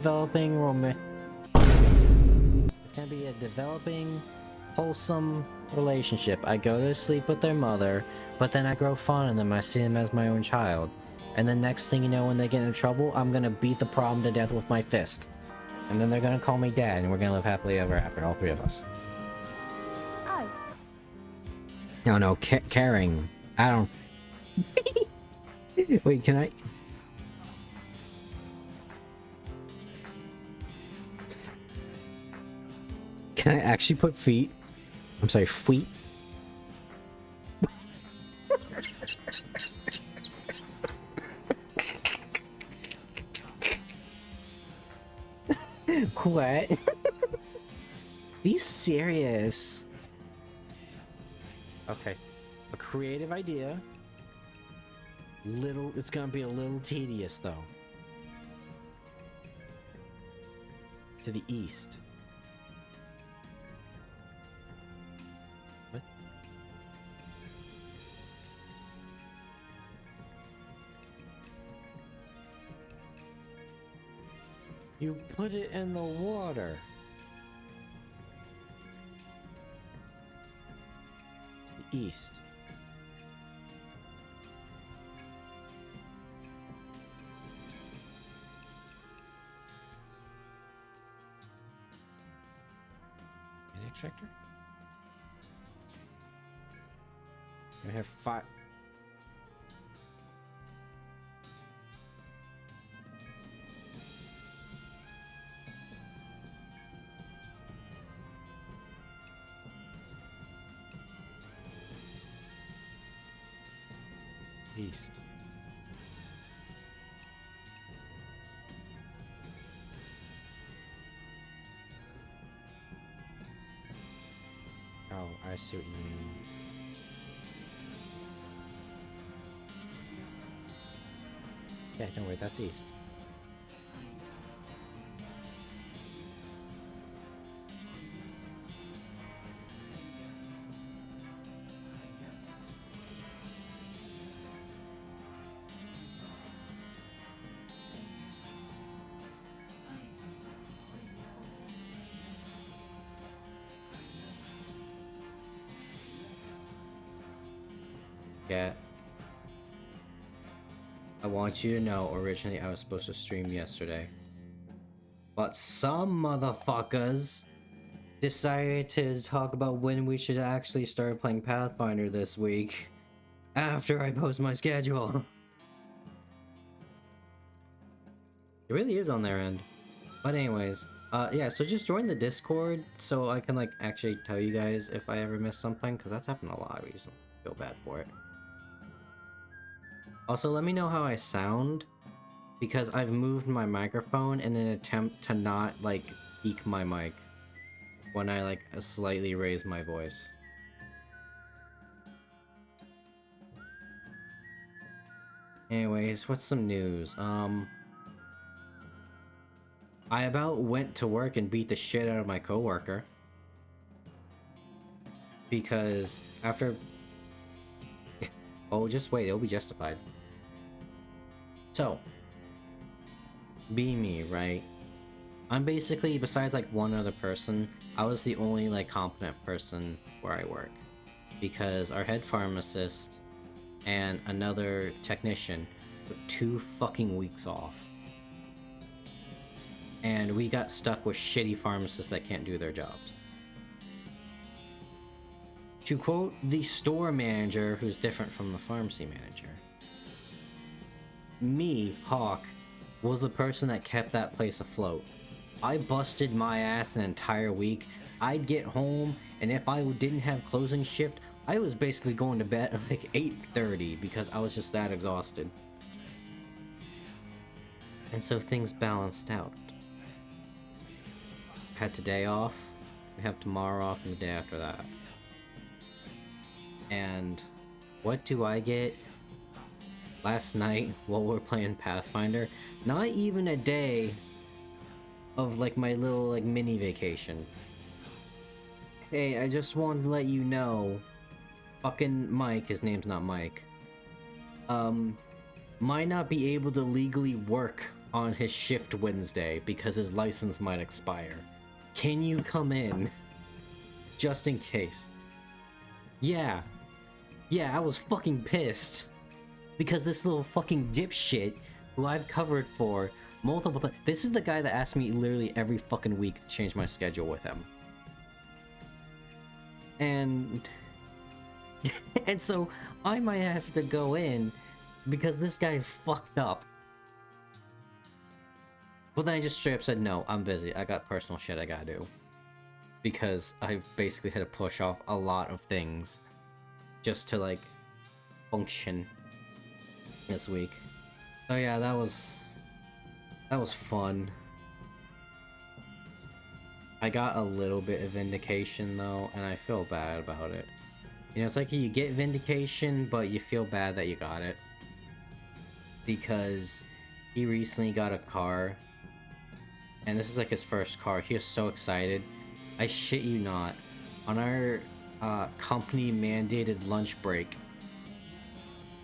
developing it's gonna be a developing, wholesome relationship. I go to sleep with their mother, but then I grow fond of them. I see them as my own child. And then next thing you know, when they get in trouble, I'm gonna beat the problem to death with my fist. And then they're gonna call me dad, and we're gonna live happily ever after, all three of us. Oh. No, caring. I don't... Wait, can I... Can I actually put feet? I'm sorry, feet? What? Be serious. Okay. A creative idea. It's gonna be a little tedious though. To the east. What? You put it in the water. To the east. An extractor? I have 5. East. Oh, I see what you mean. Yeah, don't worry, that's east. Yeah. I want you to know, originally I was supposed to stream yesterday. But some motherfuckers decided to talk about when we should actually start playing Pathfinder this week. After I post my schedule. It really is on their end. But anyways, yeah, so just join the Discord so I can like actually tell you guys if I ever miss something, because that's happened a lot recently. I feel bad for it. Also, let me know how I sound, because I've moved my microphone in an attempt to not, like, peak my mic when I, like, slightly raise my voice. Anyways, what's some news? I about went to work and beat the shit out of my coworker. Because after... Oh, just wait, it'll be justified. So, be me, right? I'm basically, besides like one other person, I was the only like competent person where I work. Because our head pharmacist and another technician took 2 fucking weeks off. And we got stuck with shitty pharmacists that can't do their jobs. To quote the store manager, who's different from the pharmacy manager, me, Hawk, was the person that kept that place afloat. I busted my ass an entire week. I'd get home, and if I didn't have closing shift, I was basically going to bed at like 8:30 because I was just that exhausted. And so things balanced out. Had today off, we have tomorrow off, and the day after that. And what do I get? Last night, while we're playing Pathfinder, not even a day of like my little like mini vacation. Hey, I just wanted to let you know, fucking Mike, his name's not Mike, might not be able to legally work on his shift Wednesday because his license might expire. Can you come in? Just in case. Yeah. Yeah, I was fucking pissed. Because this little fucking dipshit, who I've covered for multiple times. This is the guy that asks me literally every fucking week to change my schedule with him. And... and so, I might have to go in because this guy fucked up. But then I just straight up said, no, I'm busy. I got personal shit I gotta do. Because I've basically had to push off a lot of things just to, like, function this week. So yeah, that was fun. I got a little bit of vindication though, and I feel bad about it. You know, it's like you get vindication, but you feel bad that you got it. Because he recently got a car, and this is like his first car. He was so excited. I shit you not. On our company mandated lunch break,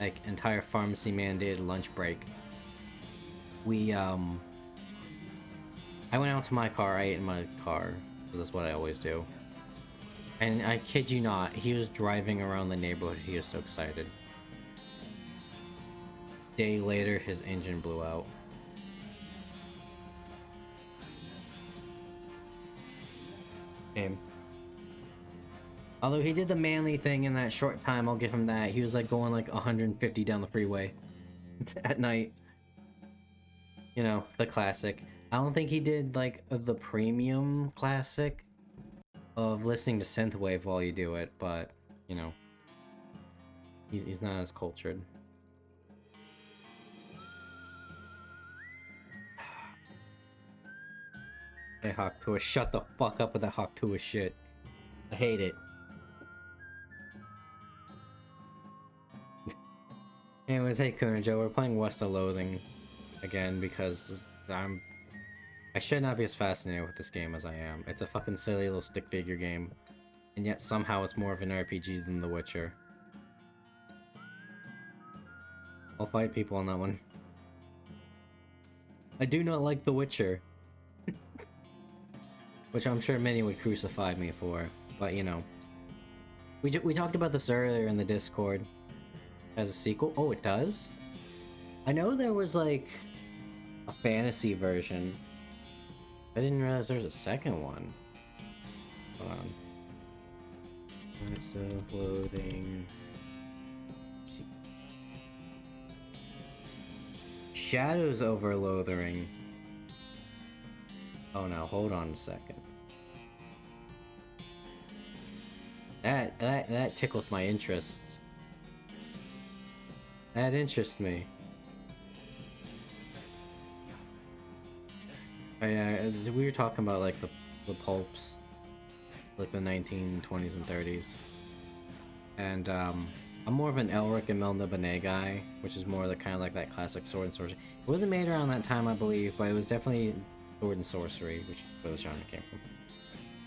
like entire pharmacy mandated lunch break, we I went out to my car, I ate in my car, because that's what I always do. And I kid you not, he was driving around the neighborhood, he was so excited. Day later, his engine blew out. Game. Although he did the manly thing in that short time, I'll give him that. He was like going like 150 down the freeway at night. You know, the classic. I don't think he did like the premium classic of listening to synthwave while you do it, but you know, he's not as cultured. Hey Hawktua, shut the fuck up with that Hawktua shit. I hate it. Anyways, hey Kunajo, we're playing West of Loathing again because I should not be as fascinated with this game as I am. It's a fucking silly little stick figure game, and yet somehow it's more of an RPG than The Witcher. I'll fight people on that one. I do not like The Witcher. Which I'm sure many would crucify me for, but you know. We talked about this earlier in the Discord. As a sequel? Oh, it does? I know there was like a fantasy version. I didn't realize there was a second one. Hold on. West of Loathing. Shadows over Loathing. Oh no, hold on a second. That tickles my interests. That interests me. Oh, yeah, we were talking about like the pulps, like the 1920s and 30s, and I'm more of an Elric and Melniboné guy, which is more the kind of like that classic sword and sorcery. It wasn't made around that time, I believe, but it was definitely sword and sorcery, which is where the genre came from.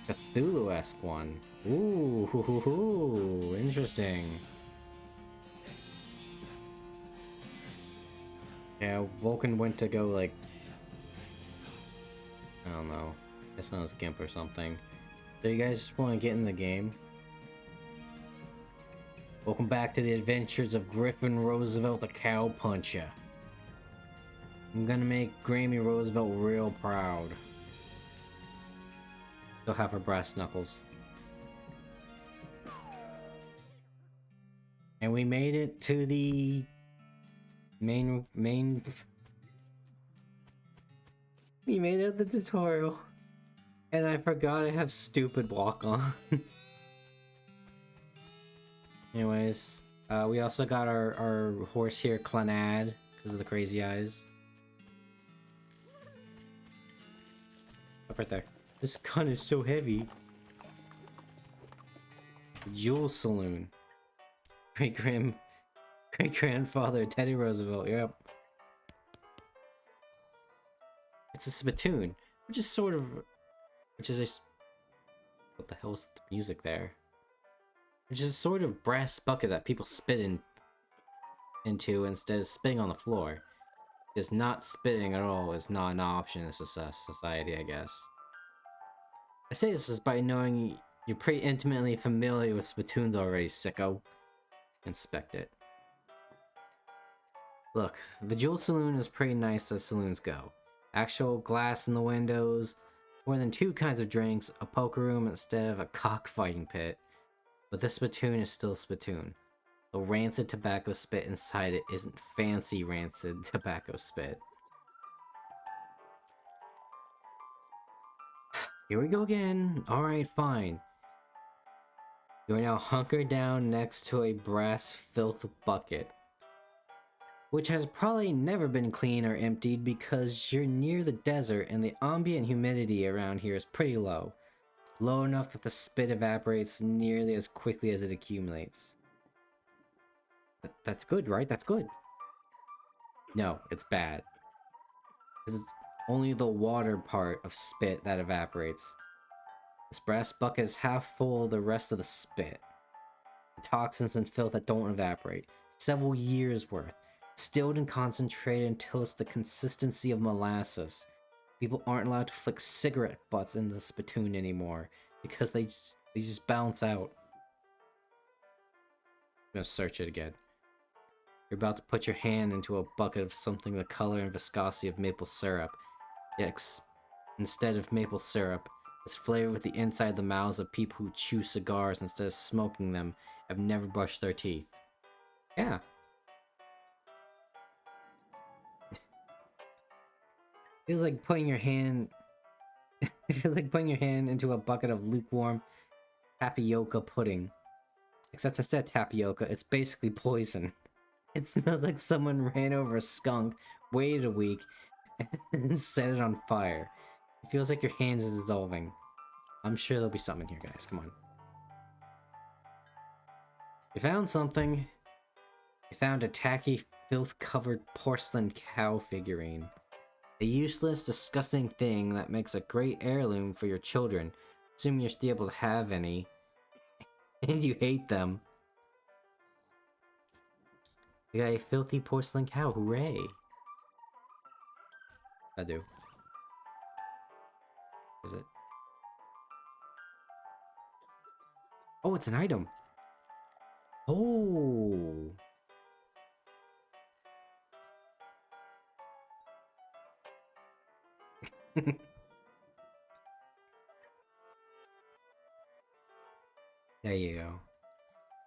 Cthulhu-esque one. Ooh, interesting. Yeah, Vulcan went to go, like, I don't know, it's not his gimp or something. So you guys just want to get in the game? Welcome back to the adventures of Griffin Roosevelt the Cow Puncher. I'm gonna make Grammy Roosevelt real proud. She'll have her brass knuckles. And we made it to the main we made it the tutorial, and I forgot I have stupid walk on. Anyways, we also got our horse here, Clanad, because of the crazy eyes. Up right there. This gun is so heavy. Jewel Saloon. Great-grandfather Teddy Roosevelt, yep. It's a spittoon, which is a... What the hell is the music there? Which is a sort of brass bucket that people spit into instead of spitting on the floor. Because not spitting at all is not an option in society, I guess. I say this despite knowing you're pretty intimately familiar with spittoons already, sicko. Inspect it. Look, the Jewel Saloon is pretty nice as saloons go. Actual glass in the windows, more than 2 kinds of drinks, a poker room instead of a cockfighting pit. But this spittoon is still spittoon. The rancid tobacco spit inside it isn't fancy rancid tobacco spit. Here we go again. Alright, fine. You are now hunkered down next to a brass filth bucket, which has probably never been cleaned or emptied because you're near the desert and the ambient humidity around here is pretty low. Low enough that the spit evaporates nearly as quickly as it accumulates. That's good, right? That's good. No, it's bad. Because it's only the water part of spit that evaporates. This brass bucket is half full of the rest of the spit. The toxins and filth that don't evaporate. Several years worth. Distilled and concentrated until it's the consistency of molasses. People aren't allowed to flick cigarette butts into the spittoon anymore because they just bounce out. I'm gonna search it again. You're about to put your hand into a bucket of something the color and viscosity of maple syrup. Yet instead of maple syrup, it's flavored with the inside of the mouths of people who chew cigars instead of smoking them, have never brushed their teeth. Yeah. Feels like putting your hand it feels like putting your hand into a bucket of lukewarm tapioca pudding. Except instead of tapioca, it's basically poison. It smells like someone ran over a skunk, waited a week, and set it on fire. It feels like your hands are dissolving. I'm sure there'll be something in here, guys. Come on. You found something. You found a tacky, filth-covered porcelain cow figurine. A useless, disgusting thing that makes a great heirloom for your children, assuming you're still able to have any. And you hate them. You got a filthy porcelain cow, hooray! I do. Is it? Oh, it's an item! Oh! There you go.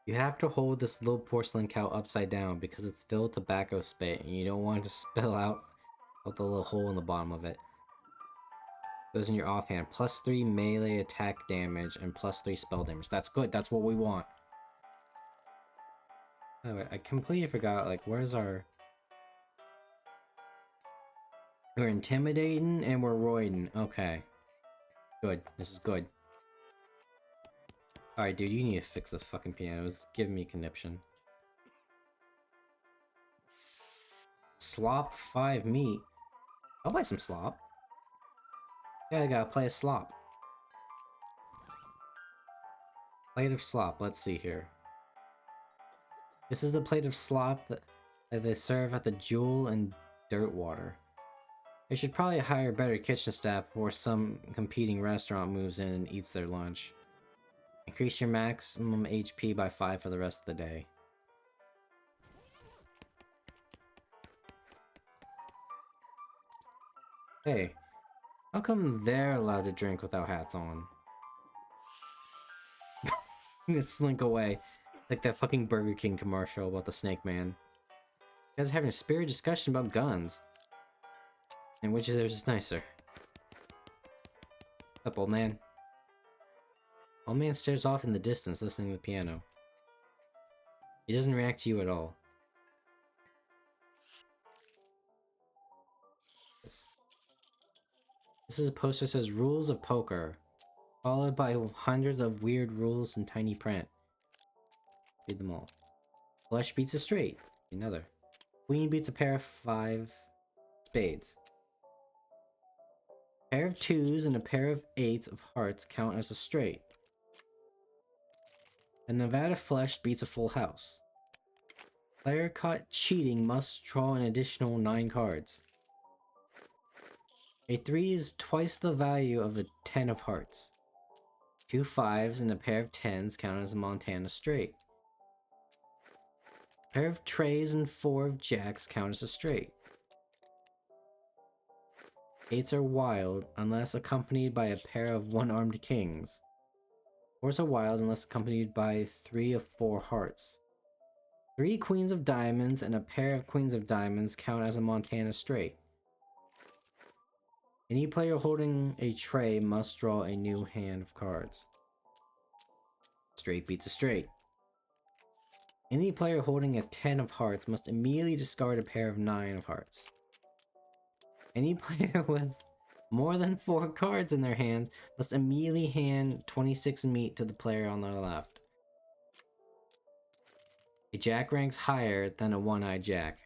You have to hold this little porcelain cow upside down because it's filled with tobacco spit and you don't want it to spill out the little hole in the bottom of it. Goes in your offhand. +3 melee attack damage and +3 spell damage. That's good. That's what we want. Oh, wait, I completely forgot, like, where's our... We're intimidating and we're roiding. Okay. Good. This is good. Alright, dude, you need to fix the fucking piano. It's giving me conniption. Slop 5 meat. I'll buy some slop. Yeah, I gotta play a slop. Plate of slop. Let's see here. This is a plate of slop that they serve at the Jewel and Dirtwater. They should probably hire better kitchen staff before some competing restaurant moves in and eats their lunch. Increase your maximum HP by 5 for the rest of the day. Hey, how come they're allowed to drink without hats on? Just slink away. Like that fucking Burger King commercial about the Snake Man. You guys are having a spirited discussion about guns. And which of theirs is nicer? What's up, old man? Old man stares off in the distance, listening to the piano. He doesn't react to you at all. This is a poster that says Rules of Poker, followed by hundreds of weird rules in tiny print. Read them all. Flush beats a straight. Another. Queen beats a pair of 5 spades. A pair of 2s and a pair of 8s of hearts count as a straight. A Nevada flush beats a full house. Player caught cheating must draw an additional 9 cards. A 3 is twice the value of a 10 of hearts. 2 5s and a pair of 10s count as a Montana straight. A pair of trays and 4 of jacks count as a straight. 8s are wild unless accompanied by a pair of 1-armed kings. 4s are wild unless accompanied by 3 of 4 hearts. 3 queens of diamonds and a pair of queens of diamonds count as a Montana straight. Any player holding a tray must draw a new hand of cards. Straight beats a straight. Any player holding a 10 of hearts must immediately discard a pair of 9 of hearts. Any player with more than 4 cards in their hands must immediately hand 26 meat to the player on their left. A jack ranks higher than a one-eyed jack.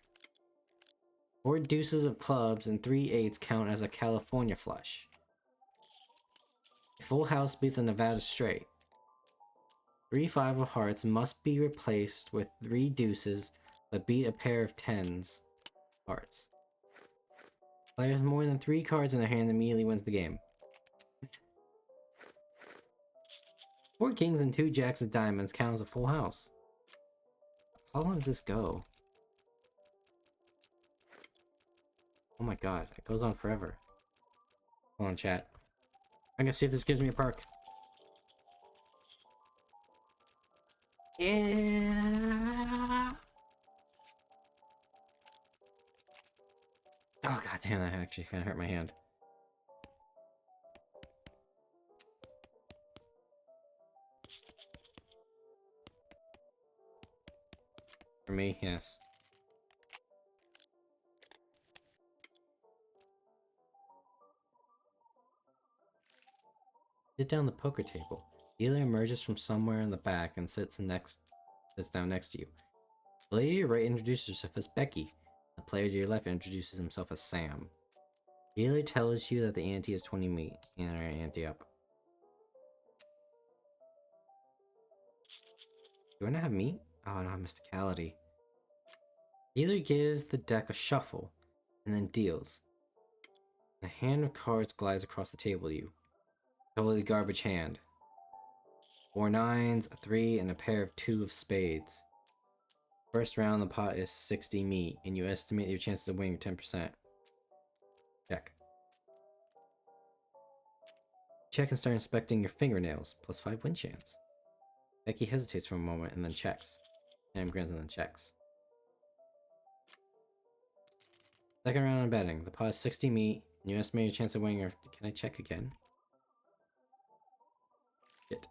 4 deuces of clubs and 3 eights count as a California flush. A full house beats a Nevada straight. 3 5 of hearts must be replaced with 3 deuces, but beat a pair of 10s hearts. Player with more than 3 cards in their hand immediately wins the game. 4 kings and 2 jacks of diamonds count as a full house. How long does this go? Oh my god, it goes on forever. Hold on, chat. I'm gonna see if this gives me a perk. Yeah. Oh god damn, that actually kind of hurt my hand. For me, yes. Sit down the poker table. Dealer emerges from somewhere in the back and sits down next to you. The lady to your right introduces herself as Becky. The player to your left introduces himself as Sam. Dealer tells you that the ante is 20 meat. And our ante up. Do I not have meat? Oh, I don't have mysticality. Dealer gives the deck a shuffle, and then deals. A hand of cards glides across the table to you. Totally garbage hand. 4 9s, a 3, and a pair of 2 of spades. First round, the pot is 60 meat, and you estimate your chances of winning 10%. Check. Check and start inspecting your fingernails, plus 5 win chance. Becky hesitates for a moment and then checks. Sam grins and then checks. Second round of betting. The pot is 60 meat, and you estimate your chance of winning. Can I check again? Shit.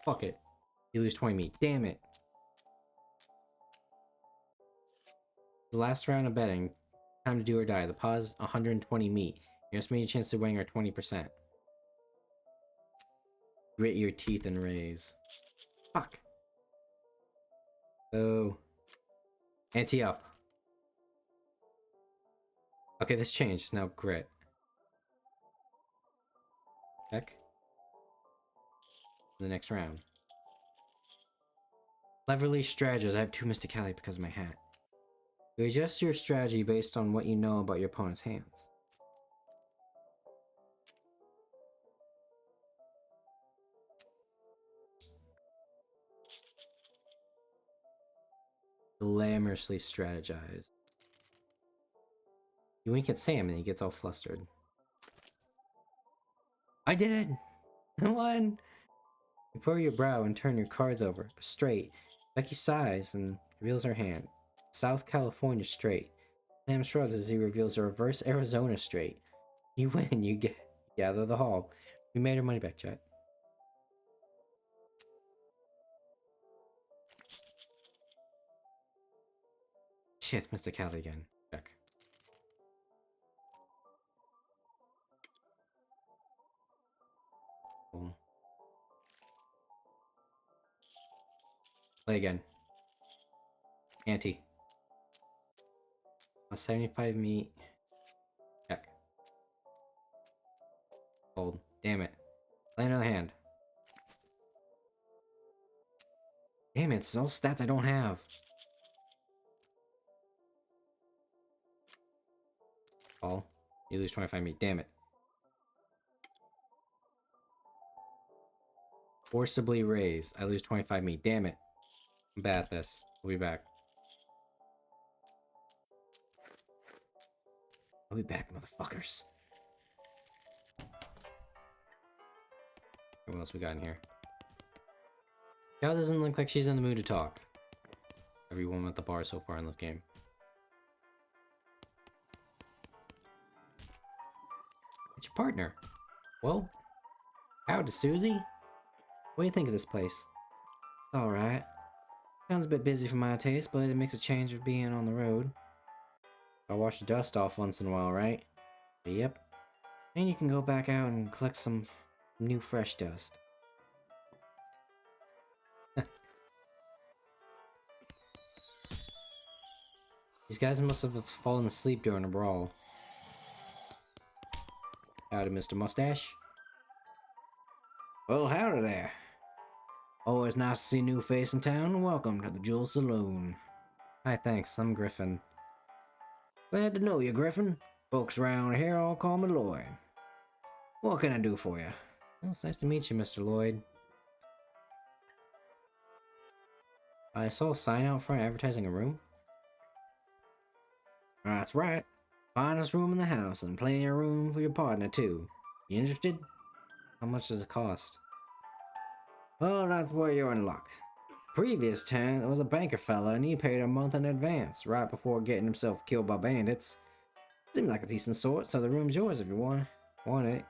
Fuck it. You lose 20 meat. Damn it. The last round of betting. Time to do or die. The pot is 120 meat. Your estimated chance of winning are 20%. Grit your teeth and raise. Fuck. Oh. Ante up. Okay, this changed. Now grit. Check. The next round. Cleverly strategize. I have 2 mysticality because of my hat. You adjust your strategy based on what you know about your opponent's hands. Glamorously strategize. You wink at Sam and he gets all flustered. I did! I won! You pucker your brow and turn your cards over. Straight. Becky sighs and reveals her hand. South California straight. Sam shrugs as he reveals a reverse Arizona straight. You win, you gather the haul. We made our money back, chat. Shit, it's Mr. Cali again. Check. Cool. Play again. Ante. 75 meat. Check. Hold. Damn it. Play another hand. Damn it, it's all stats I don't have. Oh, you lose 25 meat. Damn it. Forcibly raised. I lose 25 meat. Damn it. I'm bad at this. We'll be back. I'll be back, motherfuckers. What else we got in here? Gal doesn't look like she's in the mood to talk. Every woman at the bar so far in this game. It's your partner. Well, howdy, Susie. What do you think of this place? It's alright. Sounds a bit busy for my taste, but it makes a change of being on the road. I wash the dust off once in a while, right? Yep. And you can go back out and collect some new fresh dust. These guys must have fallen asleep during a brawl. Howdy, Mr. Mustache. Well, howdy there. Always nice to see a new face in town. Welcome to the Jewel Saloon. Hi, thanks. I'm Griffin. Glad to know you, Griffin. Folks around here all call me Lloyd. What can I do for you? Well, it's nice to meet you, Mr. Lloyd. I saw a sign out front advertising a room. That's right. Finest room in the house and plenty of room for your partner, too. You interested? How much does it cost? Well, that's where you're in luck. Previous tenant was a banker fella and he paid a month in advance, right before getting himself killed by bandits. Seemed like a decent sort, so the room's yours if you want it.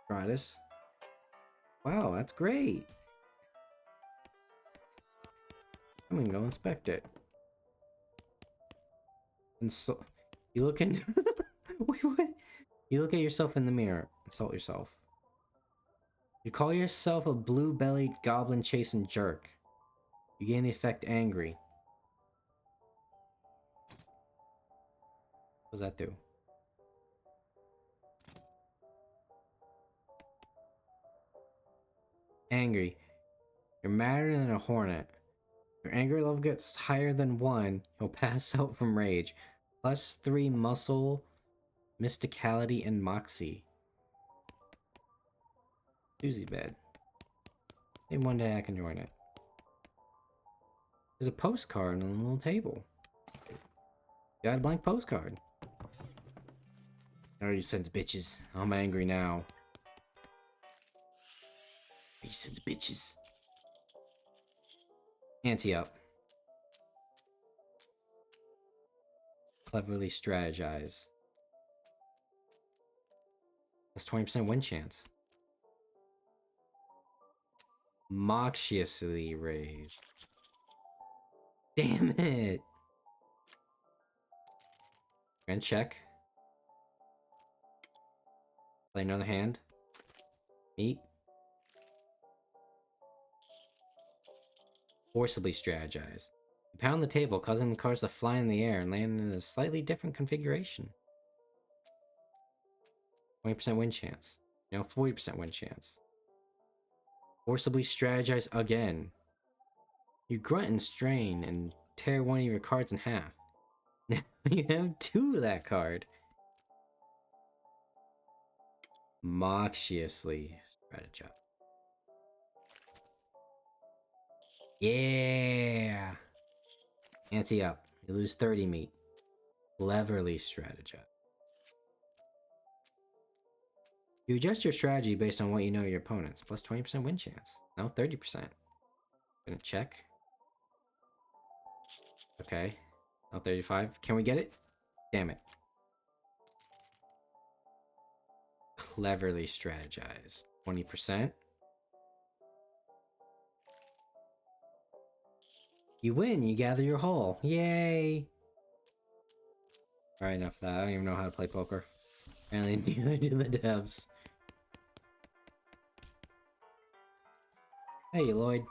Try this. Wow, that's great. I'm gonna go inspect it. And so, you look in. Wait, what? You look at yourself in the mirror. Insult yourself. You call yourself a blue-bellied goblin-chasing jerk. You gain the effect angry. What does that do? Angry. You're madder than a hornet. Your anger level gets higher than 1, you'll pass out from rage. +3 muscle, mysticality, and moxie. Susie's bed. Maybe one day I can join it. There's a postcard on the little table. Got a blank postcard. Oh, you sons of bitches. I'm angry now. You sons of bitches. Ante up. Cleverly strategize. That's 20% win chance. Moxiously raised. Damn it! And check. Play another hand. Meet. Forcibly strategize. You pound the table, causing the cards to fly in the air and land in a slightly different configuration. 20% win chance. 40% win chance. Forcibly strategize again. You grunt and strain and tear one of your cards in half. Now you have 2 of that card. Moxiously strategize. Yeah! Ante up. You lose 30 meat. Cleverly strategize. You adjust your strategy based on what you know of your opponents. Plus 20% win chance. No, 30%. Gonna check. Okay. Now 35. Can we get it? Damn it. Cleverly strategized. 20%. You win. You gather your haul. Yay! Alright, enough of that. I don't even know how to play poker. Apparently neither do the devs. Hey, Lloyd.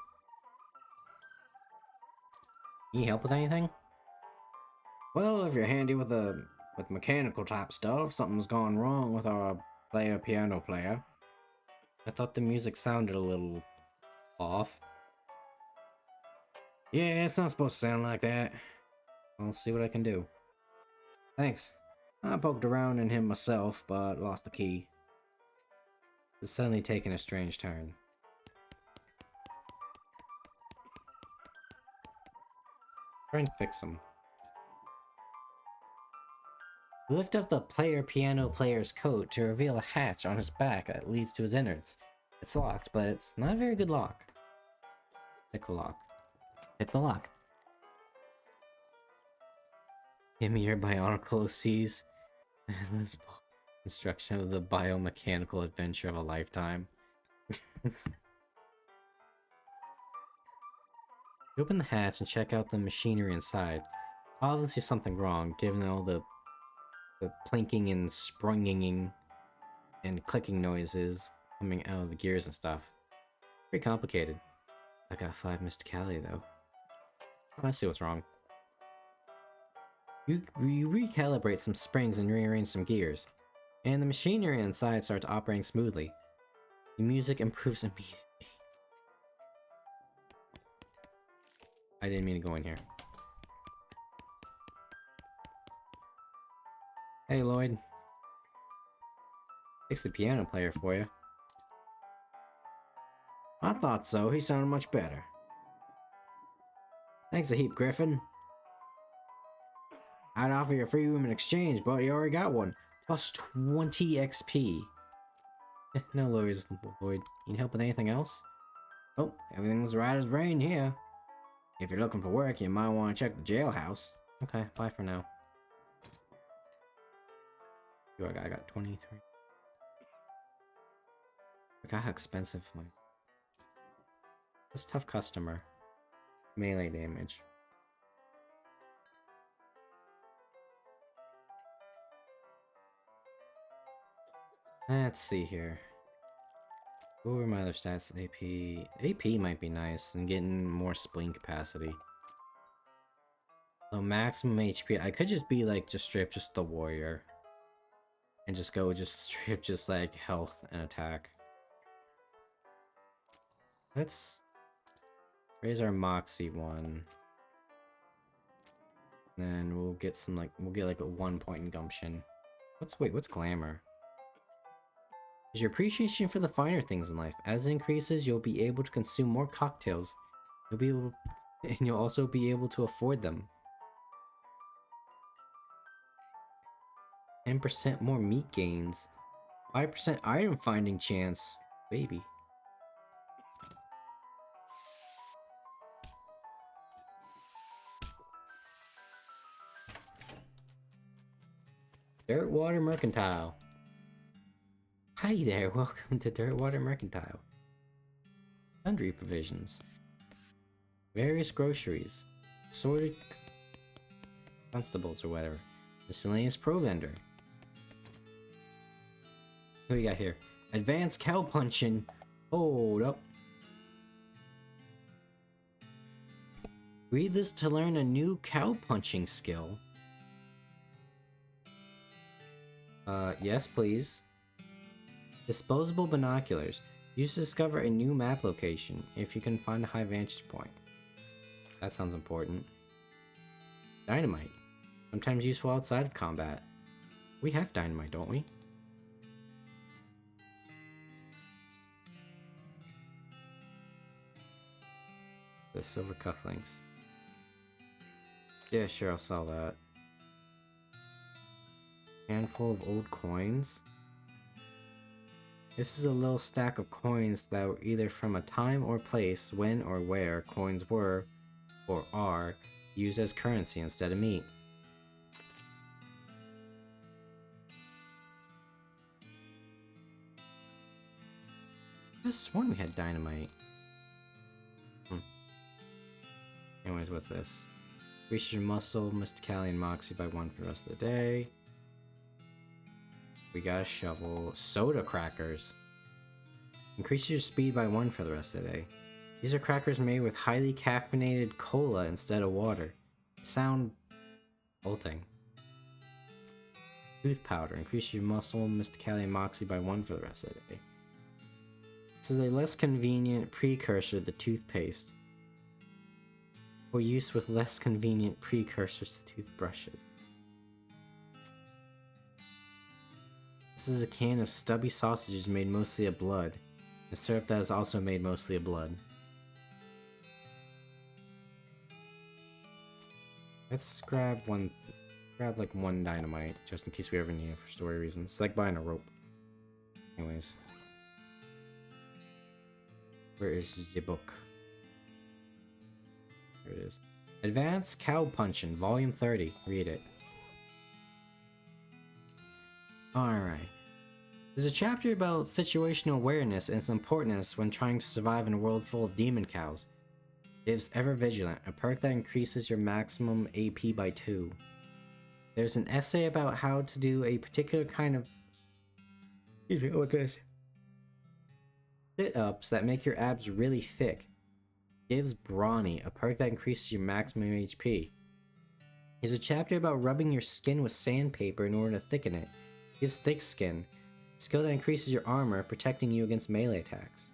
Need help with anything? Well, if you're handy with mechanical type stuff, something's gone wrong with our piano player. I thought the music sounded a little off. Yeah, it's not supposed to sound like that. I'll see what I can do. Thanks. I poked around in him myself, but lost the key. It's suddenly taken a strange turn. Try and fix him. Lift up the piano player's coat to reveal a hatch on his back that leads to his innards. It's locked, but it's not a very good lock. Pick the lock. Hit the lock. Give me your bionicle C's. This construction of the biomechanical adventure of a lifetime. You open the hatch and check out the machinery inside. Obviously something wrong, given all the plinking and sprunging and clicking noises coming out of the gears and stuff. Pretty complicated. I got 5 Mysticality though. I see what's wrong. You recalibrate some springs and rearrange some gears, and the machinery inside starts operating smoothly. The music improves immediately. I didn't mean to go in here. Hey Lloyd. Fix the piano player for you. I thought so, he sounded much better. Thanks a heap, Griffin. I'd offer you a free room in exchange, but you already got one. Plus 20 XP. No lawyers, Lloyd. Need help with anything else? Oh, everything's right as rain here. If you're looking for work, you might want to check the jailhouse. Okay, bye for now. I got 23. Look how expensive my... This tough customer. Melee damage. Let's see here. What were my other stats? AP. AP might be nice, and getting more spleen capacity. So maximum HP. I could just be like, just straight up just the warrior. And just go just straight up just like health and attack. Let's raise our Moxie one. Then we'll get some like, we'll get like a 1 point in gumption. What's glamour? Is your appreciation for the finer things in life. As it increases, you'll be able to consume more cocktails. And you'll also be able to afford them. 10% more meat gains. 5% item finding chance. Baby. Dirtwater Mercantile. Hi there, welcome to Dirtwater Mercantile. Sundry provisions. Various groceries. Assorted constables or whatever. Miscellaneous provender. What do we got here? Advanced cow punching. Hold up. Read this to learn a new cow punching skill. Yes please. Disposable binoculars. Use to discover a new map location if you can find a high vantage point. That sounds important. Dynamite. Sometimes useful outside of combat. We have dynamite, don't we? The silver cufflinks. Yeah, sure, I'll sell that. Handful of old coins. This is a little stack of coins that were either from a time or place when or where coins were, or are, used as currency instead of meat. I just sworn we had dynamite. Anyways, what's this? Increase your muscle, Mysticality, and Moxie by 1 for the rest of the day. We got a shovel. Soda crackers. Increase your speed by 1 for the rest of the day. These are crackers made with highly caffeinated cola instead of water. Sound bolting. Tooth powder. Increase your muscle, Mysticality, and Moxie by 1 for the rest of the day. This is a less convenient precursor to the toothpaste. for use with less convenient precursors to toothbrushes. This is a can of stubby sausages made mostly of blood. A syrup that is also made mostly of blood. Let's grab like one dynamite, just in case we ever need it for story reasons. It's like buying a rope. Anyways. Where is the book? There it is. Advanced Cow Punchin', Volume 30. Read it. Alright. There's a chapter about situational awareness and its importance when trying to survive in a world full of demon cows. Gives Ever Vigilant, a perk that increases your maximum AP by 2. There's an essay about how to do a particular kind of sit-ups that make your abs really thick. Gives Brawny, a perk that increases your maximum HP. There's a chapter about rubbing your skin with sandpaper in order to thicken it. Gives Thick Skin, a skill that increases your armor, protecting you against melee attacks.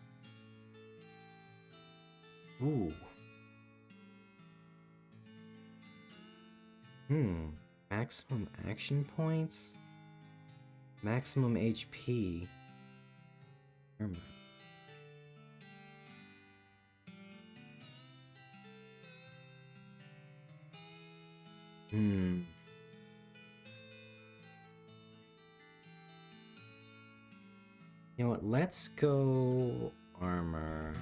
Ooh. Maximum action points? Maximum HP. Armor. You know what? Let's go armor.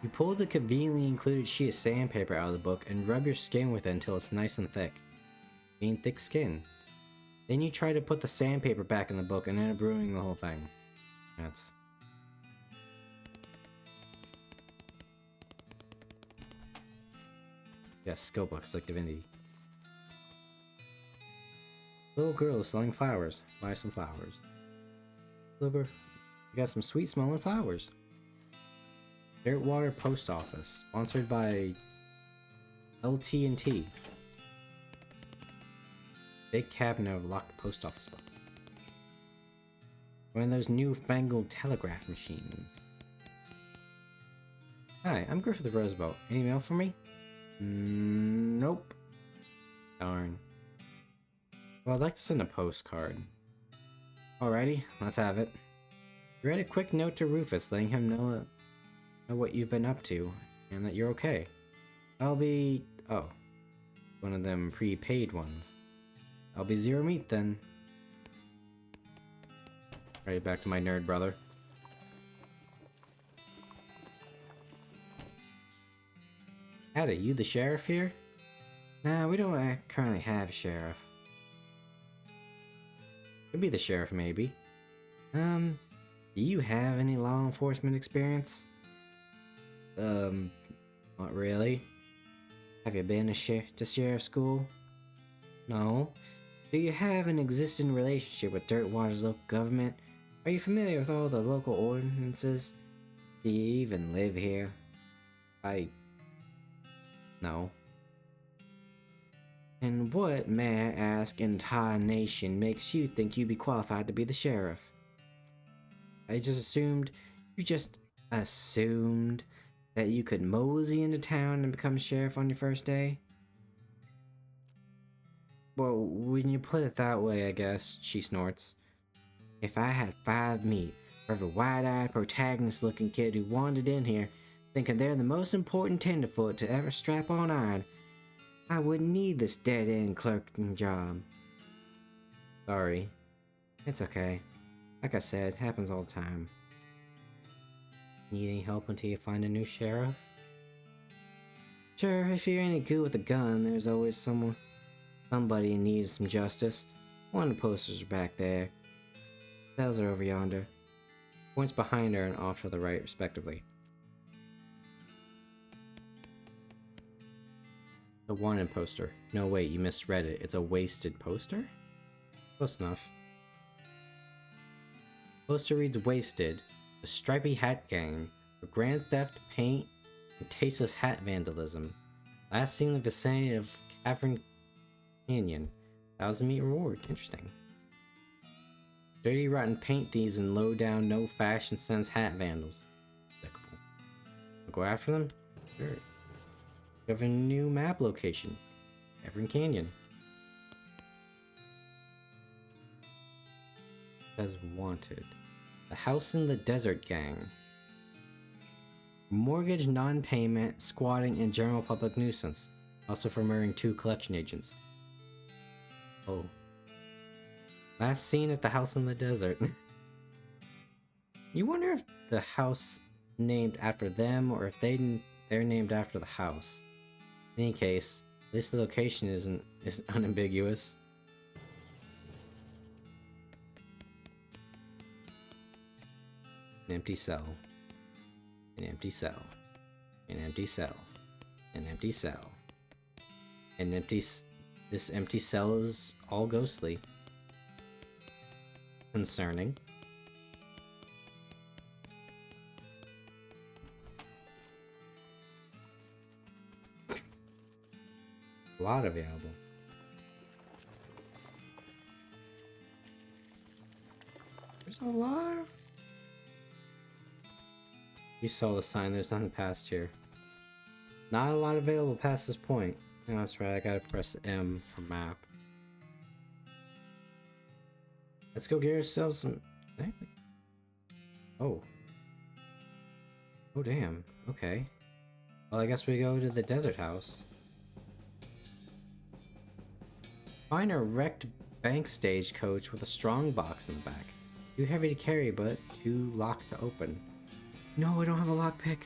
You pull the conveniently included sheet of sandpaper out of the book and rub your skin with it until it's nice and thick. Gain thick skin. Then you try to put the sandpaper back in the book and end up ruining the whole thing. That's... Yes, skill books like Divinity. Little girl selling flowers. Buy some flowers. Little girl, you got some sweet smelling flowers. Dirtwater Post Office, sponsored by LT&T. Big cabinet of locked post office book. One of those newfangled telegraph machines. Hi, I'm Griffith Roosevelt. Any mail for me? Nope. Darn. Well, I'd like to send a postcard. Alrighty, let's have it. Write a quick note to Rufus, letting him know what you've been up to, and that you're okay. I'll be... oh. One of them prepaid ones. I'll be Zero Meat then. Right back to my nerd brother. Howdy, you the sheriff here? Nah, we don't currently have a sheriff. Could be the sheriff, maybe. Do you have any law enforcement experience? Not really. Have you been to sheriff school? No. Do you have an existing relationship with Dirtwater's local government? Are you familiar with all the local ordinances? Do you even live here? No. And what, may I ask, in tarnation makes you think you'd be qualified to be the sheriff? You just assumed that you could mosey into town and become sheriff on your first day? Well, when you put it that way, I guess, she snorts. If I had 5 meat for every wide-eyed protagonist-looking kid who wandered in here thinking they're the most important tenderfoot to ever strap on iron, I wouldn't need this dead-end clerking job. Sorry. It's okay. Like I said, happens all the time. Need any help until you find a new sheriff? Sure, if you're any good with a gun, there's always somebody in need of some justice. One of the posters are back there. Cells are over yonder. Points behind her and off to the right, respectively. The wanted poster. No, wait, you misread it. It's a wasted poster? Close enough. Poster reads Wasted. The Stripy Hat Gang. For grand theft, paint, and tasteless hat vandalism. Last seen in the vicinity of Cavern Canyon. 1,000 meat reward. Interesting. Dirty, rotten paint thieves and low-down, no-fashion sense hat vandals. Despicable. go after them? Sure. We have a new map location. Everin Canyon. Says wanted. The House in the Desert Gang. Mortgage non-payment, squatting, and general public nuisance. Also for murdering 2 collection agents. Oh. Last seen at the house in the desert. You wonder if the house named after them or if they're named after the house. In any case, at least the location is unambiguous. An empty cell. An empty cell. An empty cell. An empty cell. This empty cell is all ghostly. Concerning. A lot available. There's a lot of... You saw the sign, there's nothing past here. Not a lot available past this point. No, that's right, I gotta press M for map. Let's go get ourselves some... Oh. Oh damn, okay. Well, I guess we go to the desert house. Find a wrecked bank stagecoach with a strong box in the back. Too heavy to carry, but too locked to open. No, I don't have a lockpick.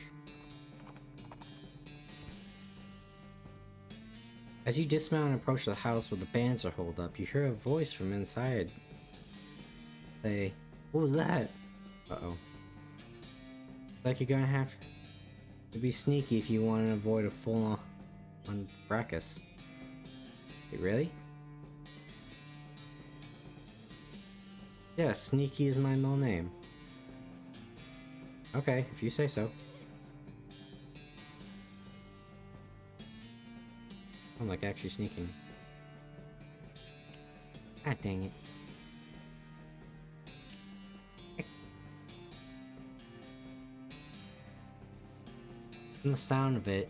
As you dismount and approach the house where the bands are holed up, you hear a voice from inside. Say, what was that? Uh-oh. Like you're gonna have to be sneaky if you want to avoid a full-on fracas. Wait, really? Yeah, Sneaky is my middle name. Okay, if you say so. I'm like actually sneaking. God dang it. From the sound of it,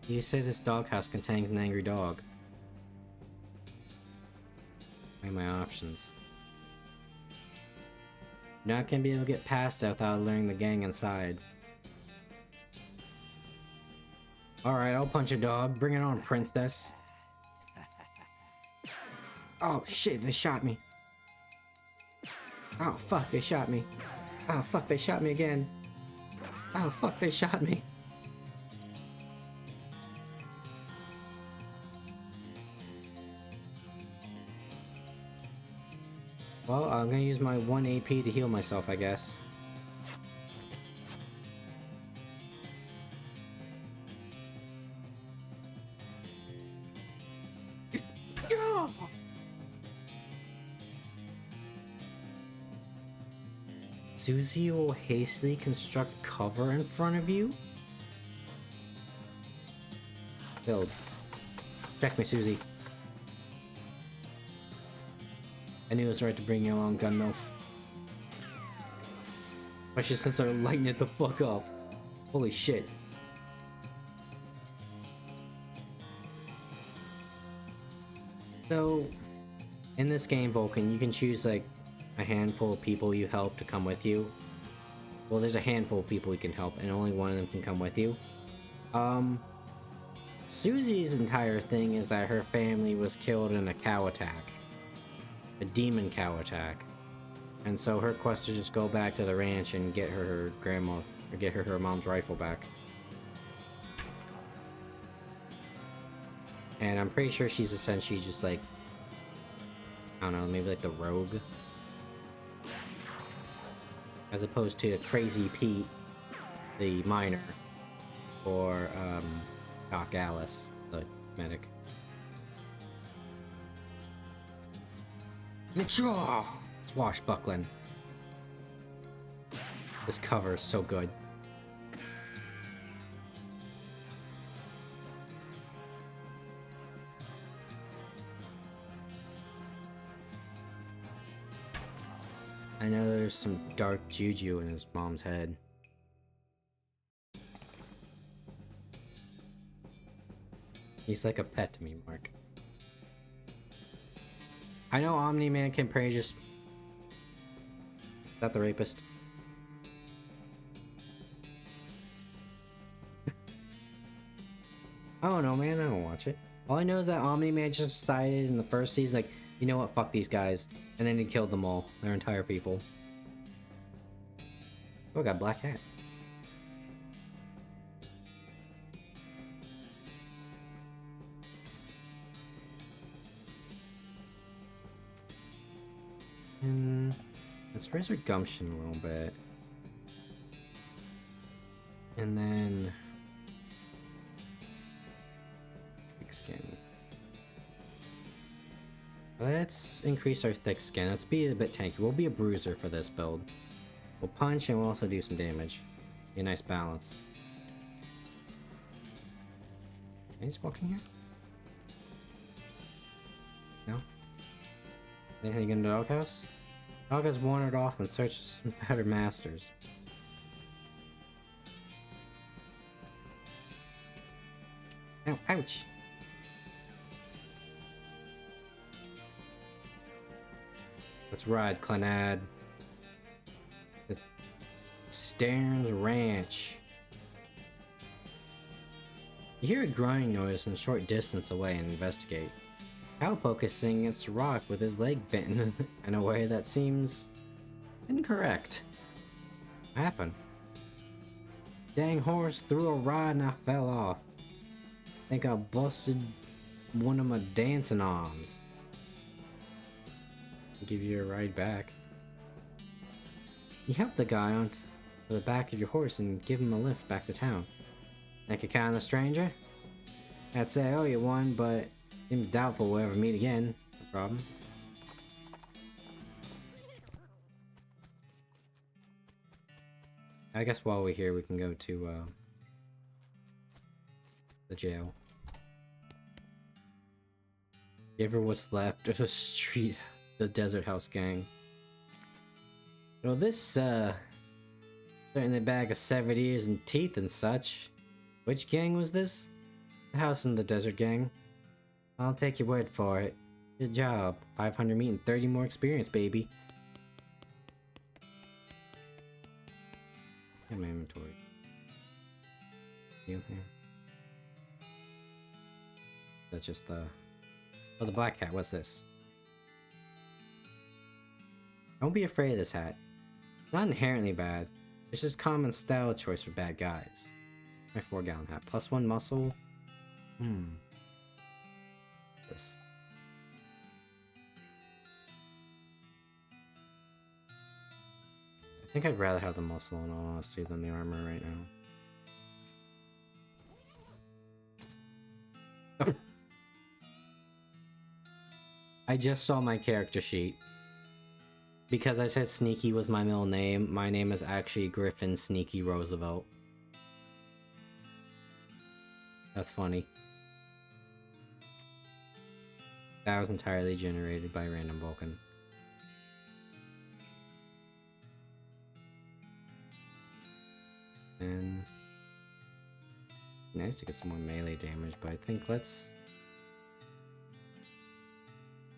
you say this doghouse contains an angry dog. What are my options? You're not gonna be able to get past it without alerting the gang inside. Alright, I'll punch a dog. Bring it on, princess. Oh shit, they shot me. Oh fuck, they shot me. Oh fuck, they shot me again. Oh fuck, they shot me. Well, I'm gonna use my 1 AP to heal myself, I guess. Susie will hastily construct cover in front of you? Build. Check me, Susie. I knew it was right to bring you along, gun milf. Especially since they're lighting it the fuck up. Holy shit. So, in this game, Vulcan, you can choose like a handful of people you help to come with you. Well, there's a handful of people you can help, and only one of them can come with you. Susie's entire thing is that her family was killed in a cow attack. A demon cow attack. And so her quest is just go back to the ranch and get her grandma, or get her mom's rifle back. And I'm pretty sure she's essentially just like, I don't know, maybe like the rogue. As opposed to Crazy Pete, the miner. Or, Doc Alice, the medic. Swashbuckling. This cover is so good. I know there's some dark juju in his mom's head. He's like a pet to me, Mark. I know Omni-Man can pray just... Is that the rapist? I don't know, man. I don't watch it. All I know is that Omni-Man just decided in the first season, like, you know what, fuck these guys. And then he killed them all. Their entire people. Oh, I got a black hat. And let's raise our gumption a little bit. And then... thick skin. Let's increase our thick skin. Let's be a bit tanky. We'll be a bruiser for this build. We'll punch and we'll also do some damage. Be a nice balance. Can I just walk in here? No? Anything in the doghouse? Dog has wandered off in search of some better masters. Ow, ouch! Let's ride, Clanad. This Stairs Ranch. You hear a growing noise in a short distance away and investigate. Cowpoke is sitting against a rock with his leg bent in a way that seems incorrect. What happened? Dang horse threw a rod and I fell off. Think I busted one of my dancing arms. I'll give you a ride back. You help the guy onto the back of your horse and give him a lift back to town. Think you're kinda stranger? I'd say I owe you one, but seems doubtful we'll ever meet again. No problem. I guess while we're here we can go to the jail. Give her what's left of the street, the Desert House gang. Well, this certainly a bag of severed ears and teeth and such. Which gang was this? The House in the Desert gang. I'll take your word for it. Good job. 500 meat and 30 more experience, baby. In my inventory. You here? That's just the... Oh, the black hat. What's this? Don't be afraid of this hat. Not inherently bad. It's just common style choice for bad guys. My 4-gallon hat. +1 muscle. This. I think I'd rather have the muscle in all honesty than the armor right now. I just saw my character sheet. Because I said Sneaky was my middle name, my name is actually Griffin Sneaky Roosevelt. That's funny. That was entirely generated by random Vulcan. And nice to get some more melee damage, but I think let's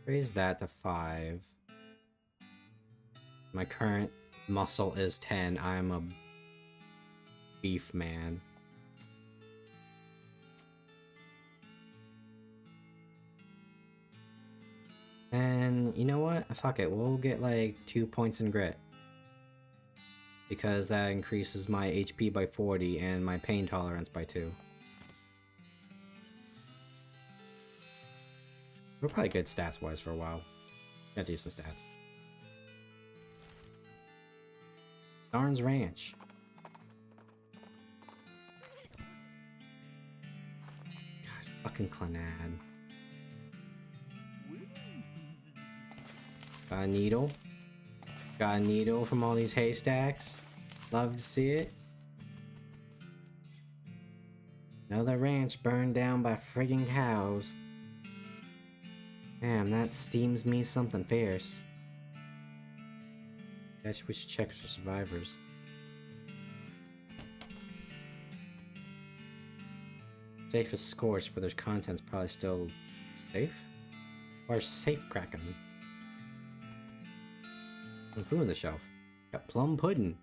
raise that to 5. My current muscle is 10. I'm a beef man. And you know what? Fuck it. We'll get like 2 points in grit. Because that increases my HP by 40 and my pain tolerance by 2. We're probably good stats wise for a while. Got decent stats. Darn's Ranch. God, fucking Clanad. Got a needle. Got a needle from all these haystacks. Love to see it. Another ranch burned down by friggin' cows. Damn, that steams me something fierce. Guess we should check for survivors. Safe is scorched, but there's contents probably still safe? Or safe cracking? Some food on the shelf. Got plum pudding.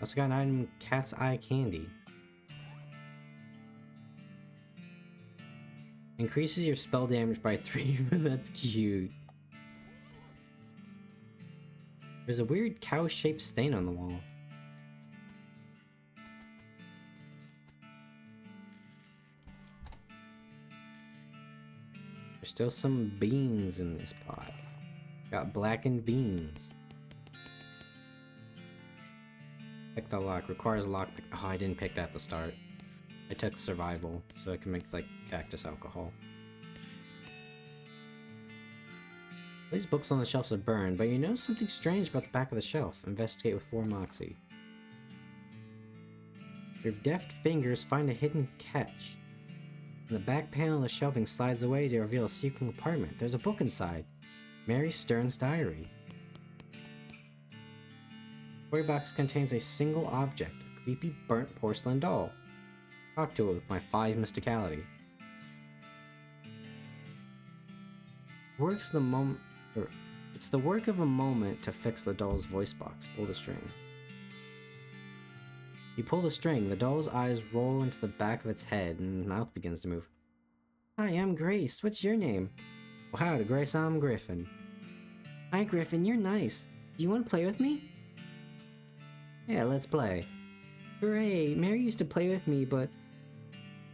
Also got an item, cat's eye candy. Increases your spell damage by 3, that's cute. There's a weird cow-shaped stain on the wall. There's still some beans in this pot. Got blackened beans. Pick the lock. Requires a lockpick. Oh, I didn't pick that at the start. I took survival, so I can make, like, cactus alcohol. These books on the shelves are burned, but you notice something strange about the back of the shelf. Investigate with 4 moxie. Your deft fingers find a hidden catch. And the back panel of the shelving slides away to reveal a secret compartment. There's a book inside. Mary Stern's diary. The toy box contains a single object, a creepy burnt porcelain doll. Talk to it with my 5 mysticality. It's the work of a moment to fix the doll's voice box. Pull the string. You pull the string, the doll's eyes roll into the back of its head, and the mouth begins to move. Hi, I'm Grace. What's your name? Well, howdy, Grace. I'm Griffin. Hi, Griffin. You're nice. Do you want to play with me? Yeah, let's play. Hooray! Mary used to play with me, but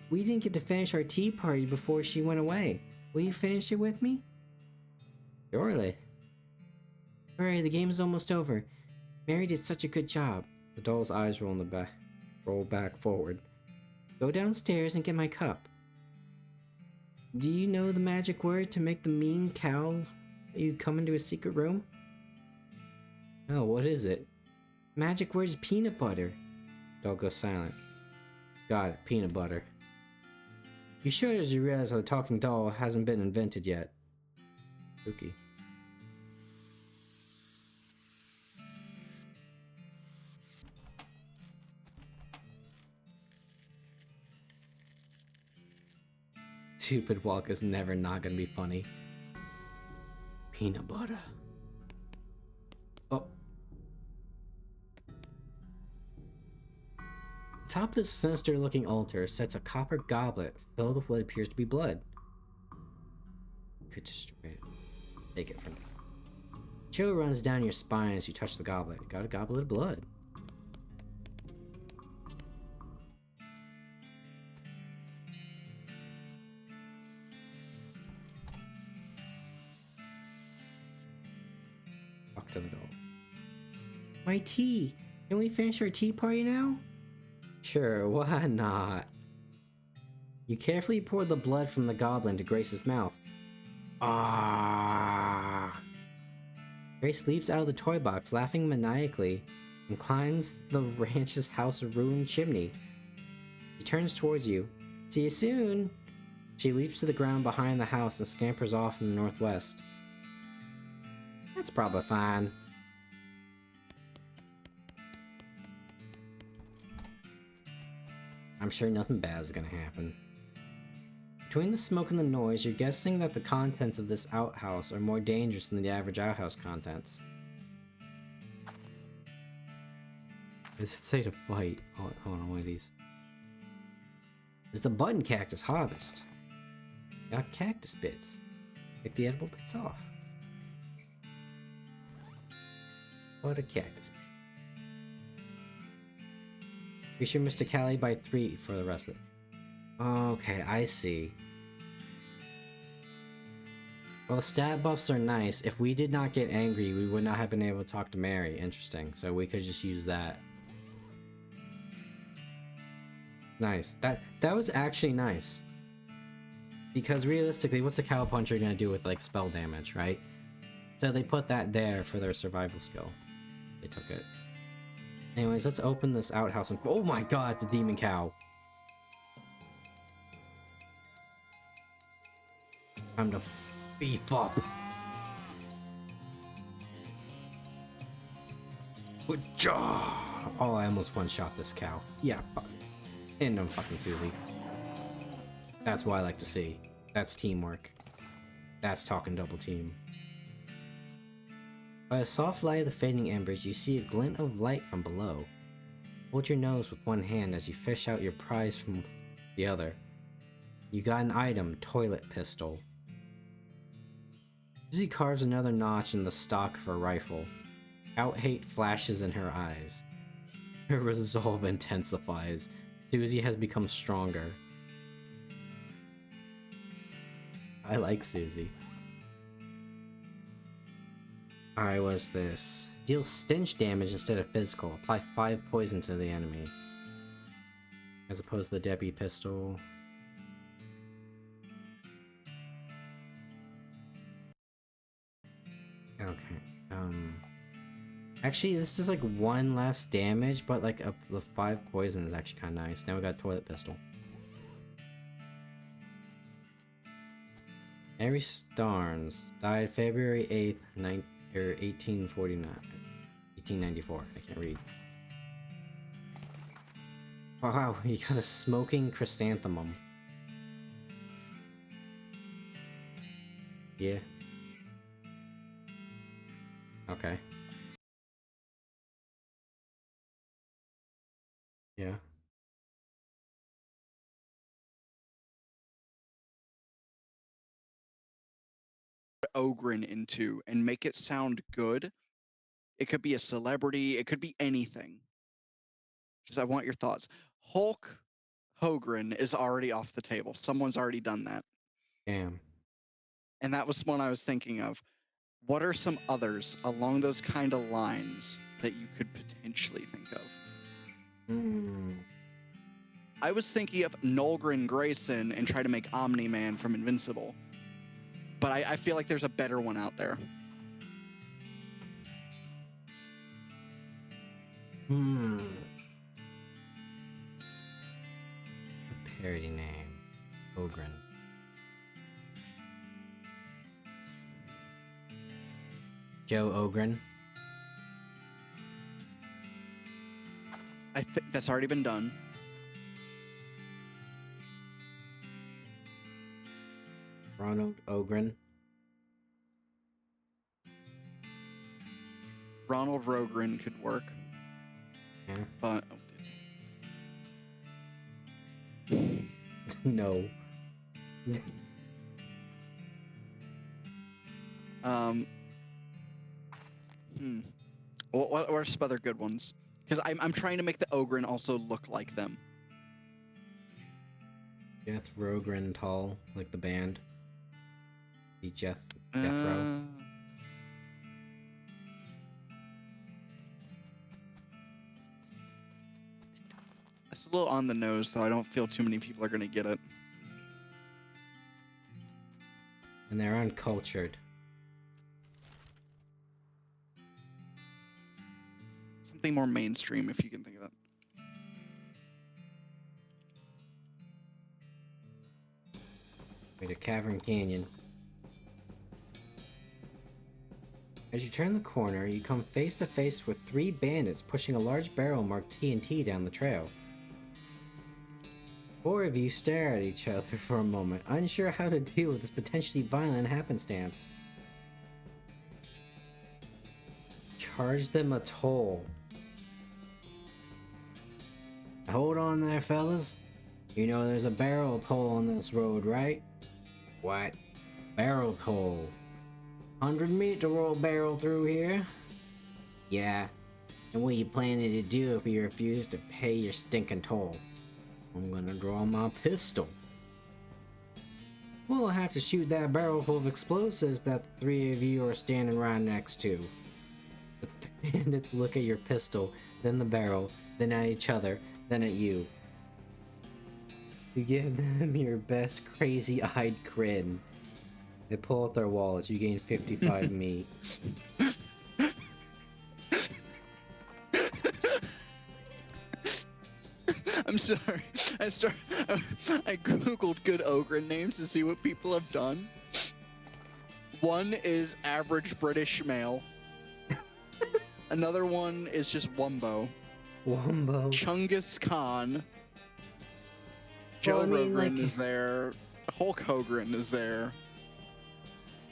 we didn't get to finish our tea party before she went away. Will you finish it with me? Surely. Hooray, the game is almost over. Mary did such a good job. The doll's eyes roll back forward. Go downstairs and get my cup. Do you know the magic word to make the mean cow let you come into a secret room? Oh, what is it? Magic word is peanut butter. Doll goes silent. Got it, peanut butter. You sure as you realize how the talking doll hasn't been invented yet? Spooky. Stupid walk is never not gonna be funny. Peanut butter. Oh. Atop this sinister looking altar sits a copper goblet filled with what appears to be blood. Could destroy it. Take it from me. Chill runs down your spine as you touch the goblet. Got a goblet of blood. Talk to the doll. My tea! Can we finish our tea party now? Sure, why not? You carefully pour the blood from the goblet into Grace's mouth. Ah! Grace leaps out of the toy box, laughing maniacally, and climbs the ranch's house ruined chimney. She turns towards you. See you soon! She leaps to the ground behind the house and scampers off in the northwest. That's probably fine. I'm sure nothing bad is gonna happen. Between the smoke and the noise, you're guessing that the contents of this outhouse are more dangerous than the average outhouse contents. Does it say to fight? Oh, hold on, one of these. There's the button cactus harvest. Got cactus bits. Take the edible bits off. What a cactus. Increase your mysticality by 3 for the rest of it. Okay, I see. Well, the stat buffs are nice. If we did not get angry, we would not have been able to talk to Mary. Interesting. So we could just use that. Nice. That was actually nice. Because realistically, what's a cow puncher gonna do with like spell damage, right? So they put that there for their survival skill. They took it. Anyways, let's open this outhouse and— oh my god, it's a demon cow! Time to beef up! Good job! Oh, I almost one-shot this cow. Yeah, fuck. And I'm fucking Susie. That's what I like to see. That's teamwork. That's talking double team. By the soft light of the fading embers, you see a glint of light from below. Hold your nose with one hand as you fish out your prize from the other. You got an item, toilet pistol. Susie carves another notch in the stock of her rifle. Out-hate flashes in her eyes. Her resolve intensifies. Susie has become stronger. I like Susie. Alright, what's this? Deal stench damage instead of physical. Apply 5 poison to the enemy. As opposed to the Debbie pistol. Okay, actually, this is like 1 less damage, but like the 5 poison is actually kind of nice. Now we got toilet pistol. Mary Starnes died February 8th, 1894. I can't read. Wow, you got a smoking chrysanthemum. Yeah. Okay. Yeah. Ogren into and make it sound good. It could be a celebrity. It could be anything. Just I want your thoughts. Hulk Hogan is already off the table. Someone's already done that. Damn. And that was one I was thinking of. What are some others along those kind of lines that you could potentially think of? I was thinking of Nolgren Grayson and try to make Omni-Man from Invincible. But I feel like there's a better one out there. Parody name. Ogren. Joe Ogren. I think that's already been done. Ronald Ogren. Ronald Rogren could work. Yeah. But No. What are some other good ones? Because I'm trying to make the Ogren also look like them. Jeff Rogren Tall, like the band. Be Jethro. It's a little on the nose, though. I don't feel too many people are going to get it. And they're uncultured. Something more mainstream, if you can think of it. Way to Cavern Canyon. As you turn the corner, you come face to face with 3 bandits pushing a large barrel marked TNT down the trail. 4 of you stare at each other for a moment, unsure how to deal with this potentially violent happenstance. Charge them a toll. Hold on there, fellas. You know there's a barrel toll on this road, right? What? Barrel toll. 100 meter roll barrel through here? Yeah. And what you planning to do if you refuse to pay your stinking toll? I'm gonna draw my pistol. We'll have to shoot that barrel full of explosives that the 3 of you are standing right next to. The bandits look at your pistol, then the barrel, then at each other, then at you. You give them your best crazy-eyed grin. They pull out their wallets. You gain 55 meat. I'm sorry. I googled good Ogren names to see what people have done. One is average British male. Another one is just Wumbo. Wumbo. Chungus Khan. Joe Well, I mean, Rogren like, is there. Hulk Hogan is there.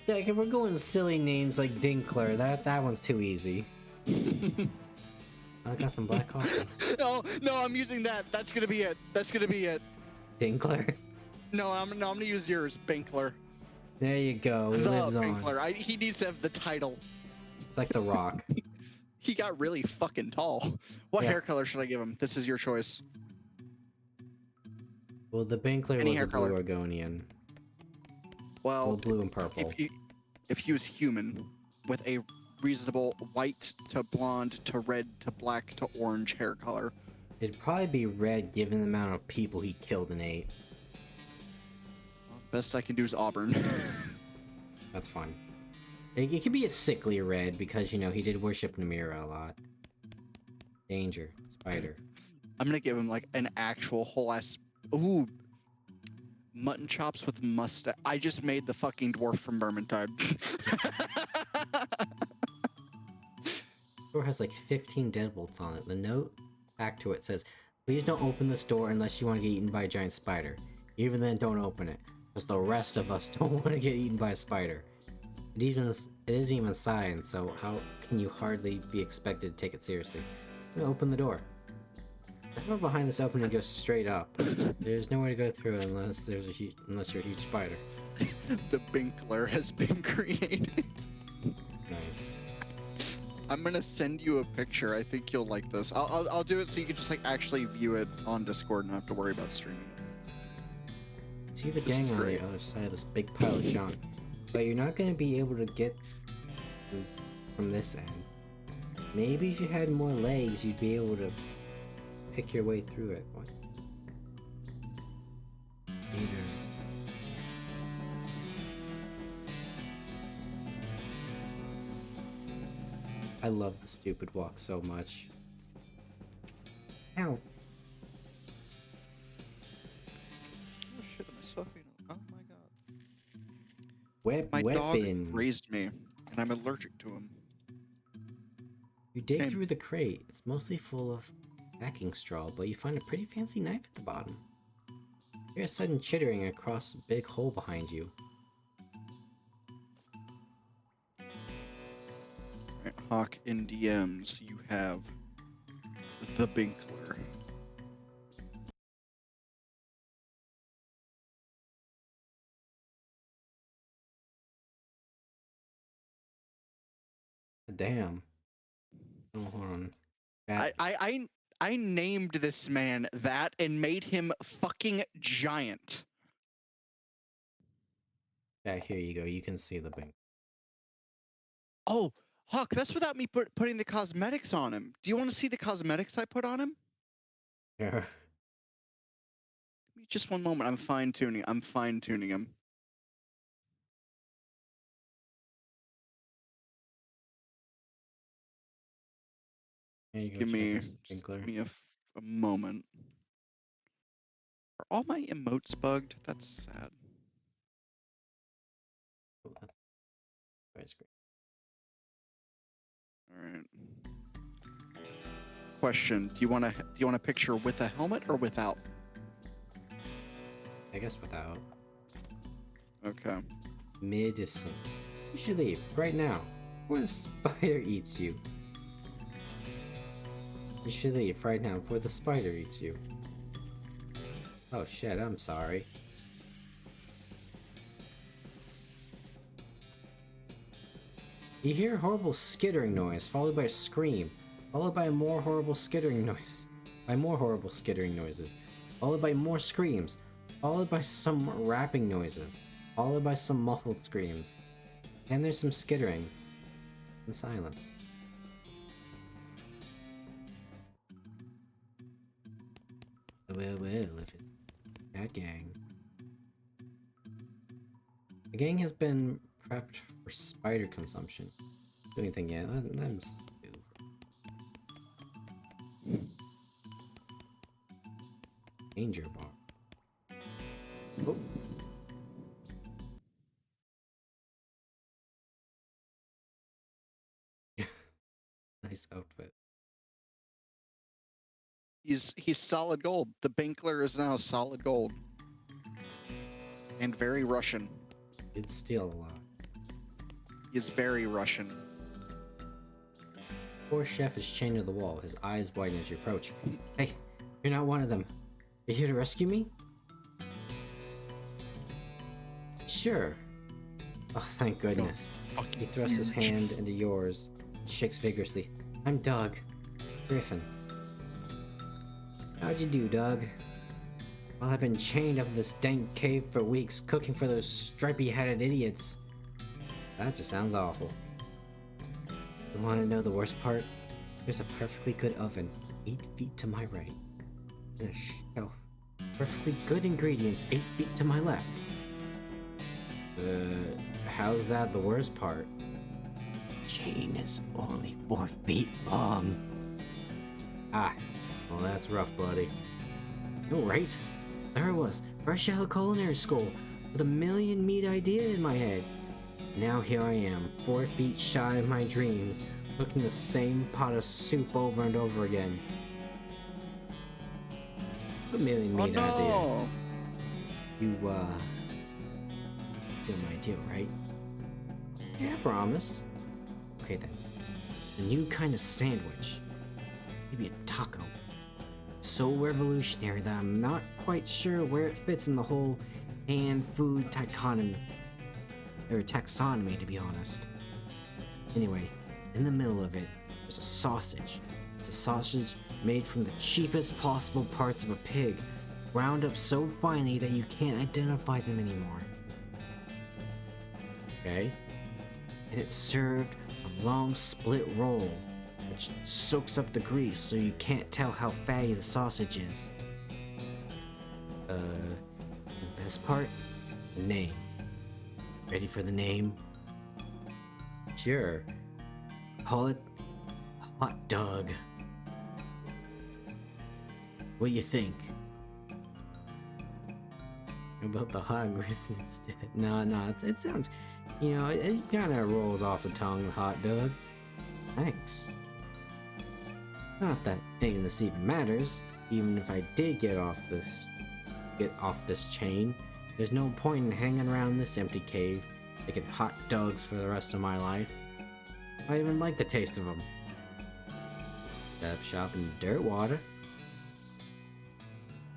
like if we're going silly names like Dinkler, that one's too easy. I got some black coffee. No, I'm using that. That's gonna be it. That's gonna be it. Dinkler. No, I'm gonna use yours, Binkler. There you go. He The lives on. Binkler. He needs to have the title. It's like The Rock. He got really fucking tall. What Yeah. hair color should I give him? This is your choice. Well, the Binkler Any was hair a blue color. Argonian. Well, Well, blue and purple. if he was human with a reasonable white to blonde to red to black to orange hair color. It'd probably be red given the amount of people he killed and ate. Best I can do is auburn. That's fine. It could be a sickly red because, you know, he did worship Namira a lot. Danger. Spider. I'm gonna give him like an actual whole ass. Ooh. Mutton chops with mustache. I just made the fucking dwarf from Vermintide. The door has like 15 deadbolts on it. The note back to it says, "Please don't open this door unless you want to get eaten by a giant spider. Even then, don't open it, because the rest of us don't want to get eaten by a spider." It is even science, so how can you hardly be expected to take it seriously? I'm gonna open the door. The door behind this opening goes straight up. There's nowhere to go through unless you're a huge spider. The Binkler has been created. Nice. I'm gonna send you a picture. I think you'll like this. I'll do it so you can just like actually view it on Discord and not have to worry about streaming it. See the This is gang on great. the other side of this big pile of junk, but you're not gonna be able to get from this end. Maybe if you had more legs, you'd be able to pick your way through it. What? Peter. I love the stupid walk so much. Ow. Oh shit, am I suffering? Oh my god. My Weapons. dog grazed me, and I'm allergic to him. You dig Shame. through the crate. It's mostly full of packing straw, but you find a pretty fancy knife at the bottom. You hear a sudden chittering across a big hole behind you. Right, Hawk in DMs, you have the Binkler. Damn. Oh, hold on. That, I named this man that and made him fucking giant. here you go. You can see the bank. Oh, Hawk, that's without me putting the cosmetics on him. Do you want to see the cosmetics I put on him? Yeah. Give me just one moment. I'm fine tuning him. There you Just go. give Check me, this sprinkler. a moment. Are all my emotes bugged? That's sad. Oh, that's right screen. All right. Question: do you want a picture with a helmet or without? I guess without. Okay. Medicine. You should leave right now, before the spider eats you. You should leave right now before the spider eats you. Oh shit, I'm sorry. You hear a horrible skittering noise, followed by a scream, followed by more horrible skittering noise, by more horrible skittering noises, followed by more screams, followed by some rapping noises, followed by some muffled screams. And there's some skittering and silence. Well, if it's that gang. The gang has been prepped for spider consumption. Do anything yet? I'm stupid. Danger bar. Oh. Nice outfit. He's solid gold. The Binkler is now solid gold. And very Russian. Did steal a lot. He's very Russian. Poor chef is chained to the wall, his eyes widen as you approach. Hey, you're not one of them. You're here to rescue me? Sure. Oh, thank goodness. He thrusts his hand into yours and shakes vigorously. I'm Doug. Griffin. How'd you do, Doug? Well, I've been chained up in this dank cave for weeks, cooking for those stripy-headed idiots. That just sounds awful. You want to know the worst part? There's a perfectly good oven, 8 feet to my right, and a shelf. Perfectly good ingredients, 8 feet to my left. How's that the worst part? Chain is only 4 feet long. Ah, well that's rough, buddy. No, right? There I was, fresh out of culinary school, with a million meat idea in my head. Now here I am, 4 feet shy of my dreams, cooking the same pot of soup over and over again. A million meat idea. You, feel my deal, right? Yeah, I promise. Okay then. A new kind of sandwich. Maybe a taco. So revolutionary that I'm not quite sure where it fits in the whole canned food taxonomy, to be honest. Anyway, in the middle of it, there's a sausage. It's a sausage made from the cheapest possible parts of a pig, ground up so finely that you can't identify them anymore. Okay? And it's served a long split roll, which soaks up the grease so you can't tell how fatty the sausage is. The best part? The name. Ready for the name? Sure. Call it Hot Dog. What do you think? About the hot Griffin instead? No, it sounds, it kind of rolls off the tongue, Hot Dog. Thanks. Not that any of this even matters. Even if I did get off this chain, there's no point in hanging around this empty cave, making hot dogs for the rest of my life. I even like the taste of them. Set up shop in Dirtwater.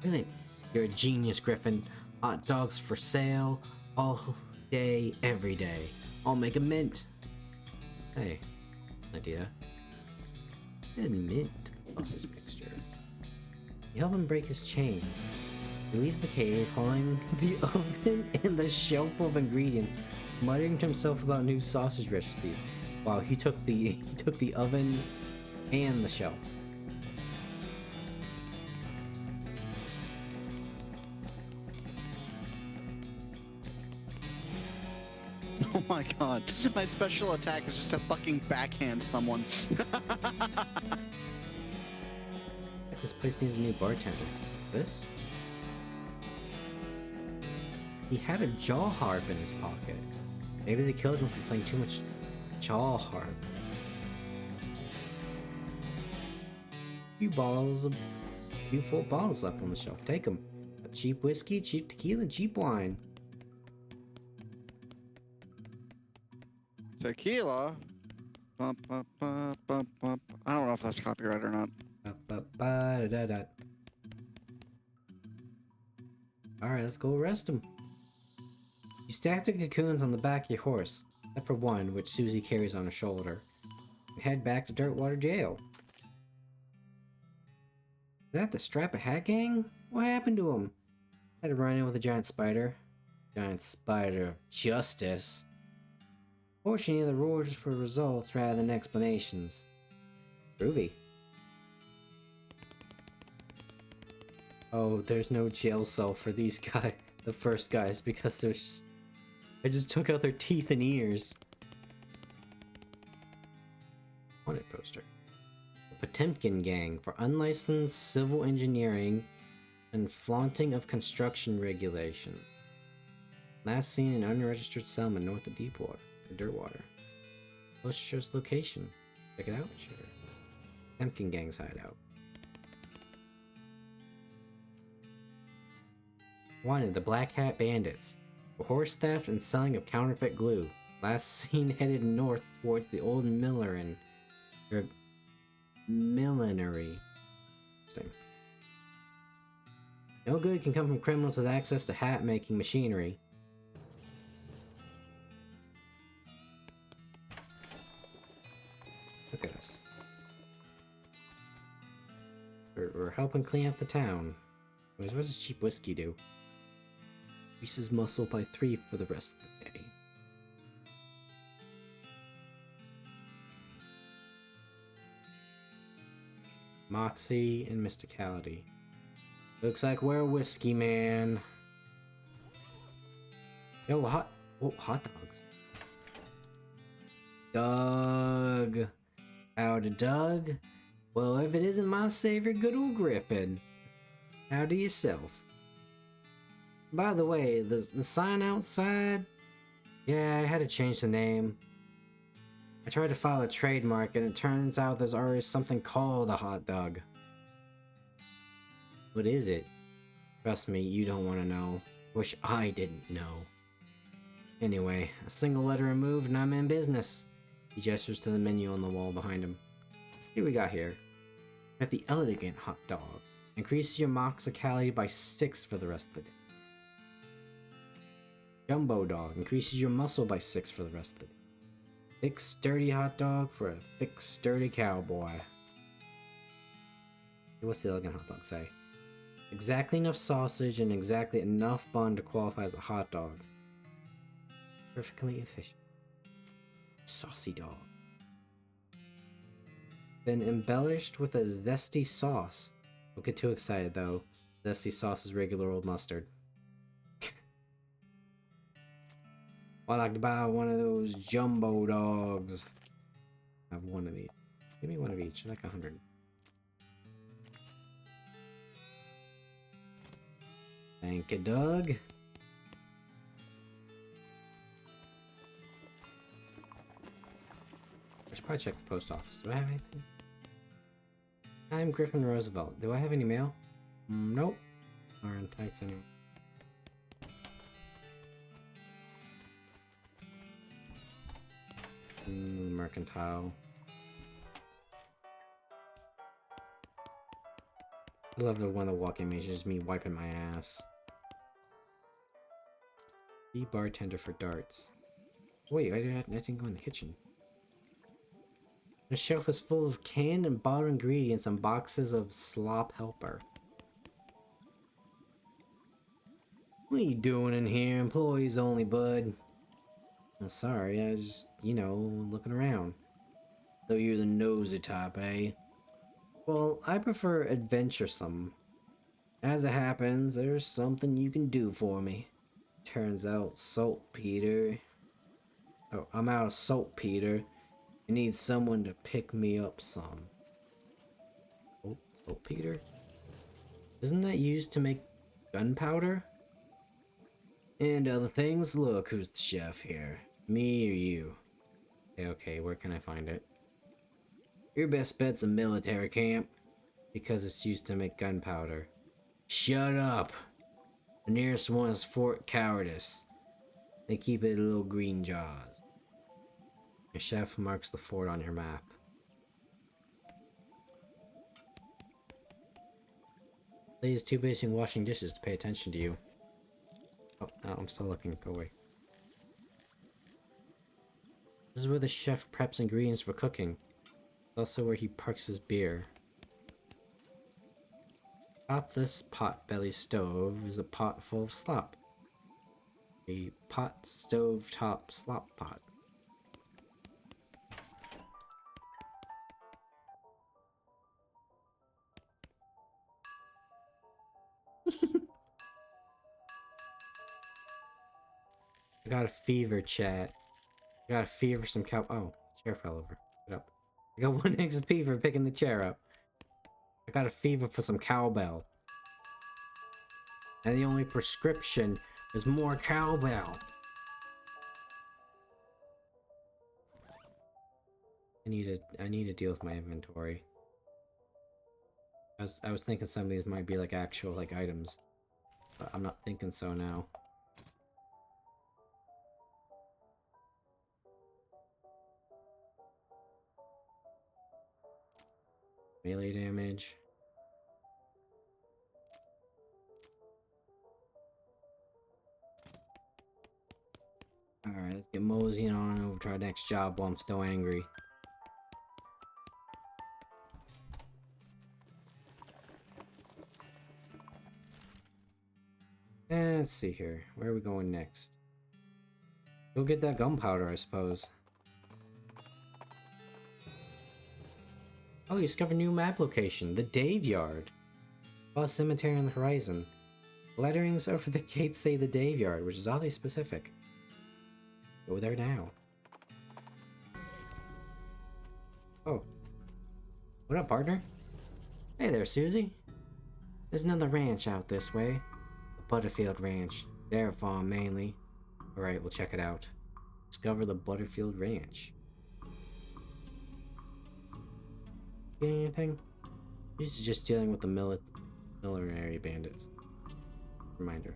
Brilliant. You're a genius, Griffin. Hot dogs for sale, all day, every day. I'll make a mint. Hey, idea. And mint sausage mixture. You help him break his chains. He leaves the cave, hauling the oven and the shelf of ingredients, muttering to himself about new sausage recipes. Wow, he took the oven and the shelf. Oh my god, my special attack is just to fucking backhand someone. This place needs a new bartender. This? He had a jaw harp in his pocket. Maybe they killed him for playing too much jaw harp. Few full bottles left on the shelf. Take them. A cheap whiskey, cheap tequila, and cheap wine. Tequila? Bum, bum, bum, bum, bum. I don't know if that's copyright or not. Alright, let's go arrest him. You stack the cocoons on the back of your horse, except for one, which Susie carries on her shoulder, and head back to Dirtwater Jail. Is that the Strap a Hat gang? What happened to him? Had to run in with a giant spider. Giant spider of justice. Fortunately, the rules for results rather than explanations. Groovy. Oh, there's no jail cell for these guys, the first guys, because I just took out their teeth and ears. Wanted poster. The Potemkin Gang for unlicensed civil engineering and flaunting of construction regulation. Last seen in unregistered settlement north of Deepwater. Dirtwater. Poster shows location. Check it out? Sure. Potemkin Gang's hideout. Wanted, the Black Hat Bandits. For horse theft and selling of counterfeit glue. Last seen headed north towards the old millinery. Interesting. No good can come from criminals with access to hat-making machinery. Look at us. We're helping clean up the town. What does cheap whiskey do? Increases muscle by 3 for the rest of the day. Moxie and mysticality. Looks like we're a whiskey man. Yo, hot dogs. Doug. Howdy, Doug. Well, if it isn't my savior, good old Griffin. Howdy yourself. By the way, the sign outside? Yeah, I had to change the name. I tried to file a trademark and it turns out there's already something called a hot dog. What is it? Trust me, you don't want to know. Wish I didn't know. Anyway, a single letter removed and I'm in business. He gestures to the menu on the wall behind him. See what we got here. Got the elegant hot dog. Increases your moxicality by 6 for the rest of the day. Jumbo dog. Increases your muscle by 6 for the rest of the day. Thick, sturdy hot dog for a thick, sturdy cowboy. What's the elegant hot dog say? Exactly enough sausage and exactly enough bun to qualify as a hot dog. Perfectly efficient. Saucy dog. Then embellished with a zesty sauce. Don't get too excited though. Zesty sauce is regular old mustard. I'd like to buy one of those jumbo dogs. I have one of these. Give me one of each, like 100. Thank you, Doug. I should probably check the post office. Do I have anything? I'm Griffin Roosevelt. Do I have any mail? Nope. Darn, thanks anyway. Mercantile. I love the one of the walking maze, just me wiping my ass. The bartender for darts. Wait, I didn't go in the kitchen. The shelf is full of canned and bottled ingredients and boxes of slop helper. What are you doing in here? Employees only, bud. I'm sorry, I was just, looking around. So you're the nosy type, eh? Well, I prefer adventuresome. As it happens, there's something you can do for me. Turns out, saltpeter. Oh, I'm out of saltpeter. I need someone to pick me up some. Oh, saltpeter? Isn't that used to make gunpowder? And other things? Look, who's the chef here? Me or you? Okay, where can I find it? Your best bet's a military camp, because it's used to make gunpowder. Shut up! The nearest one is Fort Cowardice. They keep it in little green jars. Your chef marks the fort on your map. Lady's too busy washing dishes to pay attention to you. Oh, no, I'm still looking. Go away. This is where the chef preps ingredients for cooking. It's also where he parks his beer. Atop this pot-belly stove is a pot full of slop. A pot stove top slop pot. I got a fever, chat. I got a fever for some cow. Oh, chair fell over. Get up. I got 1 XP for picking the chair up. I got a fever for some cowbell. And the only prescription is more cowbell. I need to deal with my inventory. I was thinking some of these might be like actual like items. but I'm not thinking so now. Melee damage. Alright, let's get moseying on over to our next job while I'm still angry. And let's see here. Where are we going next? Go get that gunpowder, I suppose. Oh, you discovered a new map location. The Dave Yard. A cemetery on the horizon. Letterings over the gate say the Dave Yard, which is oddly specific. Go there now. Oh. What up, partner? Hey there, Susie. There's another ranch out this way. The Butterfield Ranch. Their farm, mainly. Alright, we'll check it out. Discover the Butterfield Ranch. Get anything? He's just dealing with the military bandits. Reminder.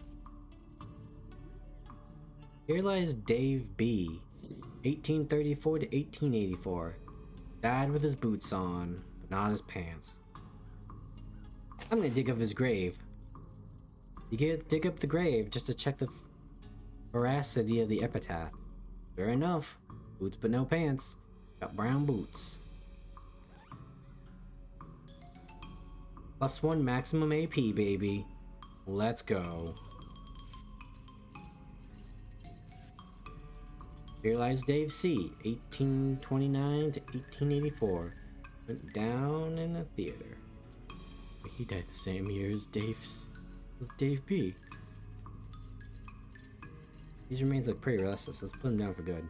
Here lies Dave B. 1834 to 1884. Died with his boots on, but not his pants. I'm gonna dig up his grave. Dig up the grave just to check the veracity of the epitaph. Sure enough, boots but no pants. Got brown boots. +1 maximum AP, baby. Let's go. Here lies Dave C. 1829 to 1884. Went down in a theater. He died the same year as Dave B. These remains look pretty restless. Let's put him down for good.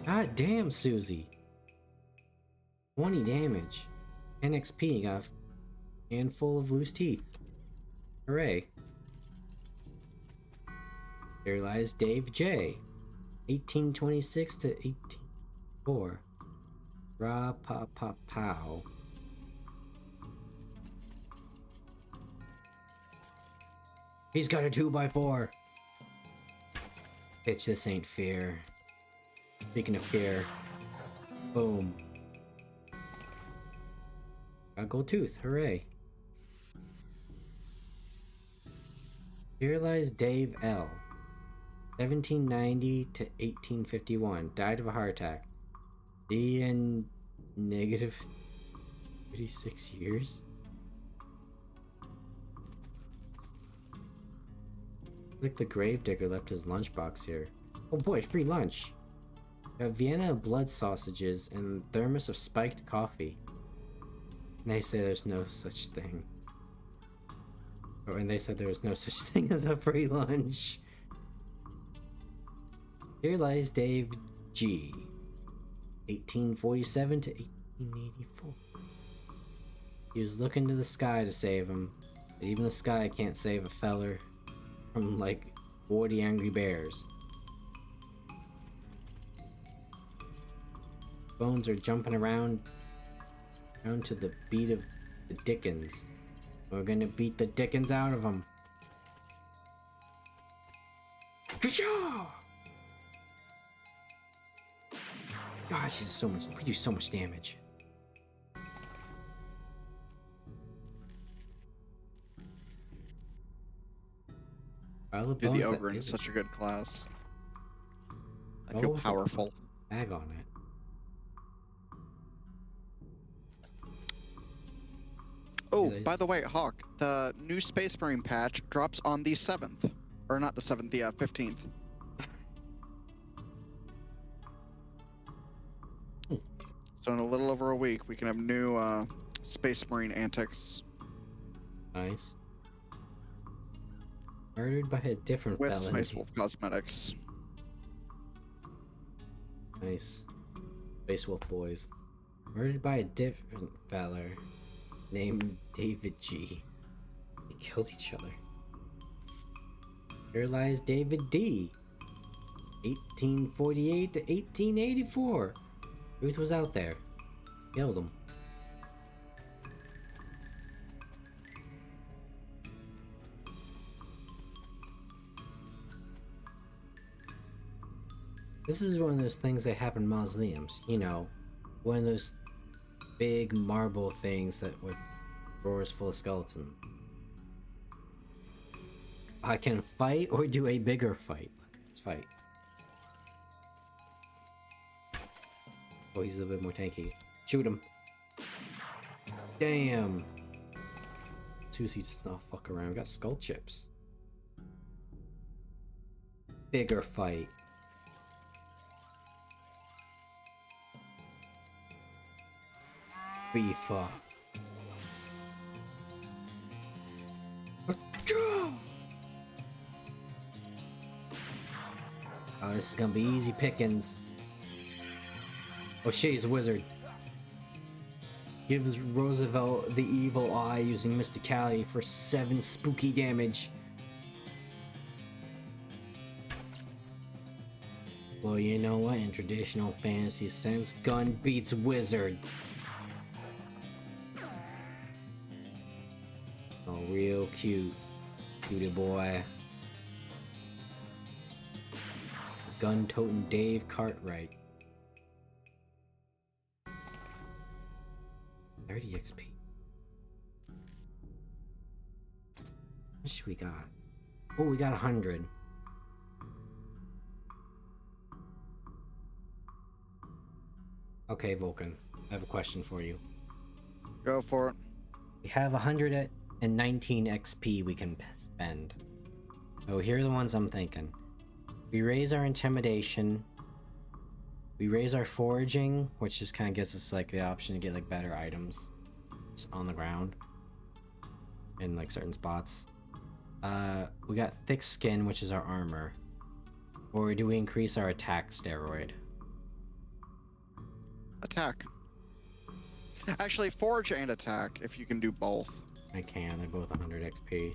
God damn, Susie. 20 damage. 10 XP, got a handful of loose teeth. Hooray. Here lies Dave J. 1826 to 1804. Ra pa pa pow. He's got a 2x4. Bitch, this ain't fair. Speaking of fear. Boom. Got a gold tooth, hooray. Here lies Dave L. 1790 to 1851. Died of a heart attack. D in negative 36 years? Like the gravedigger left his lunchbox here. Oh boy, free lunch! Got Vienna blood sausages and thermos of spiked coffee. And they say there's no such thing. Oh, and they said there was no such thing as a free lunch. Here lies Dave G. 1847 to 1884. He was looking to the sky to save him, but even the sky can't save a feller from like 40 angry bears. Bones are jumping around to the beat of the Dickens. We're gonna beat the Dickens out of them. Gosh, it's so much. We do so much damage. Dude, the ogre is such a good class. I feel powerful. Tag on it. Oh, by the way, Hawk, the new Space Marine patch drops on the 7th. Or not the 7th, the 15th. So in a little over a week, we can have new Space Marine antics. Nice. Murdered by a different with felon. Space Wolf cosmetics. Nice. Space Wolf boys. Murdered by a different feller named David G. They killed each other. Here lies David D. 1848 to 1884. Truth was out there. Killed him. This is one of those things they have in mausoleums. You know, one of those big marble things that with drawers full of skeletons. I can fight or do a bigger fight. Let's fight. Oh, he's a little bit more tanky. Shoot him. Damn. Susie does not fuck around. We got skull chips. Bigger fight. FIFA. Oh, this is gonna be easy pickings. Oh shit, he's a wizard. Gives Roosevelt the evil eye using Mysticality for 7 spooky damage. Well, you know what? In traditional fantasy sense, gun beats wizard. Oh, real cute. Cutie boy. Gun-toting Dave Cartwright. 30 XP. How much we got? Oh, we got 100. Okay, Vulcan. I have a question for you. Go for it. We have 119 XP we can spend. So here are the ones I'm thinking. We raise our intimidation. We raise our foraging, which just kind of gives us like the option to get like better items on the ground in like certain spots. We got thick skin, which is our armor. Or do we increase our attack steroid? Attack. Actually, forage and attack if you can do both. I can. They're both 100 XP.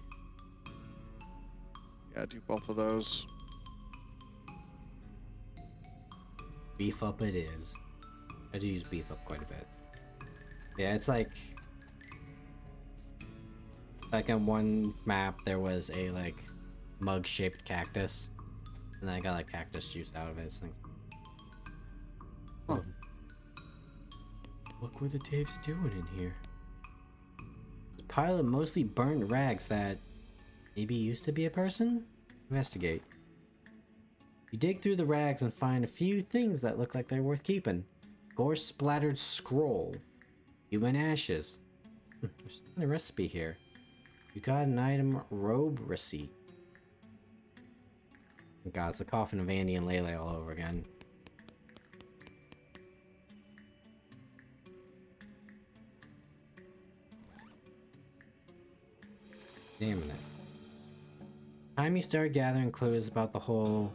Yeah, do both of those. Beef up it is. I do use beef up quite a bit. Yeah, it's like on one map there was a like mug-shaped cactus, and I got like cactus juice out of it. Things. Huh. Look what the Dave's doing in here. A pile of mostly burnt rags that maybe used to be a person? Investigate. You dig through the rags and find a few things that look like they're worth keeping. Gore-splattered scroll. Human ashes. There's not a recipe here. You got an item robe receipt. Oh God, it's the coffin of Andy and Lele all over again. Damn it. Time you start gathering clues about the whole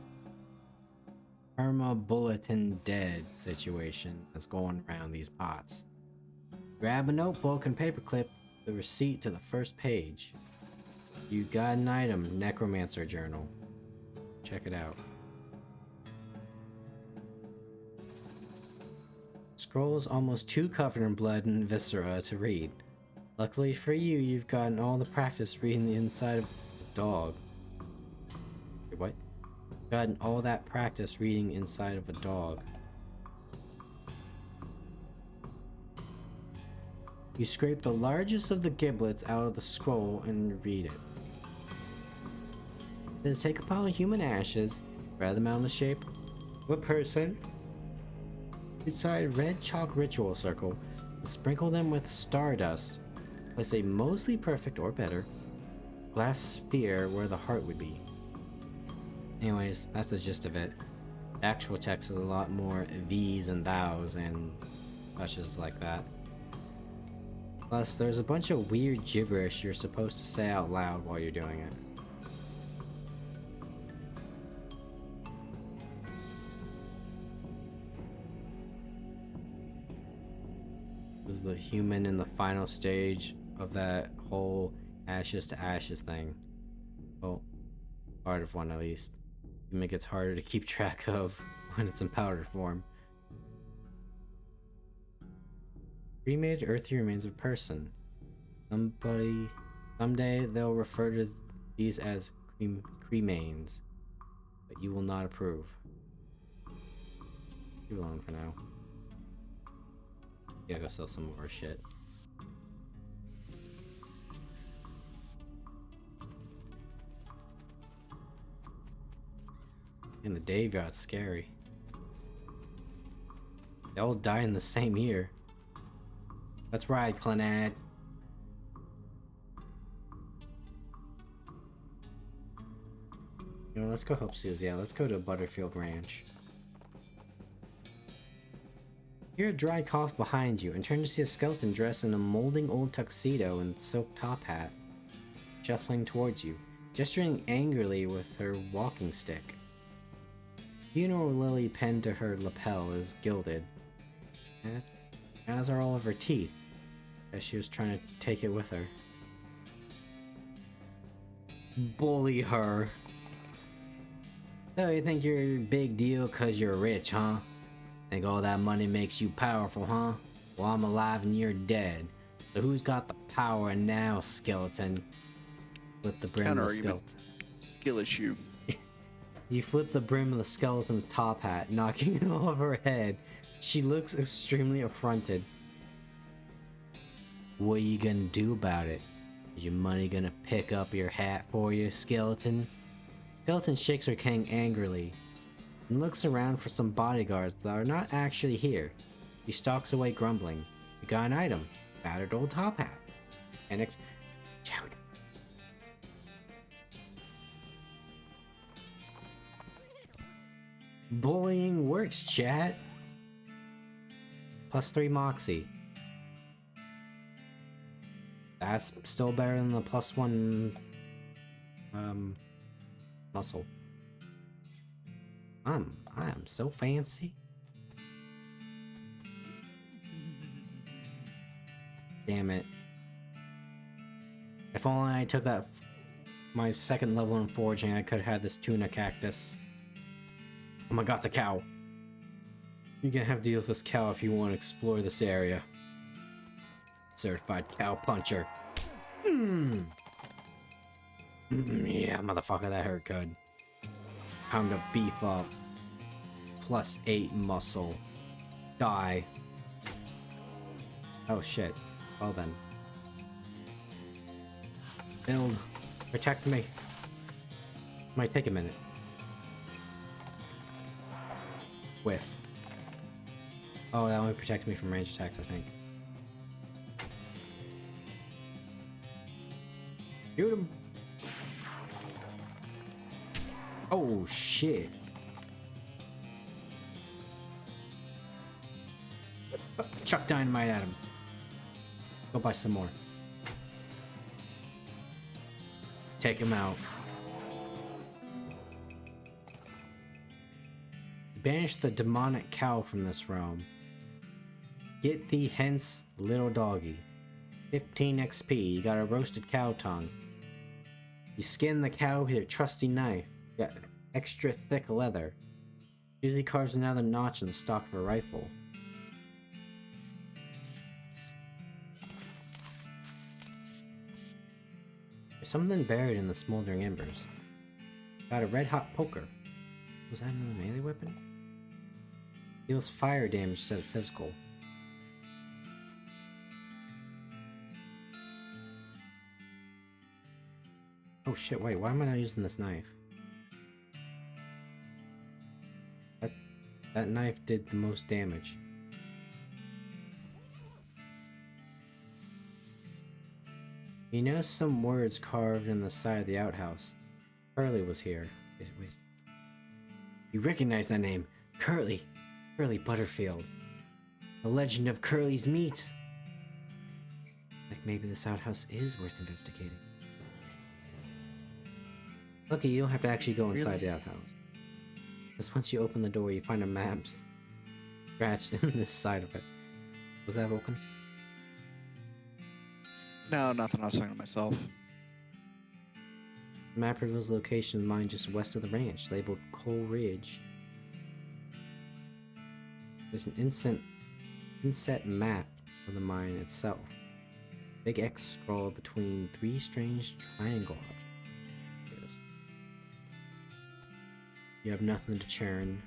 Bulletin dead situation that's going around these pots. Grab a notebook and paperclip the receipt to the first page. You got an item, Necromancer Journal. Check it out. Scroll is almost too covered in blood and viscera to read. Luckily for you, you've gotten all the practice reading the inside of a dog. Wait, what? Gotten all that practice reading inside of a dog. You scrape the largest of the giblets out of the scroll and read it. Then take a pile of human ashes, spread them out in the shape of a person inside a red chalk ritual circle, and sprinkle them with stardust. Place a mostly perfect or better glass sphere where the heart would be. Anyways, that's the gist of it. The actual text is a lot more these and thous and suches like that. Plus, there's a bunch of weird gibberish you're supposed to say out loud while you're doing it. This is the human in the final stage of that whole ashes to ashes thing. Well, part of one at least. It gets harder to keep track of when it's in powder form. Cremated earthy remains of a person. Someday they'll refer to these as cremains, but you will not approve. Leave it alone for now. Gotta go sell some of our shit. And the day got scary. They all died in the same year. That's right, Clanad. You know, let's go help Susie. Yeah, let's go to Butterfield Ranch. Hear a dry cough behind you and turn to see a skeleton dressed in a molding old tuxedo and silk top hat, shuffling towards you, gesturing angrily with her walking stick. Funeral lily pinned to her lapel is gilded, as are all of her teeth, as she was trying to take it with her. Bully her. So you think you're a big deal cause you're rich, huh? Think all that money makes you powerful, huh? Well, I'm alive and you're dead. So who's got the power now, skeleton? Flip the brim of the skeleton. Skill issue. You flip the brim of the skeleton's top hat, knocking it off her head. She looks extremely affronted. What are you gonna do about it? Is your money gonna pick up your hat for you, skeleton? Skeleton shakes her cane angrily and looks around for some bodyguards that are not actually here. She stalks away grumbling. You got an item. Battered old top hat. And bullying works, chat. +3 moxie. That's still better than the +1 muscle. I am so fancy. Damn it. If only I took that my second level in foraging, I could have had this tuna cactus. Oh my god, it's a cow. You're gonna have to deal with this cow if you want to explore this area. Certified cow puncher. Yeah, motherfucker, that hurt good. Time to beef up. +8 muscle. Die. Oh shit. Well then. Build. Protect me. Might take a minute. Whiff. Oh, that only protects me from range attacks, I think. Shoot him! Oh shit! Chuck dynamite at him. Go buy some more. Take him out. Banish the demonic cow from this realm. Get thee hence, little doggy. 15 XP. You got a roasted cow tongue. You skin the cow with your trusty knife. You got extra thick leather. Usually carves another notch in the stock of a rifle. There's something buried in the smoldering embers. Got a red hot poker. Was that another melee weapon? Deals fire damage instead of physical. Oh shit, wait, why am I not using this knife? That knife did the most damage. You know some words carved in the side of the outhouse. Curly was here. Wait. You recognize that name. Curly. Curly Butterfield. The legend of Curly's meat. Like maybe this outhouse is worth investigating. Lucky you don't have to actually go inside the outhouse. Just once you open the door, you find a map scratched in this side of it. Was that open? No, nothing. I was talking to myself. The map reveals the location of the mine just west of the ranch, labeled Coal Ridge. There's an inset map of the mine itself. Big X scroll between 3 strange triangle objects. Yes. You have nothing to churn.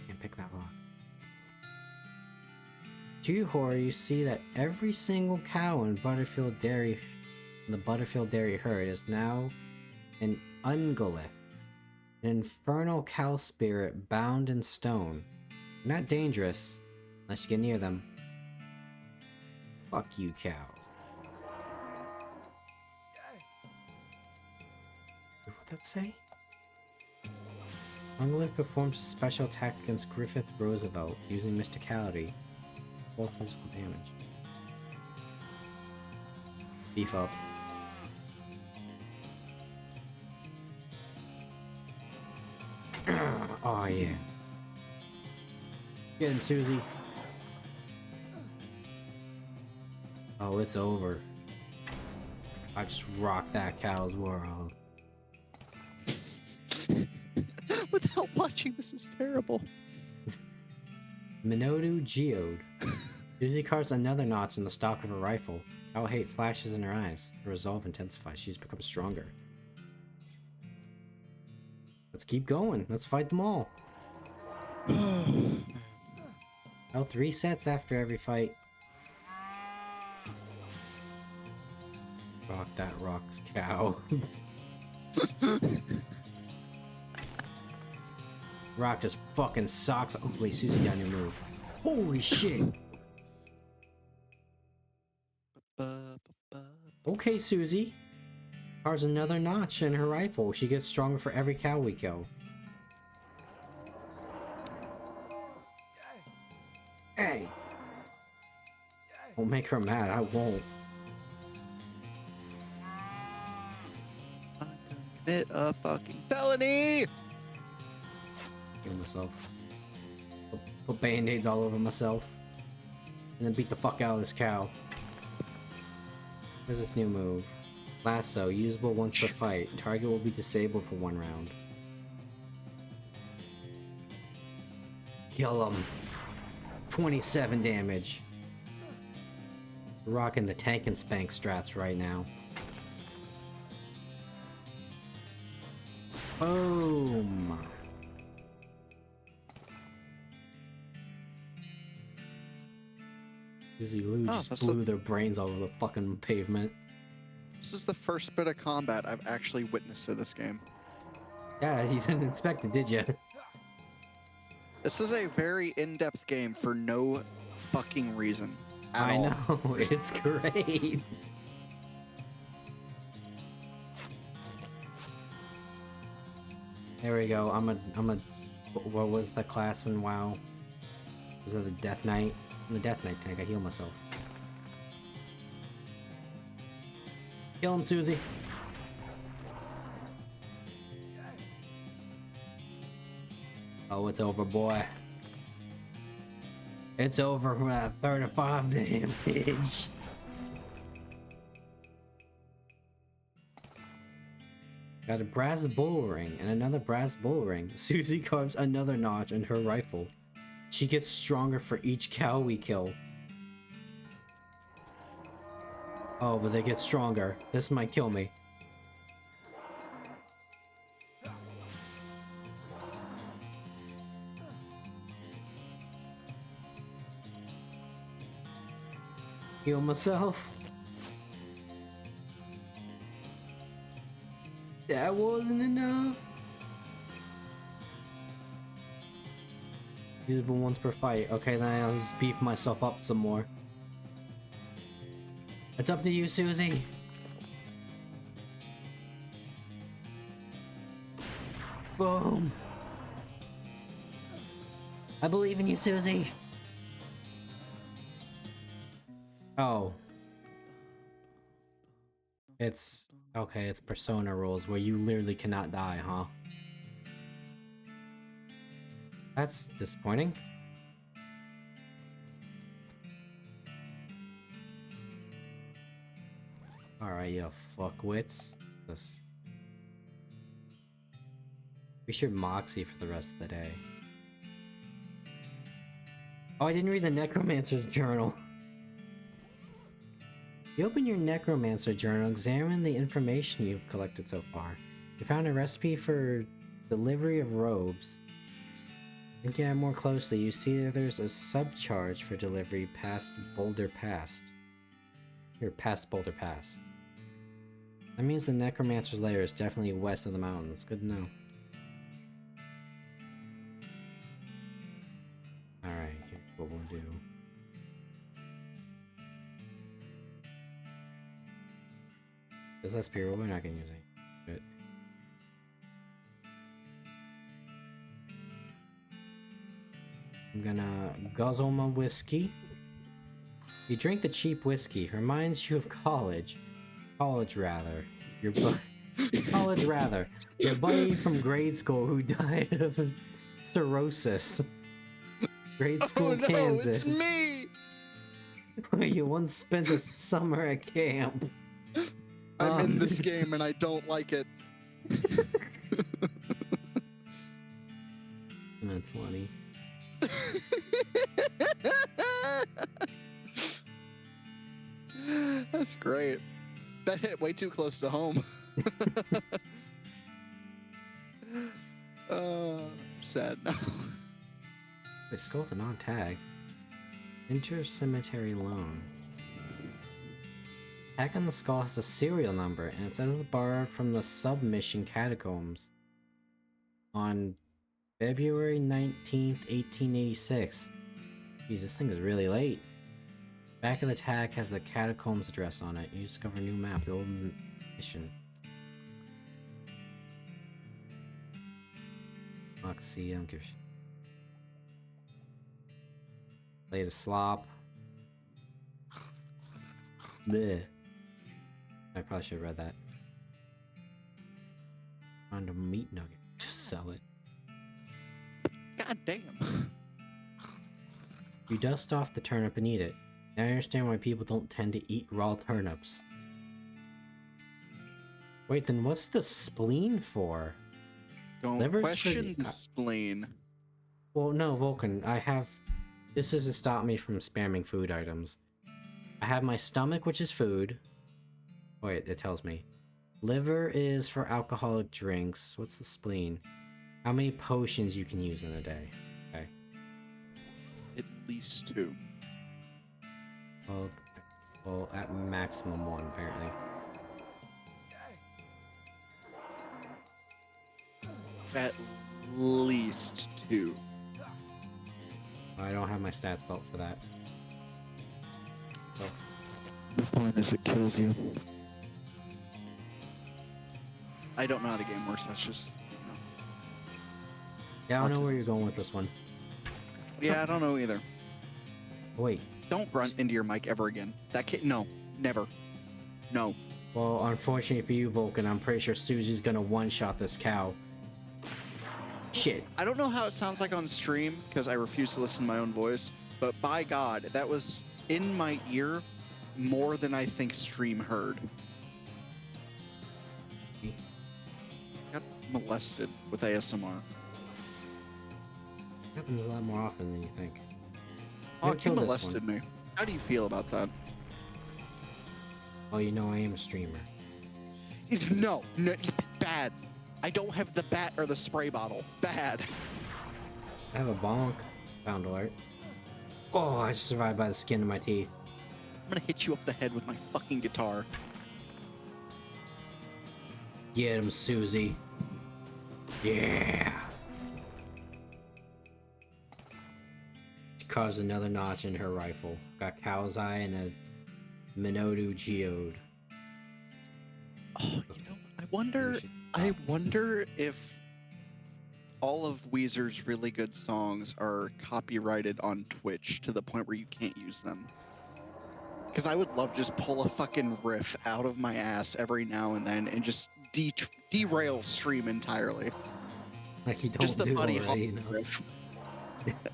Can't pick that lock. To your horror, you see that every single cow in the Butterfield Dairy herd is now an ungolith, an infernal cow spirit bound in stone. They're not dangerous unless you get near them. Fuck you, cows. What'd that say? Ungolith performs a special attack against Griffith Roosevelt using Mysticality. Full physical damage. Beef up. Oh yeah. Get him, Susie. Oh, it's over. I just rocked that cow's world. Without watching, this is terrible. Minodu Geode. Susie carves another notch in the stock of her rifle. Cow hate flashes in her eyes. Her resolve intensifies. She's become stronger. Let's keep going. Let's fight them all. Health resets after every fight. Rock that rocks, cow. Rock just fucking socks. Oh wait, Susie got a new move. Holy shit! Okay, Susie. Carves another notch in her rifle. She gets stronger for every cow we kill. Hey! Don't make her mad, I won't. I'm gonna commit a fucking felony! Kill myself. Put band-aids all over myself. And then beat the fuck out of this cow. Where's this new move? Lasso, usable once per fight. Target will be disabled for 1 round. Kill him. 27 damage. We're rocking the tank and spank strats right now. Boom! Susie Lou just blew their brains all over the fucking pavement. This is the first bit of combat I've actually witnessed in this game. Yeah, you didn't expect it, did you? This is a very in-depth game for no fucking reason at I all. know, it's great. There we go. What was the class in WoW? Was it the Death Knight? In the Death Knight tank, I heal myself. Kill him, Susie. Oh, it's over, boy. It's over for that 35 damage. Got a brass bull ring and another brass bull ring. Susie carves another notch in her rifle. She gets stronger for each cow we kill. Oh, but they get stronger. This might kill me. Heal myself. That wasn't enough. Usable once per fight. Okay, then I'll just beef myself up some more. It's up to you, Susie. Boom. I believe in you, Susie. Oh. It's... okay, it's Persona rules where you literally cannot die, huh? That's disappointing. Alright, you fuckwits. This. We should Moxie for the rest of the day. Oh, I didn't read the Necromancer's Journal. You open your Necromancer Journal, examine the information you've collected so far. You found a recipe for delivery of robes. Looking at it more closely, you see that there's a subcharge for delivery past Boulder Pass. Here, past Boulder Pass. That means the Necromancer's lair is definitely west of the mountains. Good to know. Alright, here's what we'll do. Is that spirit? We're not gonna use it. But I'm gonna guzzle my whiskey. You drink the cheap whiskey. Reminds you of college. College rather. Your college rather. Your buddy from grade school who died of cirrhosis. Grade school, Oh no, Kansas. it's me! Where you once spent a summer at camp. I'm in this game and I don't like it. That's funny. That's great. That hit way too close to home. I'm sad now. Wait, skull with a non-tag. Enter cemetery loan. Tag on the skull has a serial number, and it says it's borrowed from the submission catacombs on February 19th, 1886. Jeez, this thing is really late. Back of the tag has the catacombs address on it. You discover a new map, the old mission. Moxie, I don't give a shit. Plate of slop. Bleh. I probably should have read that. Found a meat nugget. Just sell it. God damn. You dust off the turnip and eat it. Now I understand why people don't tend to eat raw turnips. Wait, then what's the spleen for? Don't Liver's question the spleen. Well, no, Vulcan, I have... This is to stop me from spamming food items. I have my stomach, which is food. Wait, it tells me. Liver is for alcoholic drinks. What's the spleen? How many potions you can use in a day? Okay. At least 2. Well, at maximum 1, apparently. At least 2. I don't have my stats belt for that. So, The point is it kills you. I don't know how the game works, that's just... yeah, I don't know where you're going with this one. Yeah, I don't know either. Wait. Don't grunt into your mic ever again. That kid, no. Never. No. Well, unfortunately for you, Vulcan, I'm pretty sure Susie's gonna one-shot this cow. Shit. I don't know how it sounds like on stream, because I refuse to listen to my own voice, but by God, that was in my ear more than I think stream heard. Got molested with ASMR. Happens a lot more often than you think. Oh, Who you killed this molested me. How do you feel about that? Oh, you know I am a streamer. No, bad. I don't have the bat or the spray bottle. Bad. I have a bonk. Found alert. Oh, I survived by the skin of my teeth. I'm gonna hit you up the head with my fucking guitar. Get him, Susie. Yeah. She caused another notch in her rifle. Got cow's eye and a Minoru geode. Oh, you know, I wonder if all of Weezer's really good songs are copyrighted on Twitch to the point where you can't use them. Because I would love to just pull a fucking riff out of my ass every now and then and just derail stream entirely. Like you don't Just the do Buddy already, Holly you know? riff.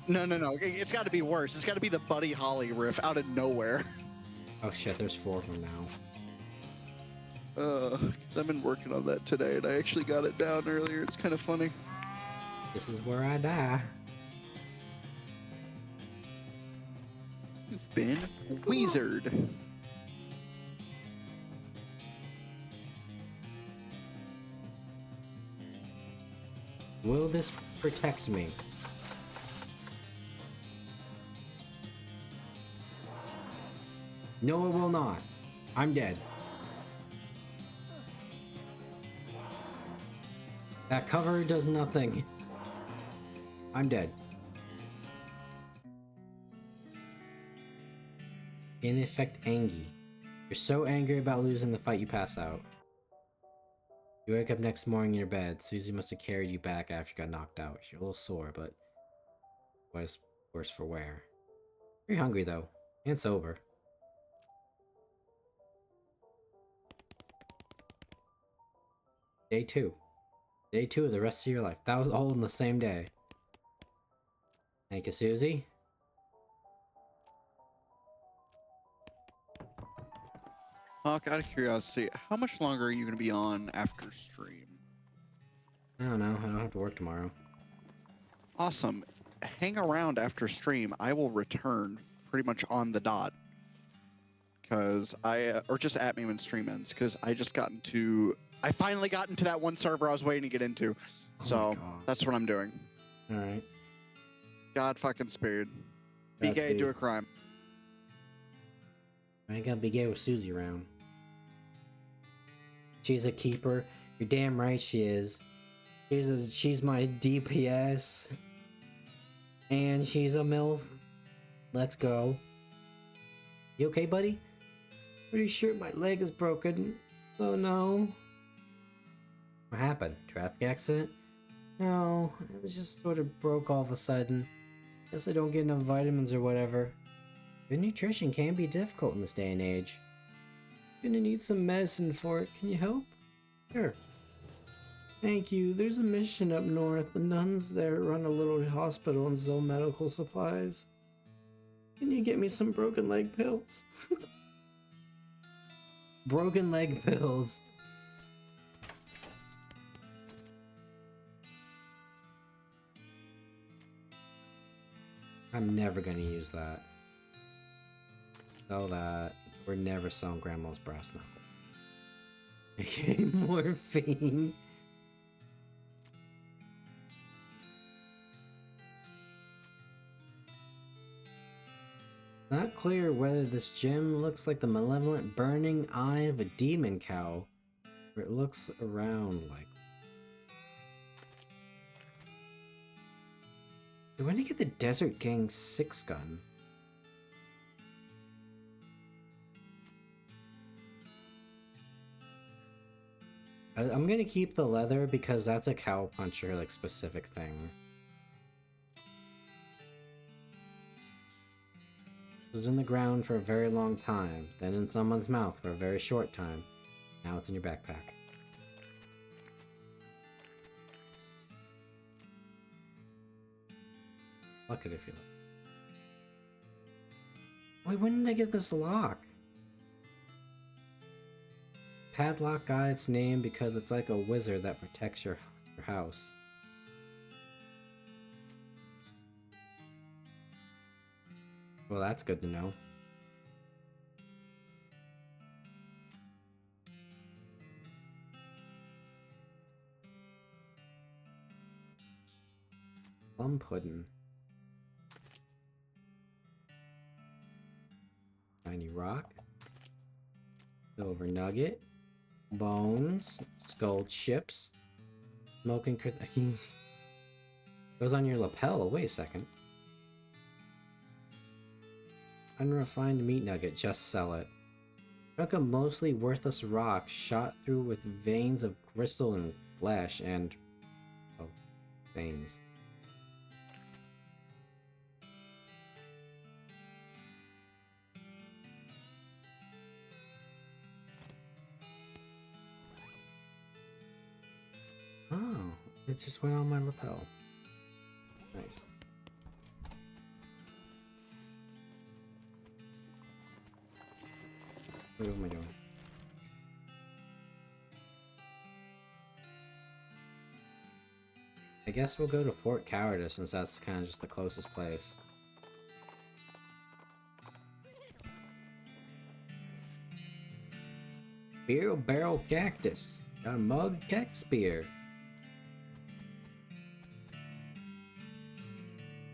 No. It's got to be worse. It's got to be the Buddy Holly riff out of nowhere. Oh shit, there's 4 of them now. 'Cause I've been working on that today and I actually got it down earlier. It's kind of funny. This is where I die. been weezered. Will this protect me? No, it will not. I'm dead. That cover does nothing. I'm dead. In effect, angry. You're so angry about losing the fight you pass out. You wake up next morning in your bed. Susie must have carried you back after you got knocked out. You're a little sore, but was worse for wear. You're hungry though, and sober. Day 2. Day 2 of the rest of your life. That was all in the same day. Thank you, Susie. Hawk, out of curiosity, how much longer are you going to be on after stream? I don't know. I don't have to work tomorrow. Awesome. Hang around after stream. I will return pretty much on the dot. Because or just at me when stream ends. Because I finally got into that one server I was waiting to get into. Oh So that's what I'm doing. Alright. God fucking spared. Be gay, Godspeed. do a crime. I ain't gonna be gay with Susie around. She's a keeper. You're damn right she is. She's my DPS. And she's a MILF. Let's go. You okay, buddy? Pretty sure my leg is broken. Oh no. What happened? Traffic accident? No, it was just sort of broke all of a sudden. Guess I don't get enough vitamins or whatever. Good nutrition can be difficult in this day and age. Gonna need some medicine for it. Can you help? Sure. Thank you. There's a mission up north. The nuns there run a little hospital and sell medical supplies. Can you get me some broken leg pills? Broken leg pills. I'm never gonna use that. Sell that. We're never selling Grandma's brass knuckle. Okay, morphine. Not clear whether this gem looks like the malevolent burning eye of a demon cow, or it looks around like. When did I get the Desert Gang 6 gun? I'm gonna keep the leather because that's a cow puncher like specific thing. It was in the ground for a very long time, then in someone's mouth for a very short time. Now it's in your backpack. Pluck it if you like. Wait, when did I get this lock? Padlock got its name because it's like a wizard that protects your house. Well, that's good to know. Plum pudding. Tiny rock. Silver nugget. Bones. Skull chips. Smoking goes on your lapel. Wait a second. Unrefined meat nugget. Just sell it. Chunk of mostly worthless rock shot through with veins of crystal and flesh and... oh, veins. Oh, it just went on my lapel. Nice. What am I doing? I guess we'll go to Fort Cowardice since that's kind of just the closest place. Beer barrel cactus. Got a mug cactus beer.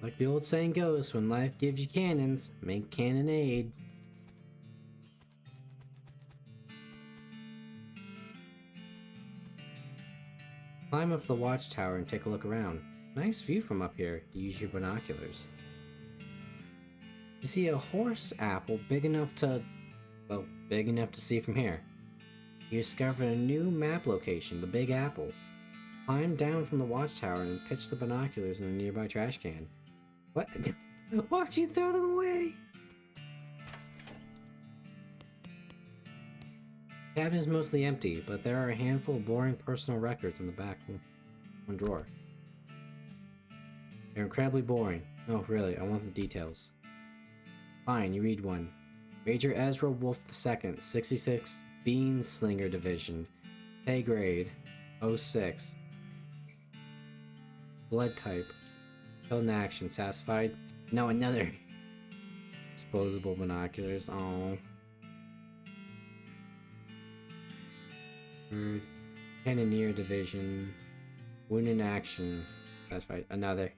Like the old saying goes, when life gives you cannons, make cannonade. Climb up the watchtower and take a look around. Nice view from up here. Use your binoculars. You see a horse apple big enough to see from here. You discover a new map location, the Big Apple. Climb down from the watchtower and pitch the binoculars in the nearby trash can. What? Why'd you throw them away? The cabin is mostly empty, but there are a handful of boring personal records in the back one drawer. They're incredibly boring. No, really, I want the details. Fine, you read one. Major Ezra Wolf II, 66th Bean Slinger Division. Pay grade 06. Blood type. Killed in action. Satisfied? No, another. Disposable binoculars. Oh. Third. Cannoneer Division. Wound in action. Satisfied. Another.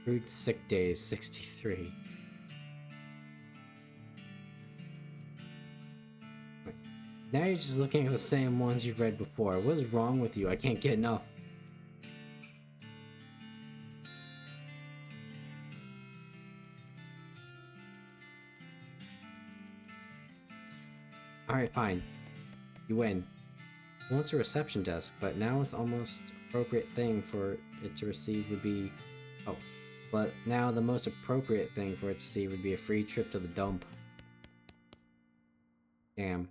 Crude sick days. 63. Now you're just looking at the same ones you've read before. What is wrong with you? I can't get enough. Alright, fine. You win. Once a reception desk, but now it's almost appropriate thing for it to receive would be... Oh. But now the most appropriate thing for it to see would be a free trip to the dump. Damn.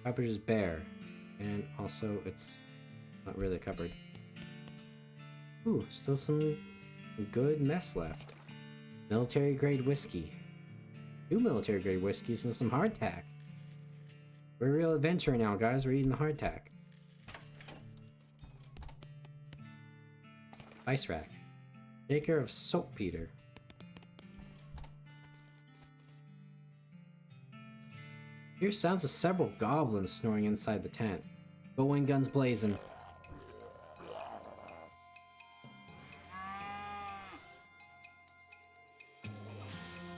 Cupboard is bare, and also it's not really a cupboard. Ooh, still some good mess left. Military grade whiskey. 2 military grade whiskeys and some hardtack. We're a real adventurer now, guys. We're eating the hardtack. Ice rack. Take care of saltpeter. Hear sounds of several goblins snoring inside the tent. Go in, guns blazing.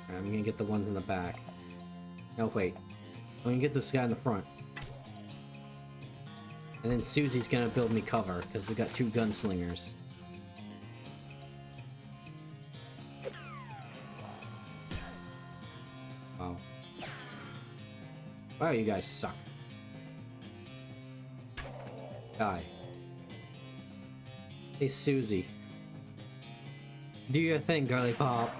Alright, I'm gonna get the ones in the back. No, wait. I'm gonna get this guy in the front. And then Susie's gonna build me cover, because we got 2 gunslingers. Wow. Wow, you guys suck. Die. Hey, Susie. Do your thing, girly pop.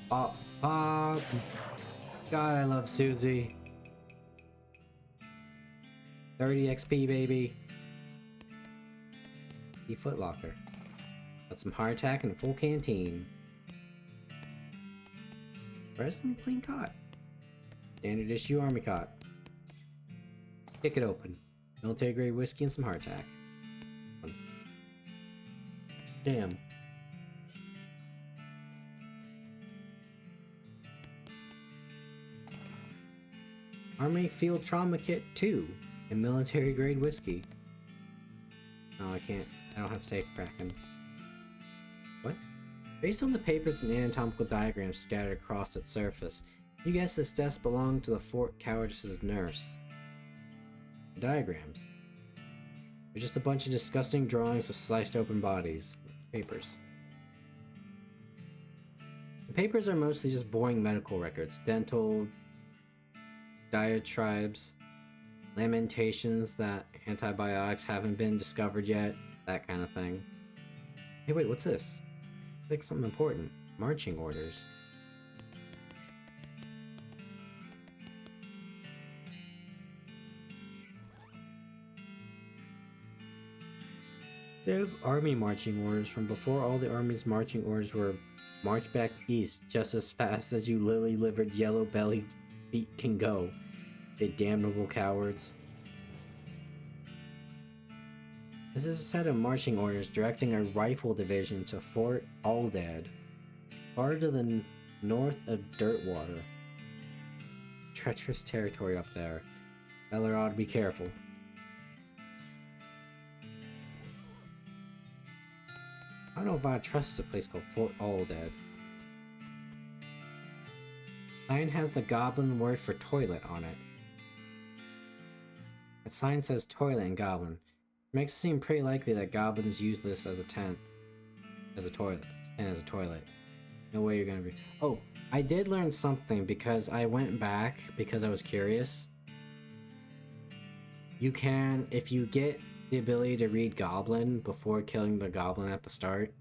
Pop, pop. God, I love Susie. 30 XP, baby. The footlocker. Got some hardtack and a full canteen. Where's the clean cot? Standard issue army cot. Kick it open. Military grade whiskey and some hardtack. Damn. Army Field Trauma Kit 2 and military grade whiskey. No, I can't. I don't have safe tracking. What? Based on the papers and anatomical diagrams scattered across its surface, you guess this desk belonged to the Fort Cowardice's nurse. The diagrams. They're just a bunch of disgusting drawings of sliced open bodies. Papers. The papers are mostly just boring medical records. Dental diatribes, lamentations that antibiotics haven't been discovered yet, that kind of thing. Hey, wait, what's this? It's like something important. Marching orders. They have army marching orders from before all the army's marching orders were march back east just as fast as you lily-livered yellow-bellied feet can go. You damnable cowards. This is a set of marching orders directing a rifle division to Fort Aldad, far to the north of Dirtwater. Treacherous territory up there. Feller ought to be careful. I don't know if I trust a place called Fort Aldad. Sign has the goblin word for toilet on it. That sign says toilet in goblin. It makes it seem pretty likely that goblins use this as a tent. As a toilet. Tent as a toilet. No way you're gonna be... Oh, I did learn something because I went back because I was curious. You can, if you get the ability to read goblin before killing the goblin at the start,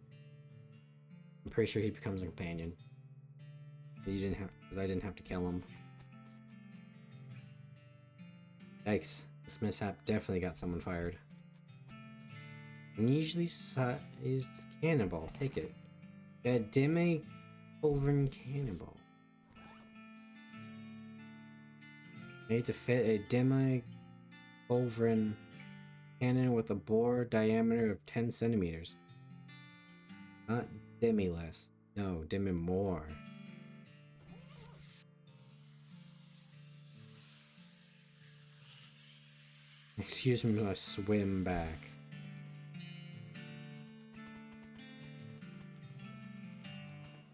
I'm pretty sure he becomes a companion. You didn't have, because I didn't have to kill him. Yikes, this mishap definitely got someone fired. Unusually sized cannonball, take it. A demi pulverin cannonball. Made to fit a demi pulverin cannon with a bore diameter of 10 centimeters. Not demi less, no, demi more. Excuse me while I swim back.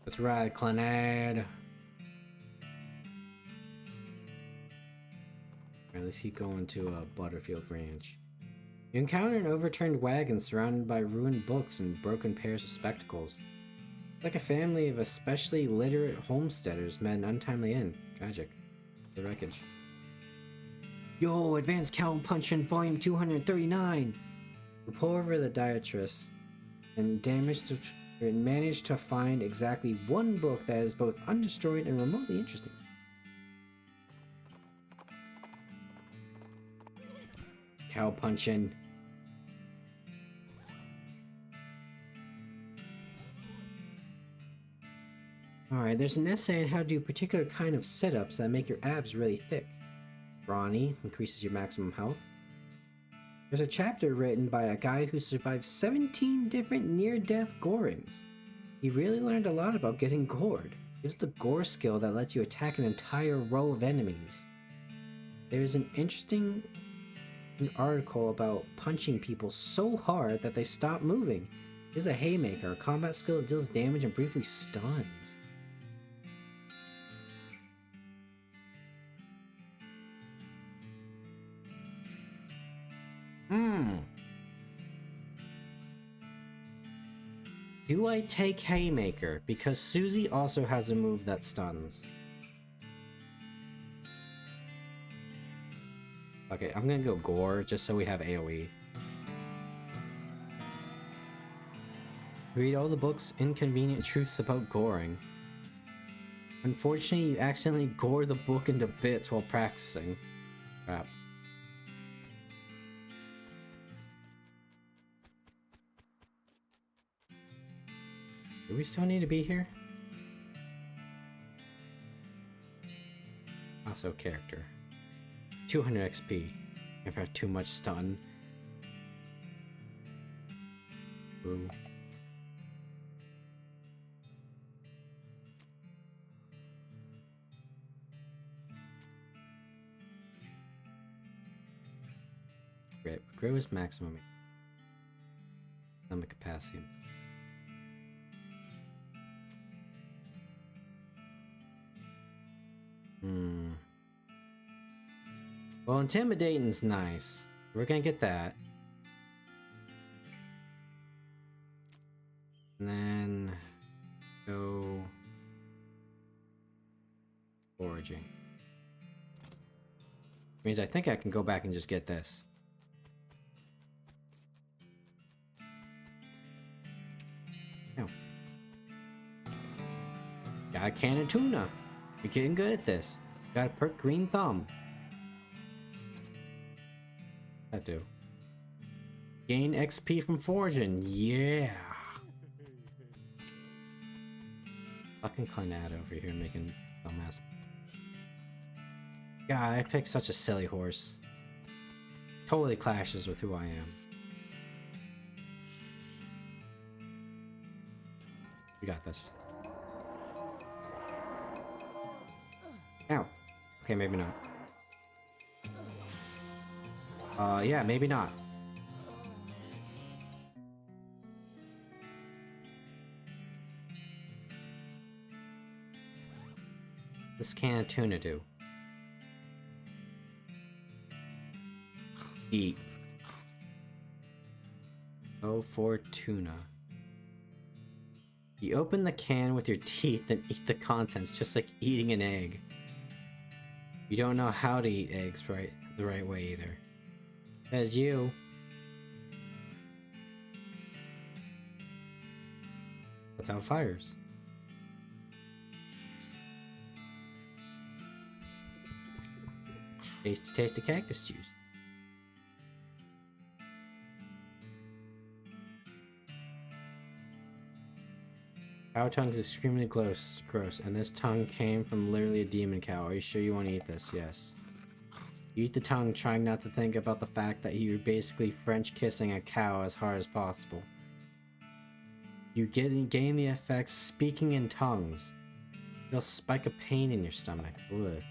That's right, Clanad. Alright, let's keep going to Butterfield Ranch. You encounter an overturned wagon surrounded by ruined books and broken pairs of spectacles. It's like a family of especially literate homesteaders met an untimely end. Tragic. The wreckage. Yo, Advanced Cow Punchin' Volume 239! You pull over the Diatrice and manage to find exactly one book that is both undestroyed and remotely interesting. Cow Punchin'. Alright, there's an essay on how to do particular kind of sit-ups that make your abs really thick. Brawny, increases your maximum health. There's a chapter written by a guy who survived 17 different near-death gorings. He really learned a lot about getting gored. It was the gore skill that lets you attack an entire row of enemies. There's an interesting article about punching people so hard that they stop moving. This is a haymaker, a combat skill that deals damage and briefly stuns. Do I take Haymaker? Because Susie also has a move that stuns. Okay, I'm gonna go Gore just so we have AoE. Read all the book's inconvenient truths about goring. Unfortunately, you accidentally gore the book into bits while practicing. Crap. Do we still need to be here? Also character. 200 XP. I've had too much stun. Ooh. Great. Grow is maximum stomach capacity. Well, intimidating's nice. We're gonna get that. And then go foraging. Means I think I can go back and just get this. No. Got a can of tuna. You're getting good at this. Got a perk green thumb. That do. Gain XP from foraging. Yeah. Fucking Clanad over here making dumbass. God, I picked such a silly horse. Totally clashes with who I am. We got this. Ow. Okay, maybe not. Yeah, maybe not. This can of tuna do? Eat. Oh, for tuna. You open the can with your teeth and eat the contents, just like eating an egg. You don't know how to eat eggs the right way either. As you. Puts out fires. Tasty cactus juice. Cow tongue is extremely gross, and this tongue came from literally a demon cow. Are you sure you want to eat this? Yes. You eat the tongue, trying not to think about the fact that you're basically French kissing a cow as hard as possible. You gain the effects speaking in tongues. You'll spike a pain in your stomach. Ugh.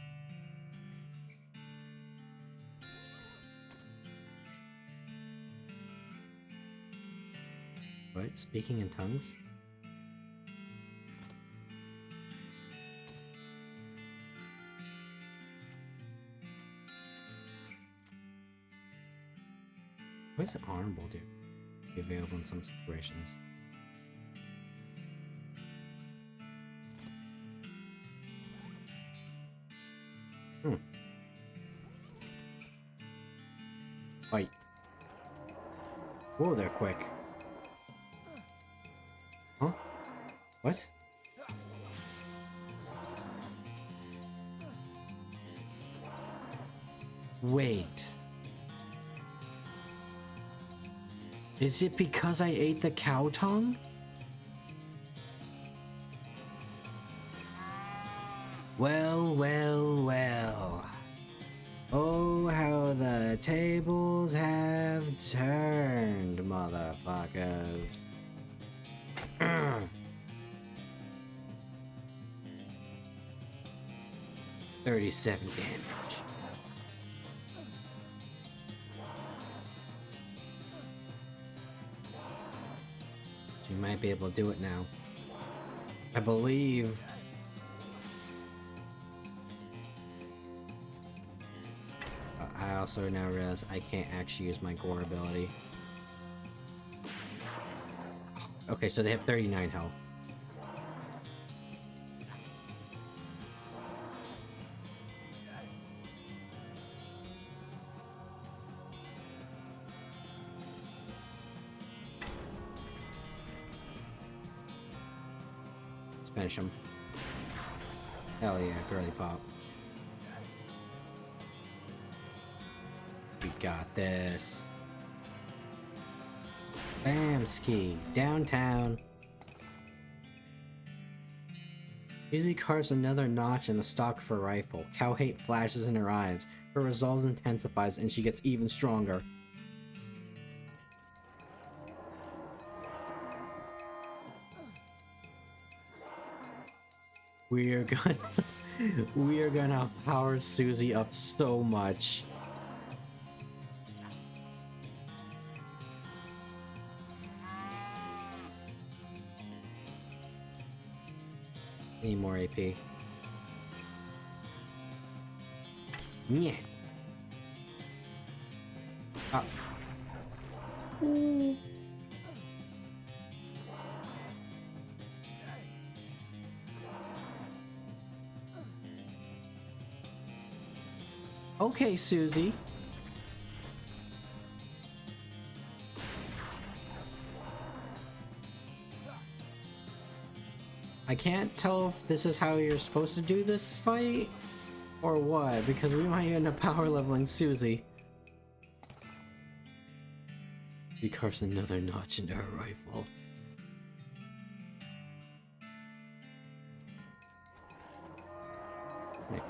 What? Speaking in tongues? What does honorable do? Be available in some situations. Fight. Whoa, they're quick. Huh? What? Wait. Is it because I ate the cow tongue? Well, well, well. Oh, how the tables have turned, motherfuckers. 37 damage. So you might be able to do it now. I believe. I also now realize I can't actually use my gore ability. Okay, so they have 39 health. Let's finish him. Hell yeah, girly pop. We got this. Bam ski downtown. Susie carves another notch in the stock for a rifle. Cow hate flashes in her eyes. Her resolve intensifies and she gets even stronger. We are gonna power Susie up so much. Need more AP. Yeah. Ah. Ooh. Okay, Susie. I can't tell if this is how you're supposed to do this fight or what, because we might end up power leveling Susie. She carves another notch into her rifle.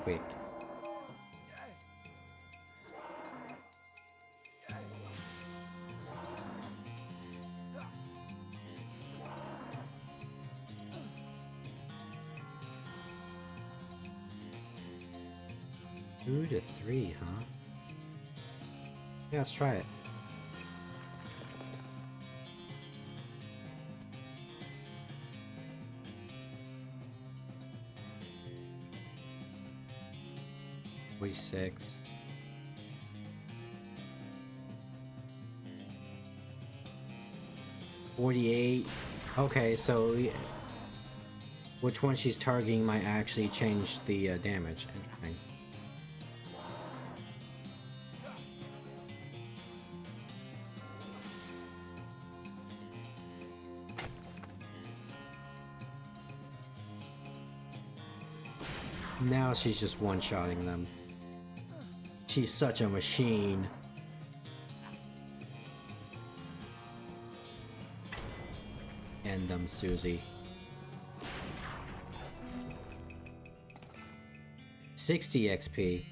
Quick. 2 to 3, huh? Yeah, let's try it. $46. $48. Okay, so which one she's targeting might actually change the damage. Interesting. Now she's just one-shotting them. She's such a machine. End them, Susie. 60 XP.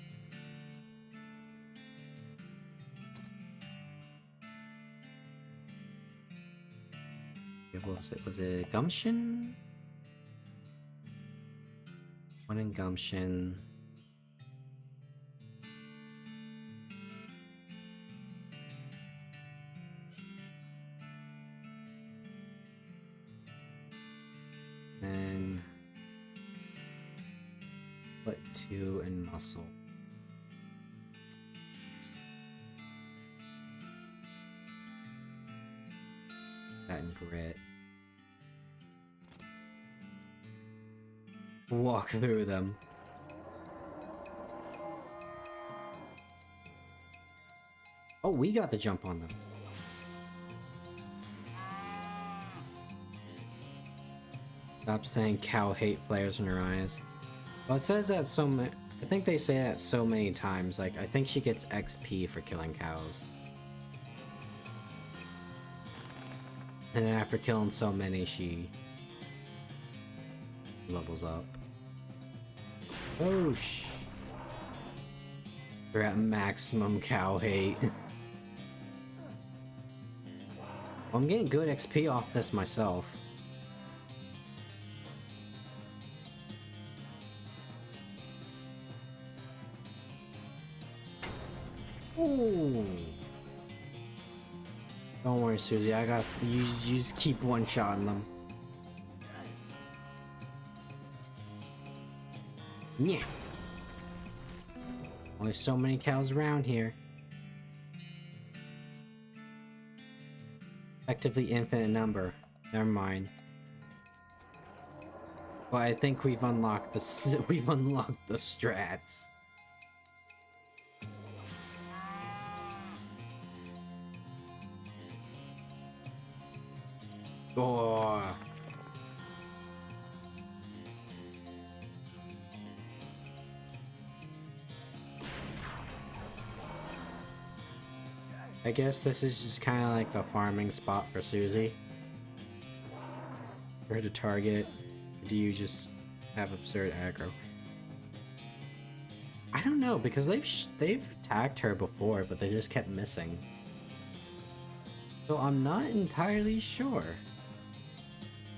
What was it? Was it Gumption? One in Gumption. Then put 2 in Muscle. That in Grit. Walk through them. Oh, we got the jump on them. Stop saying cow hate flares in her eyes. Well, it says that so many. I think they say that so many times. Like, I think she gets XP for killing cows. And then after killing so many, she levels up. Oh, we're at maximum cow hate. I'm getting good XP off this myself. Ooh. Don't worry, Susie. I got you. You just keep one-shotting them. Yeah. Only so many cows around here. Effectively infinite number. Never mind. But I think we've unlocked the we've unlocked the strats. Oh. I guess this is just kind of like the farming spot for Susie. For her to target. Or do you just have absurd aggro? I don't know, because they've attacked her before, but they just kept missing. So I'm not entirely sure.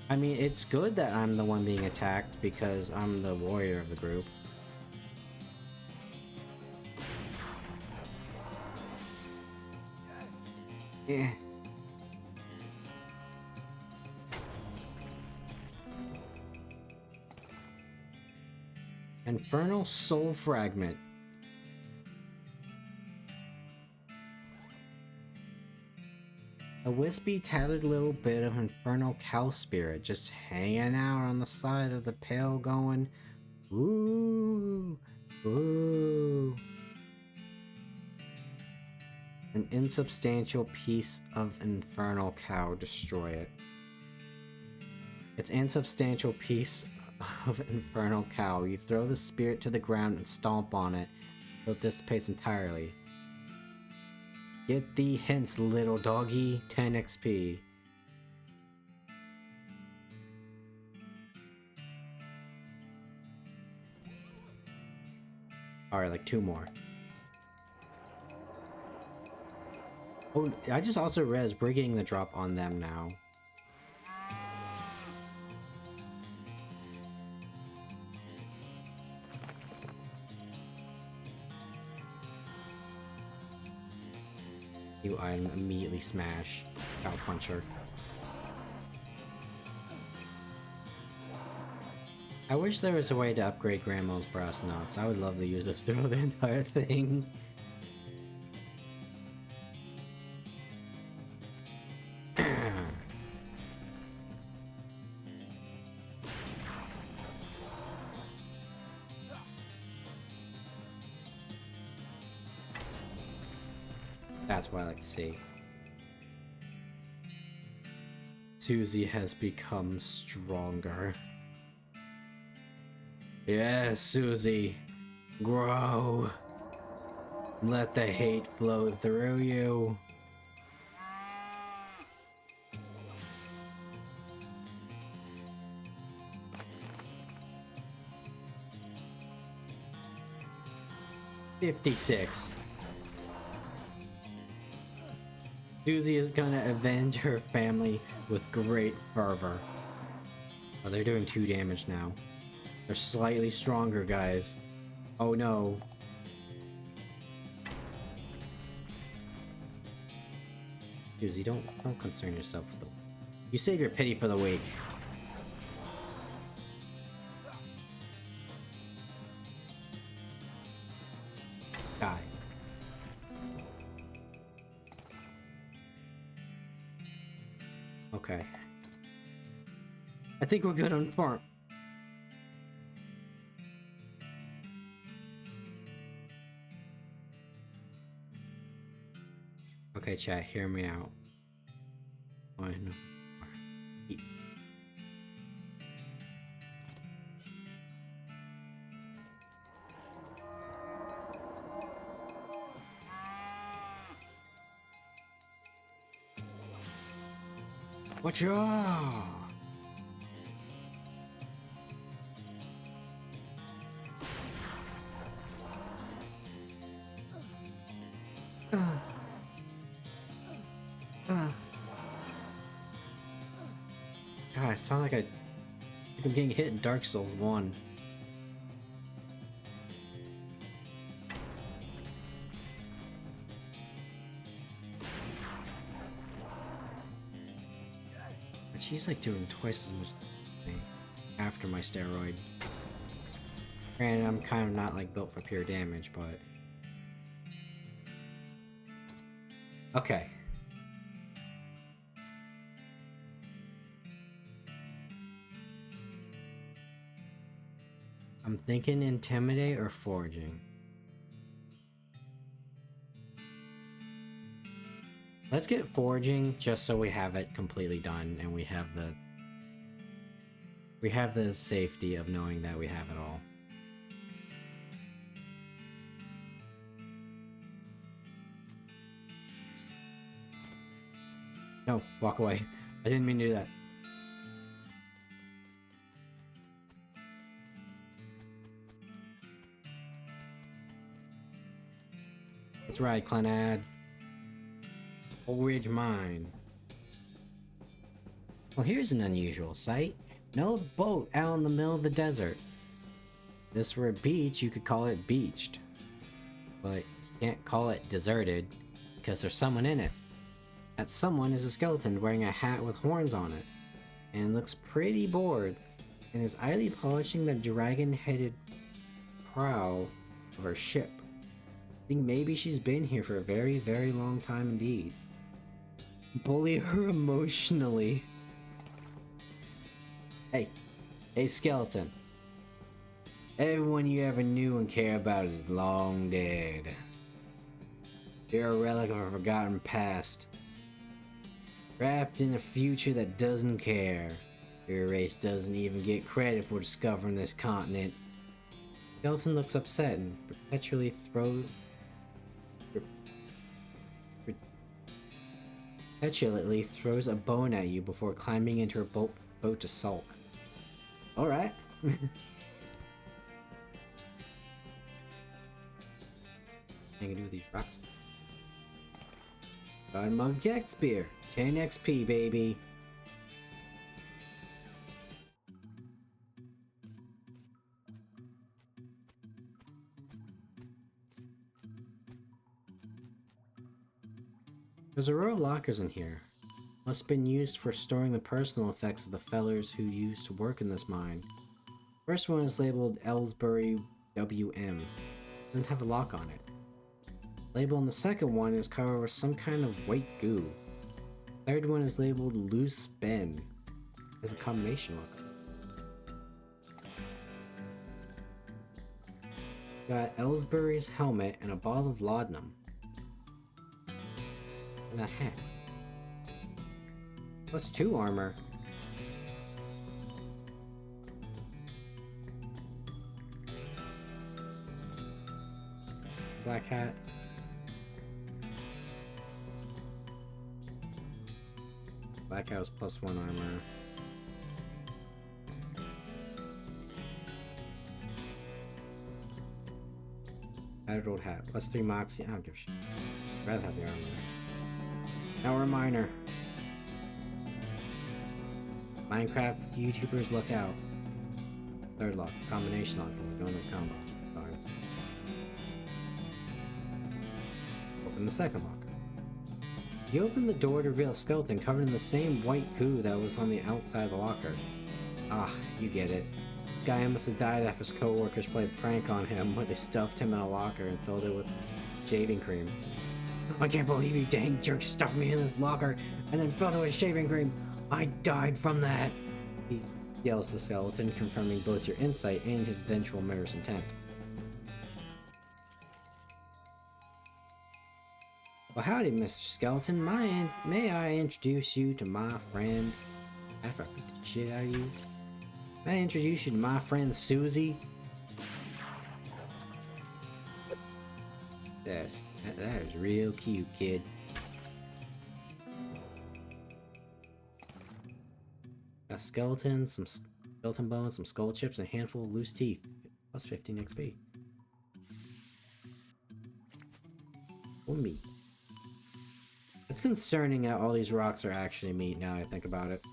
I mean, it's good that I'm the one being attacked because I'm the warrior of the group. Yeah. Infernal Soul Fragment. A wispy, tattered little bit of infernal cow spirit just hanging out on the side of the pail going, ooh, ooh. An insubstantial piece of infernal cow, destroy it. It's insubstantial piece of infernal cow. You throw the spirit to the ground and stomp on it, so it dissipates entirely. Get the hints, little doggy. 10 XP. Alright, like 2 more. Oh, I just also realized we're getting the drop on them now. New item, immediately smash. Cow puncher. I wish there was a way to upgrade Grandma's brass knucks. I would love to use those throughout the entire thing. That's what I like to see. Susie has become stronger. Yes, Susie. Grow. Let the hate flow through you. $56. Susie is gonna avenge her family with great fervor. Oh, they're doing 2 damage now. They're slightly stronger, guys. Oh no. Susie, don't concern yourself with the... You save your pity for the weak. Die. Okay. I think we're good on farm. Okay, chat, hear me out. One. Watch out! God, I sound like I'm getting hit in Dark Souls 1. But she's like doing twice as much as me after my steroid. Granted, I'm kind of not like built for pure damage, but... Okay. I'm thinking intimidate or foraging. Let's get foraging just so we have it completely done and we have the safety of knowing that we have it all. No, walk away. I didn't mean to do that. That's right, Clanad. Ridge Mine. Well, here's an unusual sight. No boat out in the middle of the desert. If this were a beach, you could call it beached. But you can't call it deserted, because there's someone in it. That someone is a skeleton wearing a hat with horns on it, and looks pretty bored, and is idly polishing the dragon-headed prow of her ship. I think maybe she's been here for a very, very long time indeed. Bully her emotionally. Hey skeleton. Everyone you ever knew and cared about is long dead. You're a relic of a forgotten past. Trapped in a future that doesn't care. Your race doesn't even get credit for discovering this continent. Skeleton looks upset and petulantly throws a bone at you before climbing into her boat to sulk. Alright. What can I do with these rocks? Got a mug Jack Spear. 10 XP, baby. There's a row of lockers in here. Must have been used for storing the personal effects of the fellers who used to work in this mine. First one is labeled Ellsbury WM. Doesn't have a lock on it. Label on the second one is covered with some kind of white goo. Third one is labeled Loose Ben. There's a combination lock. Got Ellsbury's helmet and a bottle of laudanum. And a hat. +2 armor. Black hat. Black hat was +1 armor. Added old hat. +3 moxie. I don't give a shit. I'd rather have the armor. Now we're a miner. Minecraft YouTubers look out. Third lock. Combination lock. We're going to combo. Darn. Open the second lock. You open the door to reveal a skeleton covered in the same white goo that was on the outside of the locker. Ah, you get it. This guy must have died after his co-workers played a prank on him where they stuffed him in a locker and filled it with shaving cream. I can't believe you dang jerk stuffed me in this locker and then filled it with shaving cream. I died from that! He yells the skeleton, confirming both your insight and his eventual murderous intent. Well, howdy, Mr. Skeleton. May I introduce you to my friend? After I beat the shit out of you. May I introduce you to my friend Susie? That is real cute, kid. A skeleton, some skeleton bones, some skull chips, and a handful of loose teeth. +15 XP. Or meat. It's concerning how all these rocks are actually meat now I think about it.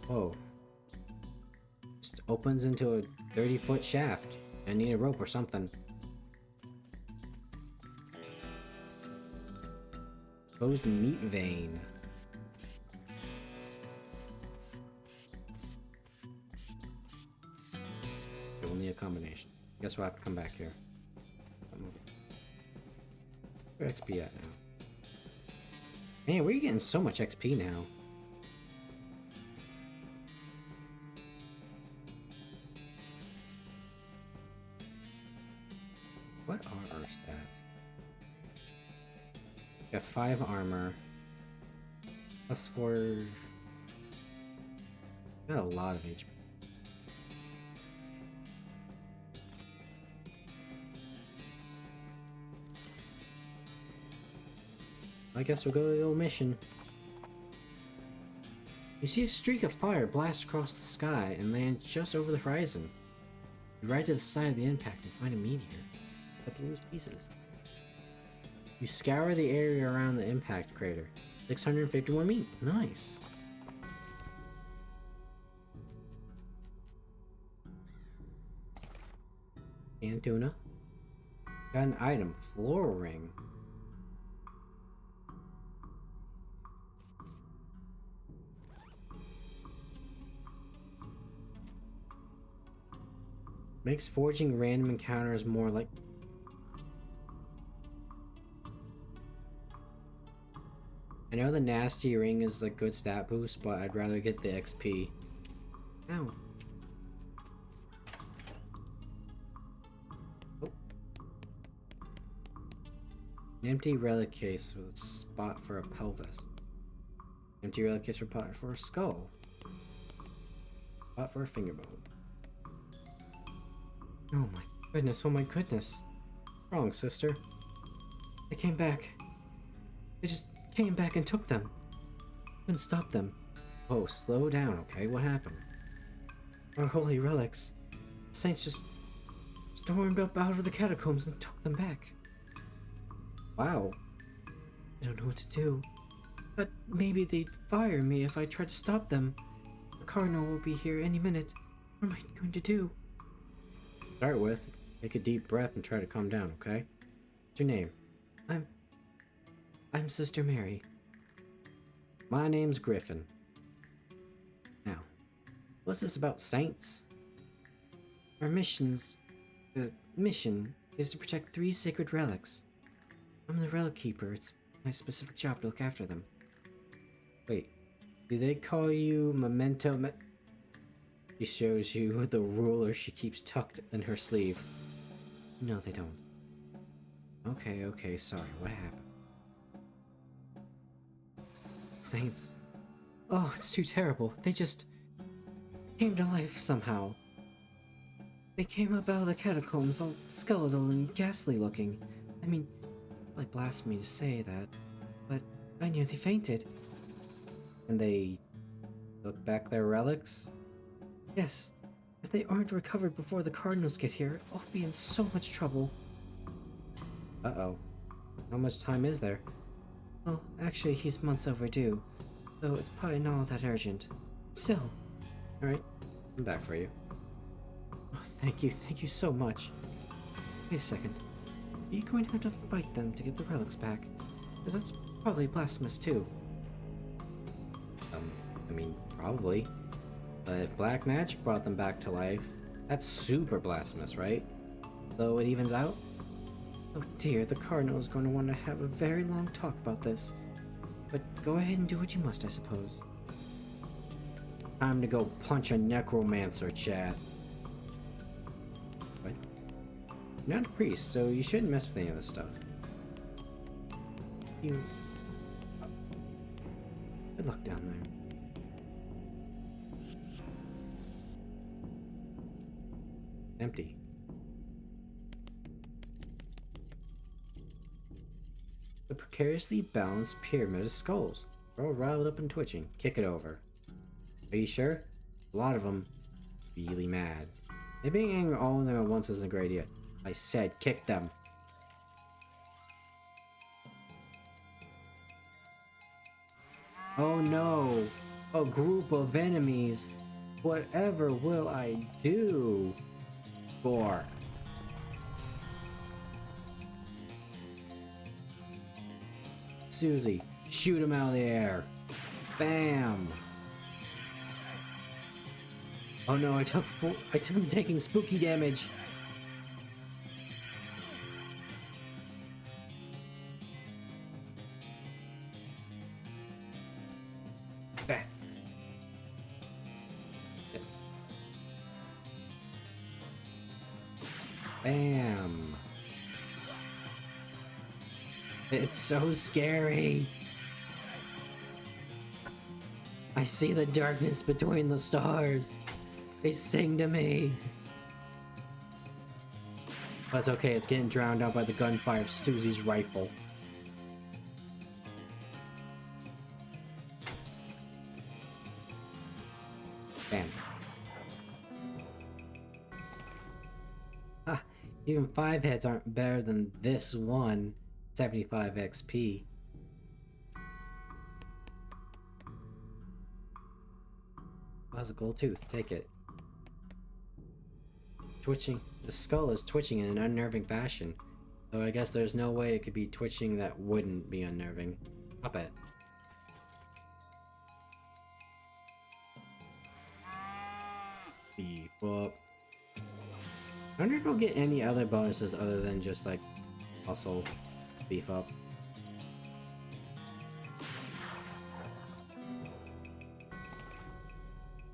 Whoa. Just opens into a 30-foot shaft. I need a rope or something. Closed meat vein. Okay, we'll need a combination. Guess we'll have to come back here. Where XP at now? Man, where are you getting so much XP now? What are our stats? Got 5 armor. +4. Got a lot of HP. I guess we'll go to the old mission. You see a streak of fire blast across the sky and land just over the horizon. You ride to the side of the impact and find a meteor. But loose pieces. You scour the area around the impact crater. 651 meat. Nice. And tuna. Got an item. Floor ring. Makes forging random encounters more like... I know the nasty ring is a good stat boost, but I'd rather get the XP. Ow. Oh. An empty relic case with a spot for a pelvis. Empty relic case for a skull. Spot for a finger bone. Oh my goodness, oh my goodness. Wrong, sister. They came back. They just came back and took them. Couldn't stop them. Oh, slow down, okay? What happened? Our holy relics. The saints just stormed up out of the catacombs and took them back. Wow. I don't know what to do. But maybe they'd fire me if I tried to stop them. The cardinal will be here any minute. What am I going to do? Start with, Take a deep breath and try to calm down, okay? What's your name? I'm Sister Mary. My name's Griffin. Now, what's this about saints? Our mission is to protect 3 sacred relics. I'm the relic keeper. It's my specific job to look after them. Wait, do they call you Memento She shows you the ruler she keeps tucked in her sleeve. No, they don't. Okay, sorry, what happened? Saints. Oh, it's too terrible. They just came to life somehow. They came up out of the catacombs all skeletal and ghastly looking. I mean, like blasphemy to say that, but I nearly fainted. And they took back their relics? Yes. If they aren't recovered before the Cardinals get here, I'll be in so much trouble. Uh-oh. How much time is there? Well, actually, he's months overdue, so it's probably not all that urgent. Still. Alright, I'm back for you. Oh, thank you so much. Wait a second. Are you going to have to fight them to get the relics back? Because that's probably blasphemous too. I mean, probably. But if black magic brought them back to life, that's super blasphemous, right? So it evens out? Oh dear, the Cardinal is going to want to have a very long talk about this. But go ahead and do what you must, I suppose. Time to go punch a necromancer, Chad. What? You're not a priest, so you shouldn't mess with any of this stuff. You... Good luck down there. Empty. The precariously balanced pyramid of skulls. They're all riled up and twitching. Kick it over. Are you sure? A lot of them really mad. Maybe angry all of them at once isn't a great idea. I said kick them. Oh no! A group of enemies. Whatever will I do? Gore. Susie, shoot him out of the air. Bam! Oh no, I took him taking spooky damage. Bah. Bam. It's so scary. I see the darkness between the stars. They sing to me. But it's okay, it's getting drowned out by the gunfire of Susie's rifle. Bam. Ah, even 5 heads aren't better than this one. 75 XP. Oh, that's a gold tooth. Take it. Twitching. The skull is twitching in an unnerving fashion. So I guess there's no way it could be twitching that wouldn't be unnerving. Stop it. Beep up. I wonder if I'll get any other bonuses other than just like muscle beef up.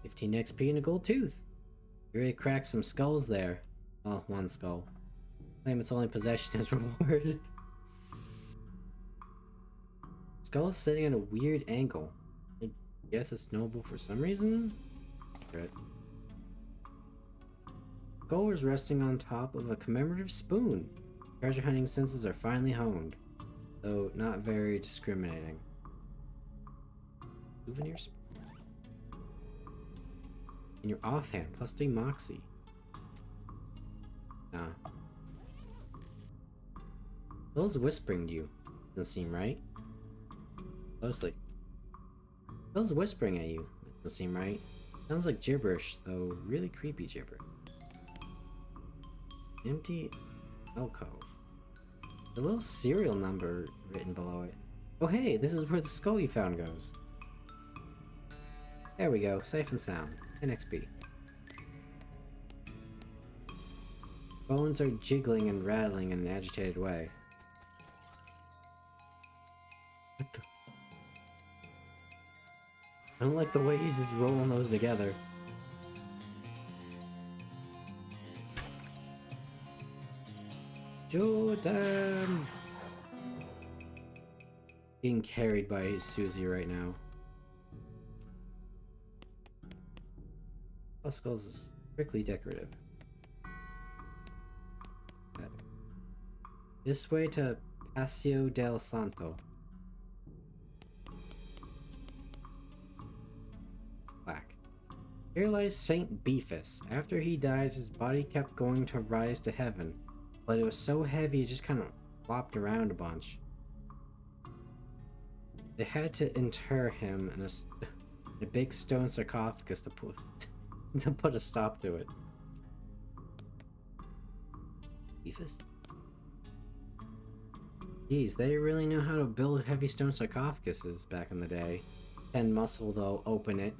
$15 XP and a gold tooth. You really cracked some skulls there. Oh, one skull. Claim its only possession as reward. Skull is sitting at a weird angle. I guess it's noble for some reason? Good. Skull is resting on top of a commemorative spoon. Treasure hunting senses are finely honed, though not very discriminating. Souvenir spoon. In your offhand, +3 moxie. Nah. Bill's whispering to you. Doesn't seem right. Closely. Bill's whispering at you. Doesn't seem right. Sounds like gibberish, though really creepy gibberish. Empty alcove. A little serial number written below it. Oh hey, this is where the skull you found goes. There we go, safe and sound. NXP. Bones are jiggling and rattling in an agitated way. What the? I don't like the way he's just rolling those together. Jordan! Being carried by Susie right now. Plus skulls is strictly decorative. This way to Paseo del Santo. Black. Here lies Saint Beefus. After he died, his body kept going to rise to heaven, but it was so heavy it just kind of flopped around a bunch. They had to inter him in a big stone sarcophagus to put a stop to it. Beefus? Geez, they really knew how to build heavy stone sarcophaguses back in the day. 10 muscle, though, open it.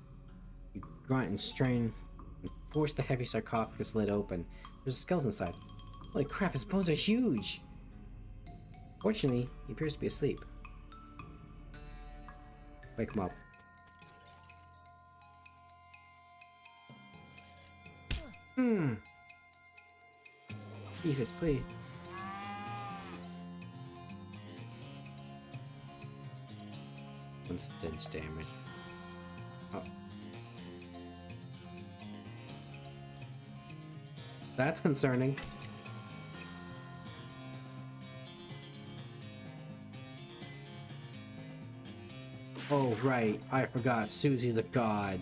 You grunt and strain and force the heavy sarcophagus lid open. There's a skeleton inside. Holy crap, his bones are huge! Fortunately, he appears to be asleep. Wake him up. Beefus, please. One stench damage. Oh. That's concerning. Oh, right. I forgot. Susie the God.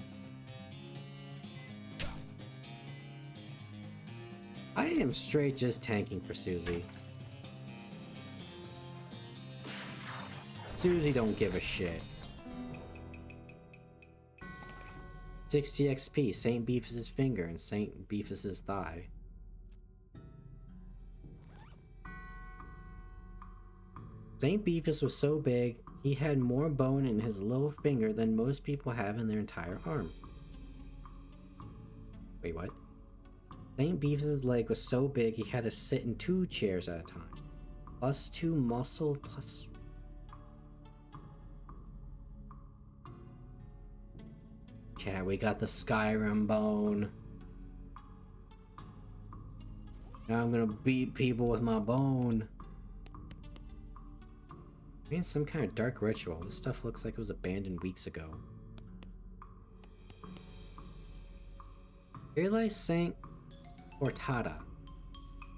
I am straight just tanking for Susie. Susie don't give a shit. 60 XP, St. Beefus' finger and St. Beefus' thigh. St. Beefus was so big, he had more bone in his little finger than most people have in their entire arm. Wait, what? St. Beefus' leg was so big he had to sit in 2 chairs at a time. Plus 2 muscle, plus... Yeah, we got the Skyrim bone. Now I'm gonna beat people with my bone. I mean, some kind of dark ritual. This stuff looks like it was abandoned weeks ago. Here lies Saint Portada.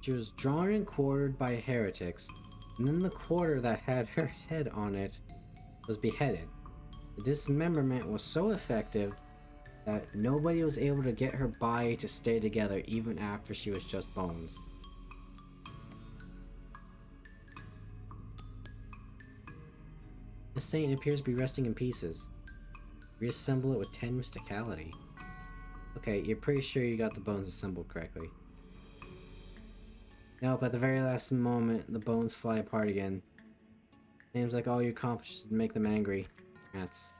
She was drawn and quartered by heretics, and then the quarter that had her head on it was beheaded. The dismemberment was so effective that nobody was able to get her body to stay together even after she was just bones. The saint appears to be resting in pieces. Reassemble it with 10 mysticality. Okay, you're pretty sure you got the bones assembled correctly. Nope, at the very last moment, the bones fly apart again. Seems like all you accomplished is to make them angry. Rats.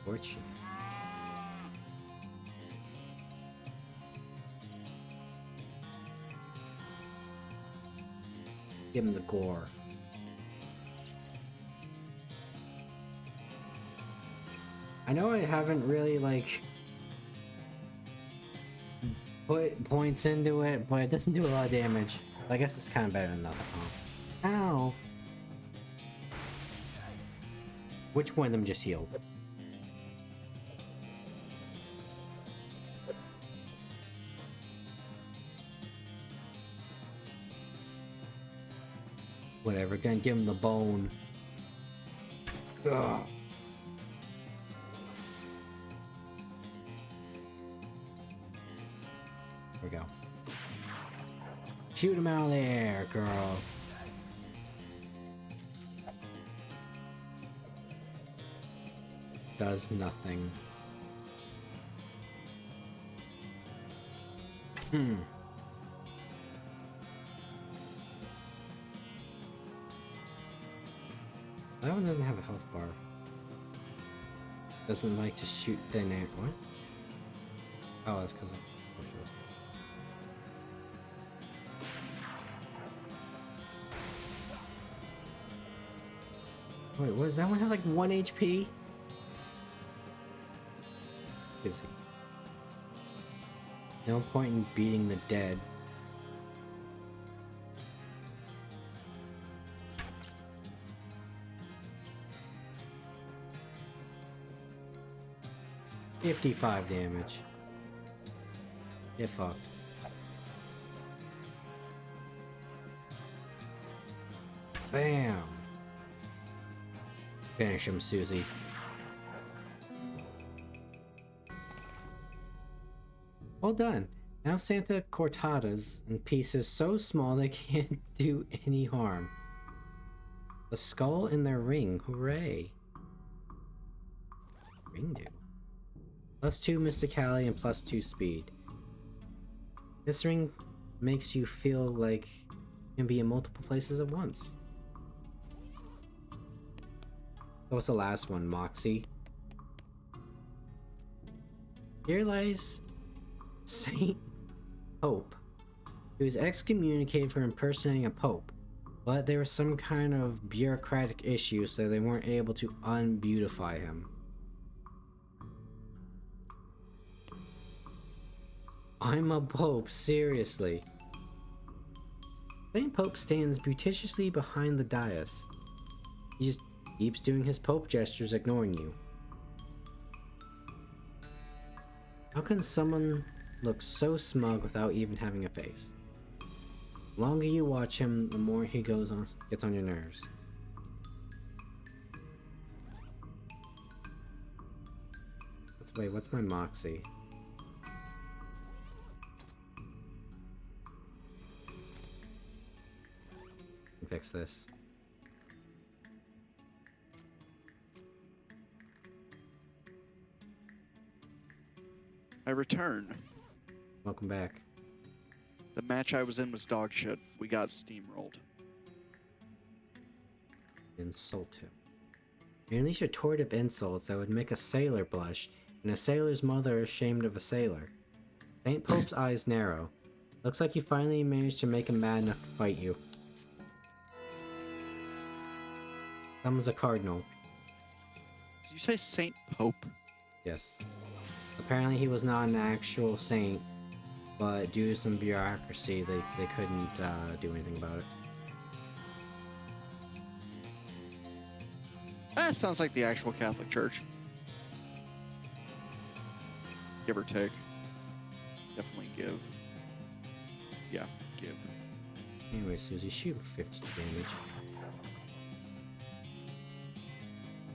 Fortune. Give him the gore. I know I haven't really, like, put points into it, but it doesn't do a lot of damage. I guess it's kind of better than nothing, huh? Ow! Which one of them just healed? Whatever, gonna give him the bone. Ugh. There we go. Shoot him out of there, girl. does nothing. Hmm. That one doesn't have a health bar. Doesn't like to shoot thin air. What? Oh, that's because of... Wait, what does that one have like 1 HP? Gives it. No point in beating the dead. $55 damage. Get fucked. Bam! Finish him, Susie. Well done. Now Santa Cortadas in pieces so small they can't do any harm. The skull in their ring, hooray! Ring do. +2 mysticality and +2 speed. This ring makes you feel like you can be in multiple places at once. So what's the last one? Moxie. Here lies Saint Pope. He was excommunicated for impersonating a pope, but there was some kind of bureaucratic issue, so they weren't able to unbeautify him. I'm a pope, seriously. Saint Pope stands beauticiously behind the dais. He just keeps doing his pope gestures, ignoring you. How can someone look so smug without even having a face? The longer you watch him, the more he gets on your nerves. What's my moxie? Fix this. I return. Welcome back. The match I was in was dog shit. We got steamrolled. Insult him. You unleash a torrent of insults that would make a sailor blush, and a sailor's mother ashamed of a sailor. Saint Pope's eyes narrow. Looks like you finally managed to make him mad enough to fight you. Comes a cardinal. Did you say Saint Pope? Yes. Apparently he was not an actual saint, but due to some bureaucracy, they couldn't do anything about it. That sounds like the actual Catholic Church. Give or take. Definitely give. Yeah, give. Anyway, Susie, shoot 50 damage.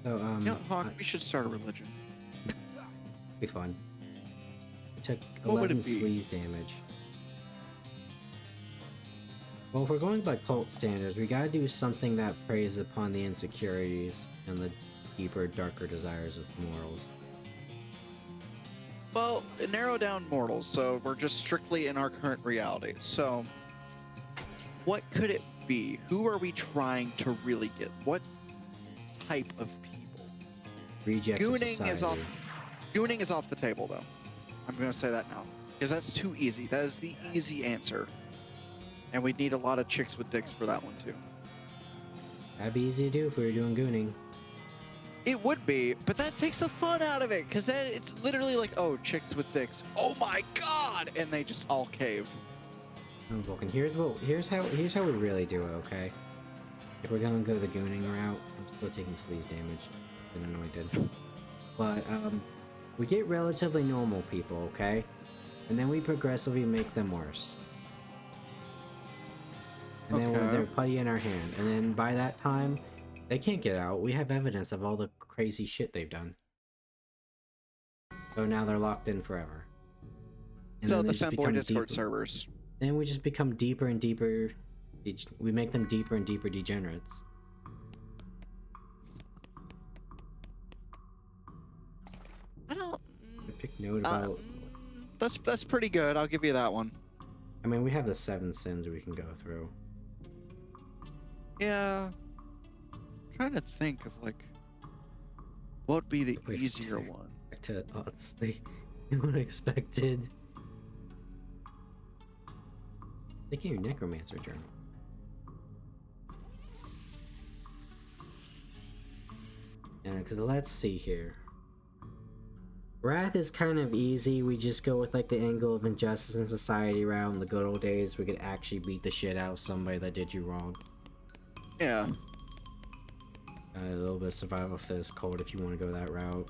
So, You know, Hawk, we should start a religion. be fun. I took What would 11 it be? sleaze damage. Well, if we're going by cult standards, we gotta do something that preys upon the insecurities and the deeper, darker desires of mortals. Well, narrow down mortals, so we're just strictly in our current reality. So, what could it be? Who are we trying to really get? What type of people? Rejects of Gooning is off. society. Gooning is off the table, though. I'm going to say that now, because that's too easy. That is the easy answer, and we'd need a lot of chicks with dicks for that one too. That'd be easy to do if we were doing gooning. It would be, but that takes the fun out of it, because then it's literally like, oh, chicks with dicks. Oh my god! And they just all cave. Oh, Vulcan, here's how we really do it, okay? If we're gonna go the gooning route, I'm still taking sleaze damage. Didn't know I did. But, we get relatively normal people, okay? And then we progressively make them worse. And then Okay. they're putty in our hand. And then by that time, they can't get out. We have evidence of all the crazy shit they've done. So now they're locked in forever. And So then the they just femboy become Discord deeper. servers. Then we just become deeper and deeper. We make them deeper and deeper degenerates. Note about. That's pretty good. I'll give you that one. I mean, we have the 7 sins we can go through. Yeah. I'm trying to think of like what would be the Wait, easier one. Back to honestly unexpected. Look at your necromancer journal. And because let's see here. Wrath is kind of easy. We just go with like the angle of injustice in society around the good old days. We could actually beat the shit out of somebody that did you wrong. Yeah. A little bit of survival for this code if you want to go that route.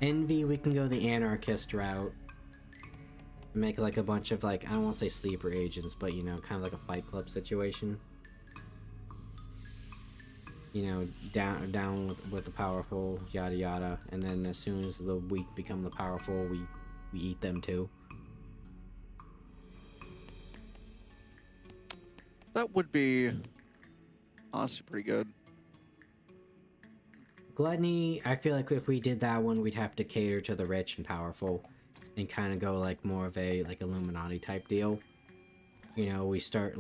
Envy, we can go the anarchist route. Make like a bunch of like, I don't want to say sleeper agents, but you know, kind of like a Fight Club situation. You know, down with the powerful, yada yada, and then as soon as the weak become the powerful, we eat them too. That would be honestly pretty good. Gluttony, I feel like if we did that one, we'd have to cater to the rich and powerful, and kind of go like more of a like Illuminati type deal. You know, we start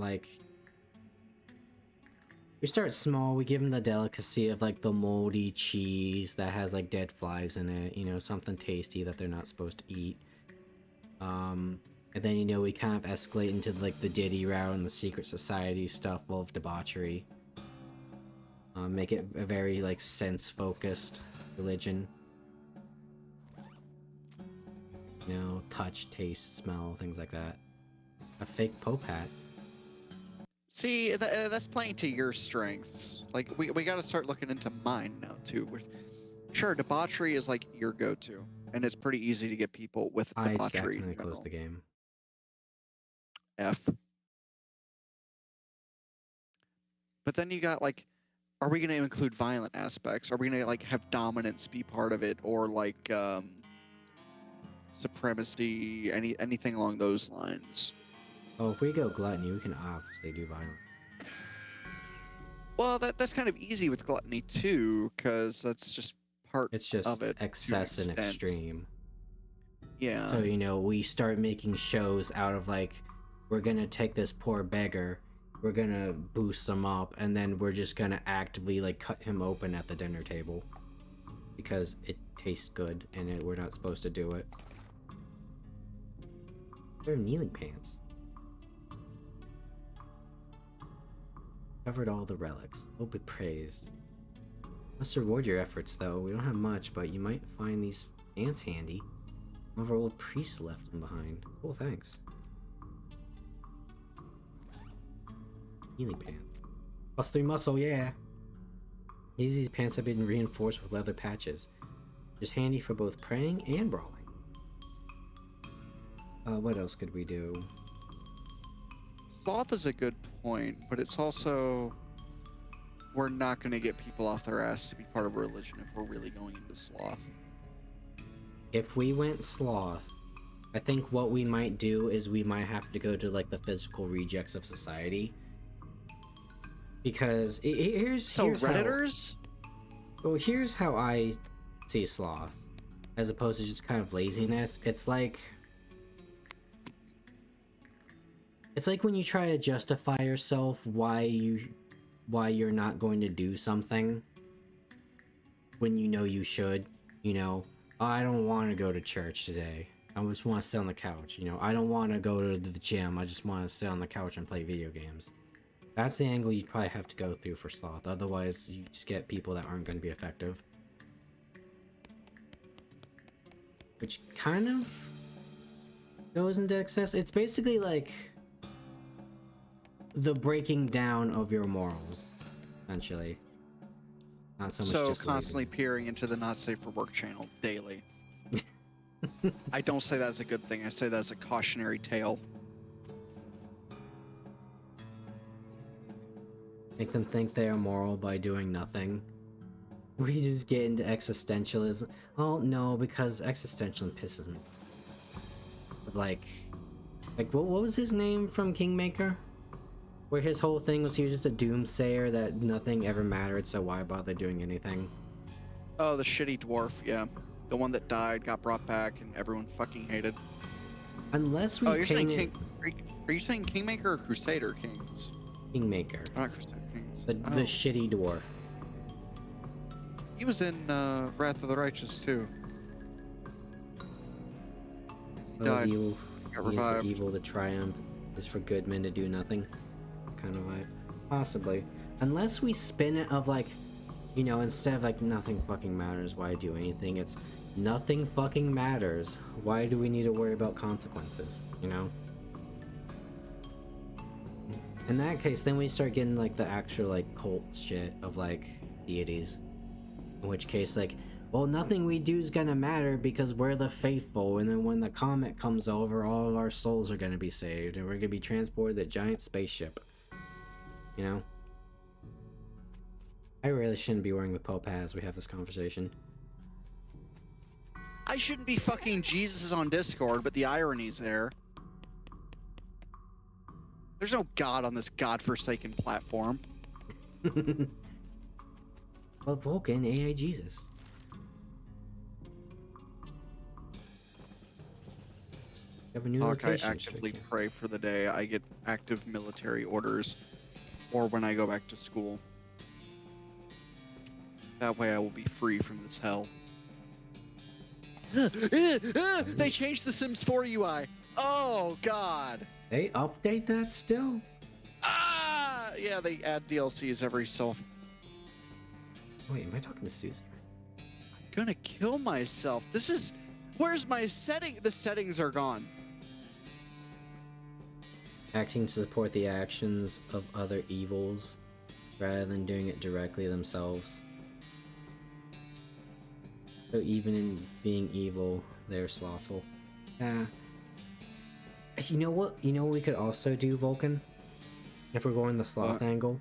small, we give them the delicacy of like the moldy cheese that has like dead flies in it, you know, something tasty that they're not supposed to eat. And then, you know, we kind of escalate into like the Diddy route and the secret society stuff full of debauchery. Make it a very like sense-focused religion. You know, touch, taste, smell, things like that. A fake Pope hat. See, that's playing to your strengths. Like we got to start looking into mine now too. Sure, debauchery is like your go-to, and it's pretty easy to get people with I just debauchery. accidentally closed the game. F. But then you got like, are we going to include violent aspects? Are we going to like have dominance be part of it, or like supremacy, anything along those lines? Oh, if we go gluttony, we can obviously do violent. Well, that's kind of easy with gluttony too, because that's just part It's just of it. excess and extent. extreme. Yeah. So, you know, we start making shows out of like, we're gonna take this poor beggar, we're gonna boost him up, and then we're just gonna actively like cut him open at the dinner table. Because it tastes good, and we're not supposed to do it. They're kneeling pants. Covered all the relics. Oh, be praised. Must reward your efforts, though. We don't have much, but you might find these pants handy. One of our old priests left them behind. Cool, thanks. Healing pants. +3 muscle, yeah! These pants have been reinforced with leather patches. Just handy for both praying and brawling. What else could we do? Sloth is a good point, but it's also, we're not going to get people off their ass to be part of a religion if we're really going into sloth. If we went sloth, I think what we might do is we might have to go to like the physical rejects of society. Because here's Redditors? Here's how I see sloth, as opposed to just kind of laziness. It's like when you try to justify yourself why you're not going to do something when you know you should. You know, oh, I don't want to go to church today. I just want to sit on the couch. You know, I don't want to go to the gym. I just want to sit on the couch and play video games. That's the angle you'd probably have to go through for sloth. Otherwise, you just get people that aren't going to be effective. Which kind of goes into excess. It's basically like the breaking down of your morals, essentially. Not so much just Constantly peering into the not safe for work channel daily. I don't say that as a good thing. I say that as a cautionary tale. Make them think they are moral by doing nothing. We just get into existentialism. Oh no, because existentialism pisses me. Like what was his name from Kingmaker? Where his whole thing was he was just a doomsayer that nothing ever mattered, so why bother doing anything? Oh, the shitty dwarf, yeah. The one that died got brought back and everyone fucking hated. Unless we Oh, you're saying paint King? it Are you saying Kingmaker or Crusader Kings? Kingmaker, Not Crusader Kings. the Oh. shitty dwarf. He was in Wrath of the Righteous too. He Those died. evil, Got for revived. evil to triumph is for good men to do nothing. Kind of vibe. Possibly. Unless we spin it of like, you know, instead of like nothing fucking matters, why do anything? It's nothing fucking matters. Why do we need to worry about consequences? You know? In that case, then we start getting like the actual like cult shit of like deities. In which case, like, well, nothing we do is gonna matter because we're the faithful, and then when the comet comes over, all of our souls are gonna be saved, and we're gonna be transported to a giant spaceship. You know? I really shouldn't be wearing the Pope hat as we have this conversation. I shouldn't be fucking Jesus on Discord, but the irony's there. There's no God on this godforsaken platform. Well, Vulcan, AI Jesus. You have a new Hawk, I location actively restriction. pray for the day I get active military orders, or when I go back to school. That way I will be free from this hell. They changed the Sims 4 UI. Oh, God. They update that still? Ah! Yeah, they add DLCs every so... Wait, am I talking to Susie? I'm gonna kill myself. This is... Where's my setting? The settings are gone. Acting to support the actions of other evils rather than doing it directly themselves. So even in being evil, they're slothful. You know what? You know what we could also do, Vulcan? If we're going the sloth angle,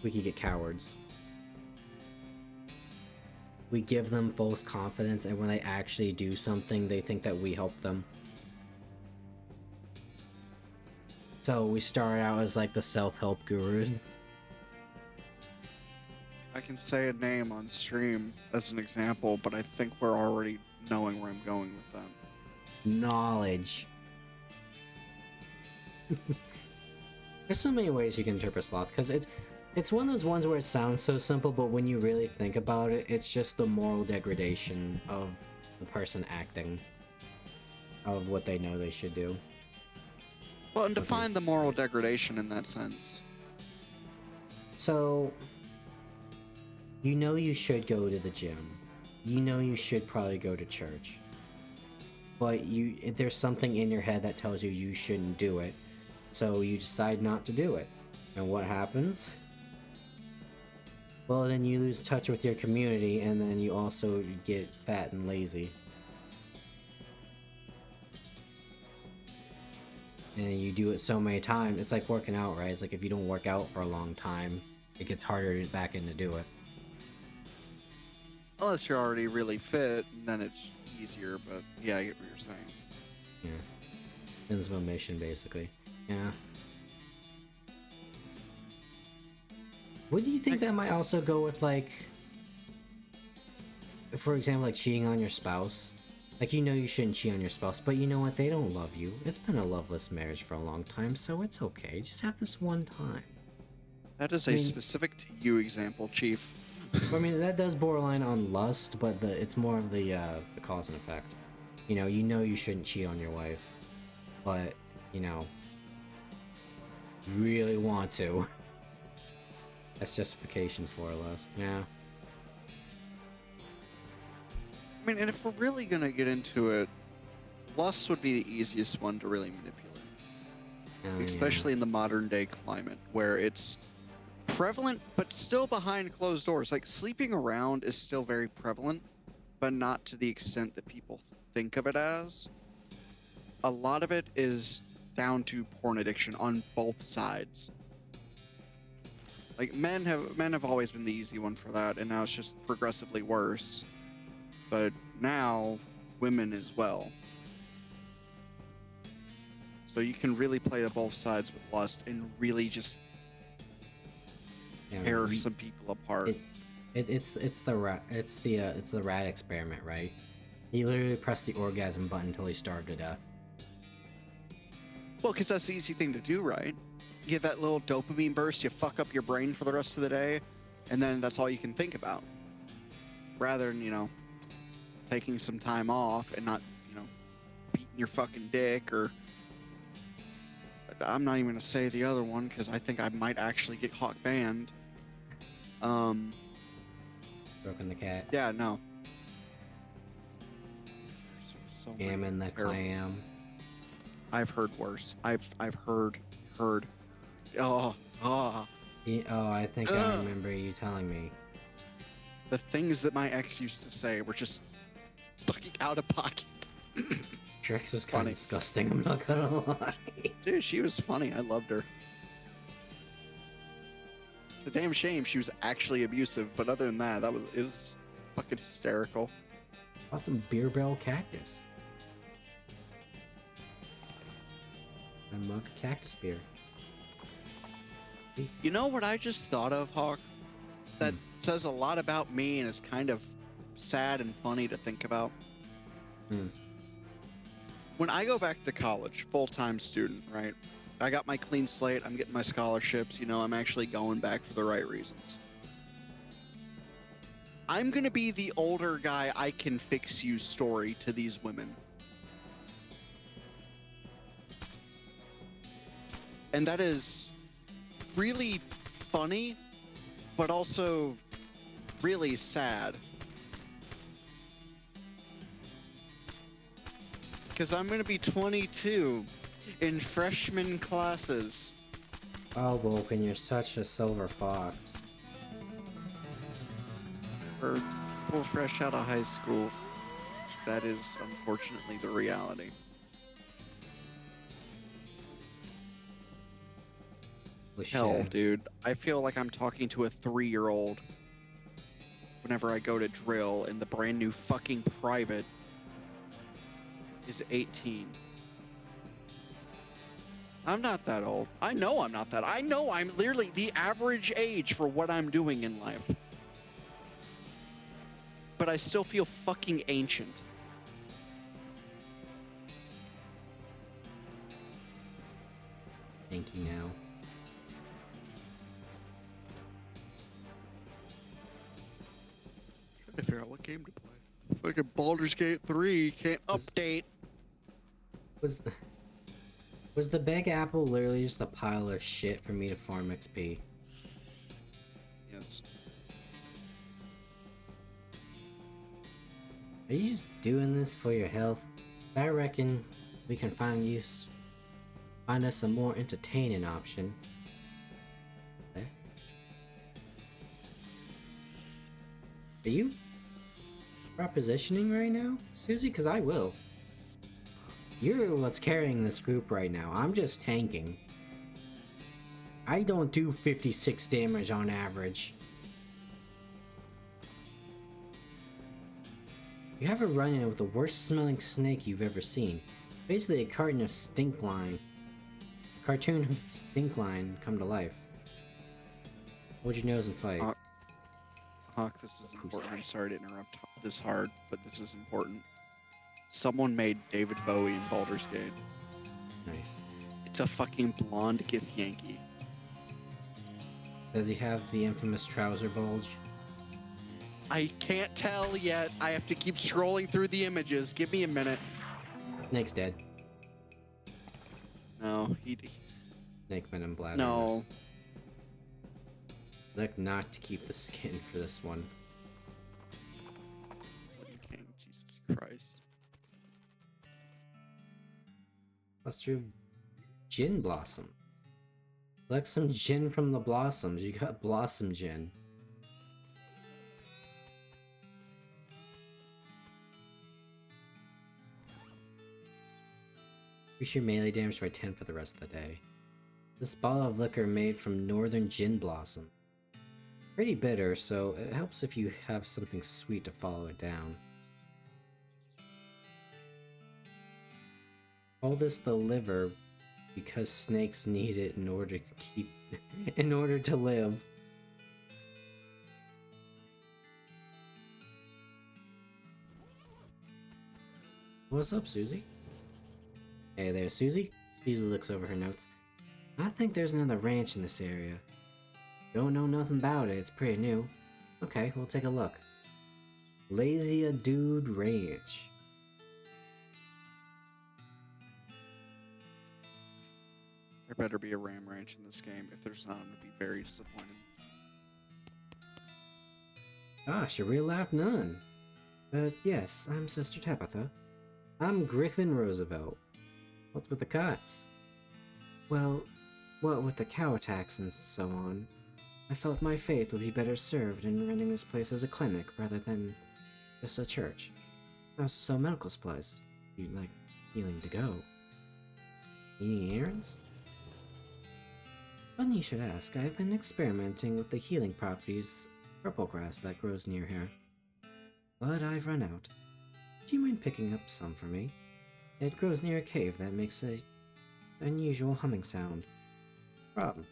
we could get cowards. We give them false confidence, and when they actually do something, they think that we help them. So we start out as like the self-help gurus. I can say a name on stream as an example, but I think we're already knowing where I'm going with that. Knowledge. There's so many ways you can interpret sloth, because it's one of those ones where it sounds so simple, but when you really think about it, it's just the moral degradation of the person acting, of what they know they should do. Well, and define the moral degradation in that sense. So, you know you should go to the gym. You know you should probably go to church. But there's something in your head that tells you you shouldn't do it. So you decide not to do it. And what happens? Well, then you lose touch with your community, and then you also get fat and lazy. And you do it so many times. It's like working out, right? It's like if you don't work out for a long time, it gets harder to get back in to do it. Unless you're already really fit, and then it's easier, but yeah, I get what you're saying. Yeah. Ends of a mission, basically. Yeah. What do you think that might also go with, like, for example, like cheating on your spouse? Like, you know you shouldn't cheat on your spouse, but you know what? They don't love you. It's been a loveless marriage for a long time, so it's okay. Just have this one time. That is a specific to you example, Chief. I mean, that does borderline on lust, but it's more of the cause and effect. You know you shouldn't cheat on your wife, but, you know, you really want to. That's justification for or less. Yeah. I mean, and if we're really gonna get into it, lust would be the easiest one to really manipulate. Especially in the modern day climate, where it's prevalent, but still behind closed doors. Like, sleeping around is still very prevalent, but not to the extent that people think of it as. A lot of it is down to porn addiction on both sides. Like, men have always been the easy one for that, and now it's just progressively worse. But now, women as well. So you can really play to both sides with lust and really just tear some people apart. It's the rat experiment, right? He literally pressed the orgasm button until he starved to death. Well, because that's the easy thing to do, right? You get that little dopamine burst, you fuck up your brain for the rest of the day, and then that's all you can think about. Rather than, taking some time off and not, beating your fucking dick or... I'm not even going to say the other one because I think I might actually get Hawk banned. Broken the cat. Yeah, no. So Jam many in the terrible- clam. I've heard worse. I've heard. Oh, Oh, I think I Ugh. remember you telling me. the things that my ex used to say were just fucking out of pocket. Trix was kind Funny. of disgusting, I'm not gonna lie. Dude, she was funny. I loved her. It's a damn shame she was actually abusive, but other than that, it was fucking hysterical. Got some beer barrel cactus. A mug of cactus beer. You know what I just thought of, Hawk? That says a lot about me and is kind of sad and funny to think about. When I go back to college, full-time student, right? I got my clean slate, I'm getting my scholarships, I'm actually going back for the right reasons. I'm gonna be the older guy I can fix you story to these women. And that is really funny, but also really sad. Because I'm going to be 22 in freshman classes. Oh, Vulcan, you're such a silver fox. For people fresh out of high school, that is unfortunately the reality. Holy Hell, shit. dude. I feel like I'm talking to a 3-year-old whenever I go to drill and the brand new fucking private is 18. I'm not that old. I know I'm not that. I know I'm literally the average age for what I'm doing in life. But I still feel fucking ancient. Thank you now. Trying to figure out what game to play. Fucking Baldur's Gate 3 can't update. Was the Big Apple literally just a pile of shit for me to farm XP? Yes. Are you just doing this for your health? I reckon we can find us a more entertaining option. There. Are you propositioning right now, Susie? Because I will. You're what's carrying this group right now. I'm just tanking. I don't do 56 damage on average. You have a run-in with the worst smelling snake you've ever seen. Basically a carton of Stinkline. Cartoon of Stinkline come to life. Hold your nose and fight. Hawk, this is important. I'm sorry to interrupt this hard, but this is important. Someone made David Bowie in Baldur's Gate. Nice. It's a fucking blonde Githyanki. Does he have the infamous trouser bulge? I can't tell yet. I have to keep scrolling through the images. Give me a minute. Snake's dead. No, Snake venom bladder. No. Look not to keep the skin for this one. King, Jesus Christ. Cluster of Gin Blossom. Collect some gin from the blossoms. You got Blossom Gin. Increase your melee damage by 10 for the rest of the day. This bottle of liquor made from northern gin blossom. Pretty bitter, so it helps if you have something sweet to follow it down. Call this the liver because snakes need it in order to live. What's up, Susie? Hey there, Susie. Susie looks over her notes. I think there's another ranch in this area. Don't know nothing about it, it's pretty new. Okay, we'll take a look. Lazy Dude Ranch. There better be a ram ranch in this game. If there's not, I'm gonna be very disappointed. Gosh, a real life nun. Yes, I'm Sister Tabitha. I'm Griffin Roosevelt. What's with the cuts? Well, what with the cow attacks and so on, I felt my faith would be better served in running this place as a clinic rather than just a church. I also sell medical supplies. If you'd like healing to go. Any errands? Funny you should ask. I've been experimenting with the healing properties of purple grass that grows near here. But I've run out. Do you mind picking up some for me? It grows near a cave that makes a unusual humming sound. Problem.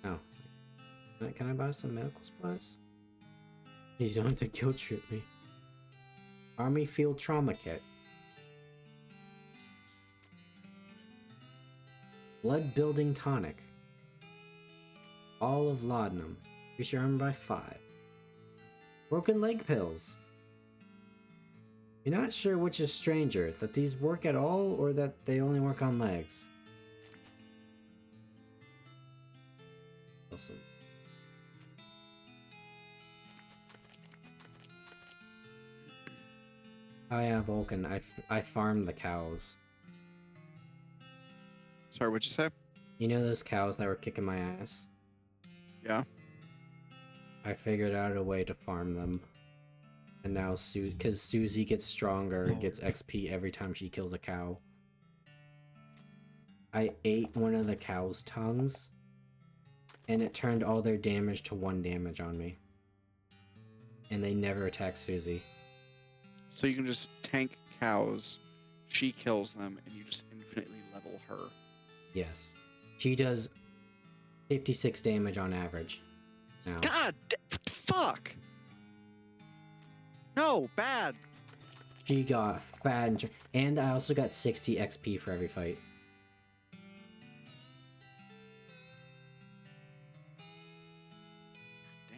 Oh. Can I buy some medical supplies? You don't have to guilt trip me. Army Field Trauma Kit. Blood Building Tonic. All of Laudanum. Increase your armor by 5. Broken Leg Pills. You're not sure which is stranger, that these work at all or that they only work on legs. Awesome. Oh yeah, Vulcan. I farmed the cows. Sorry, what'd you say? You know those cows that were kicking my ass? Yeah. I figured out a way to farm them. And now because Susie gets stronger and gets XP every time she kills a cow. I ate one of the cow's tongues, and it turned all their damage to 1 damage on me. And they never attack Susie. So you can just tank cows, she kills them, and you just infinitely level her. Yes. She does 56 damage on average. Now. God, fuck! No, bad! She got fat and I also got 60 XP for every fight.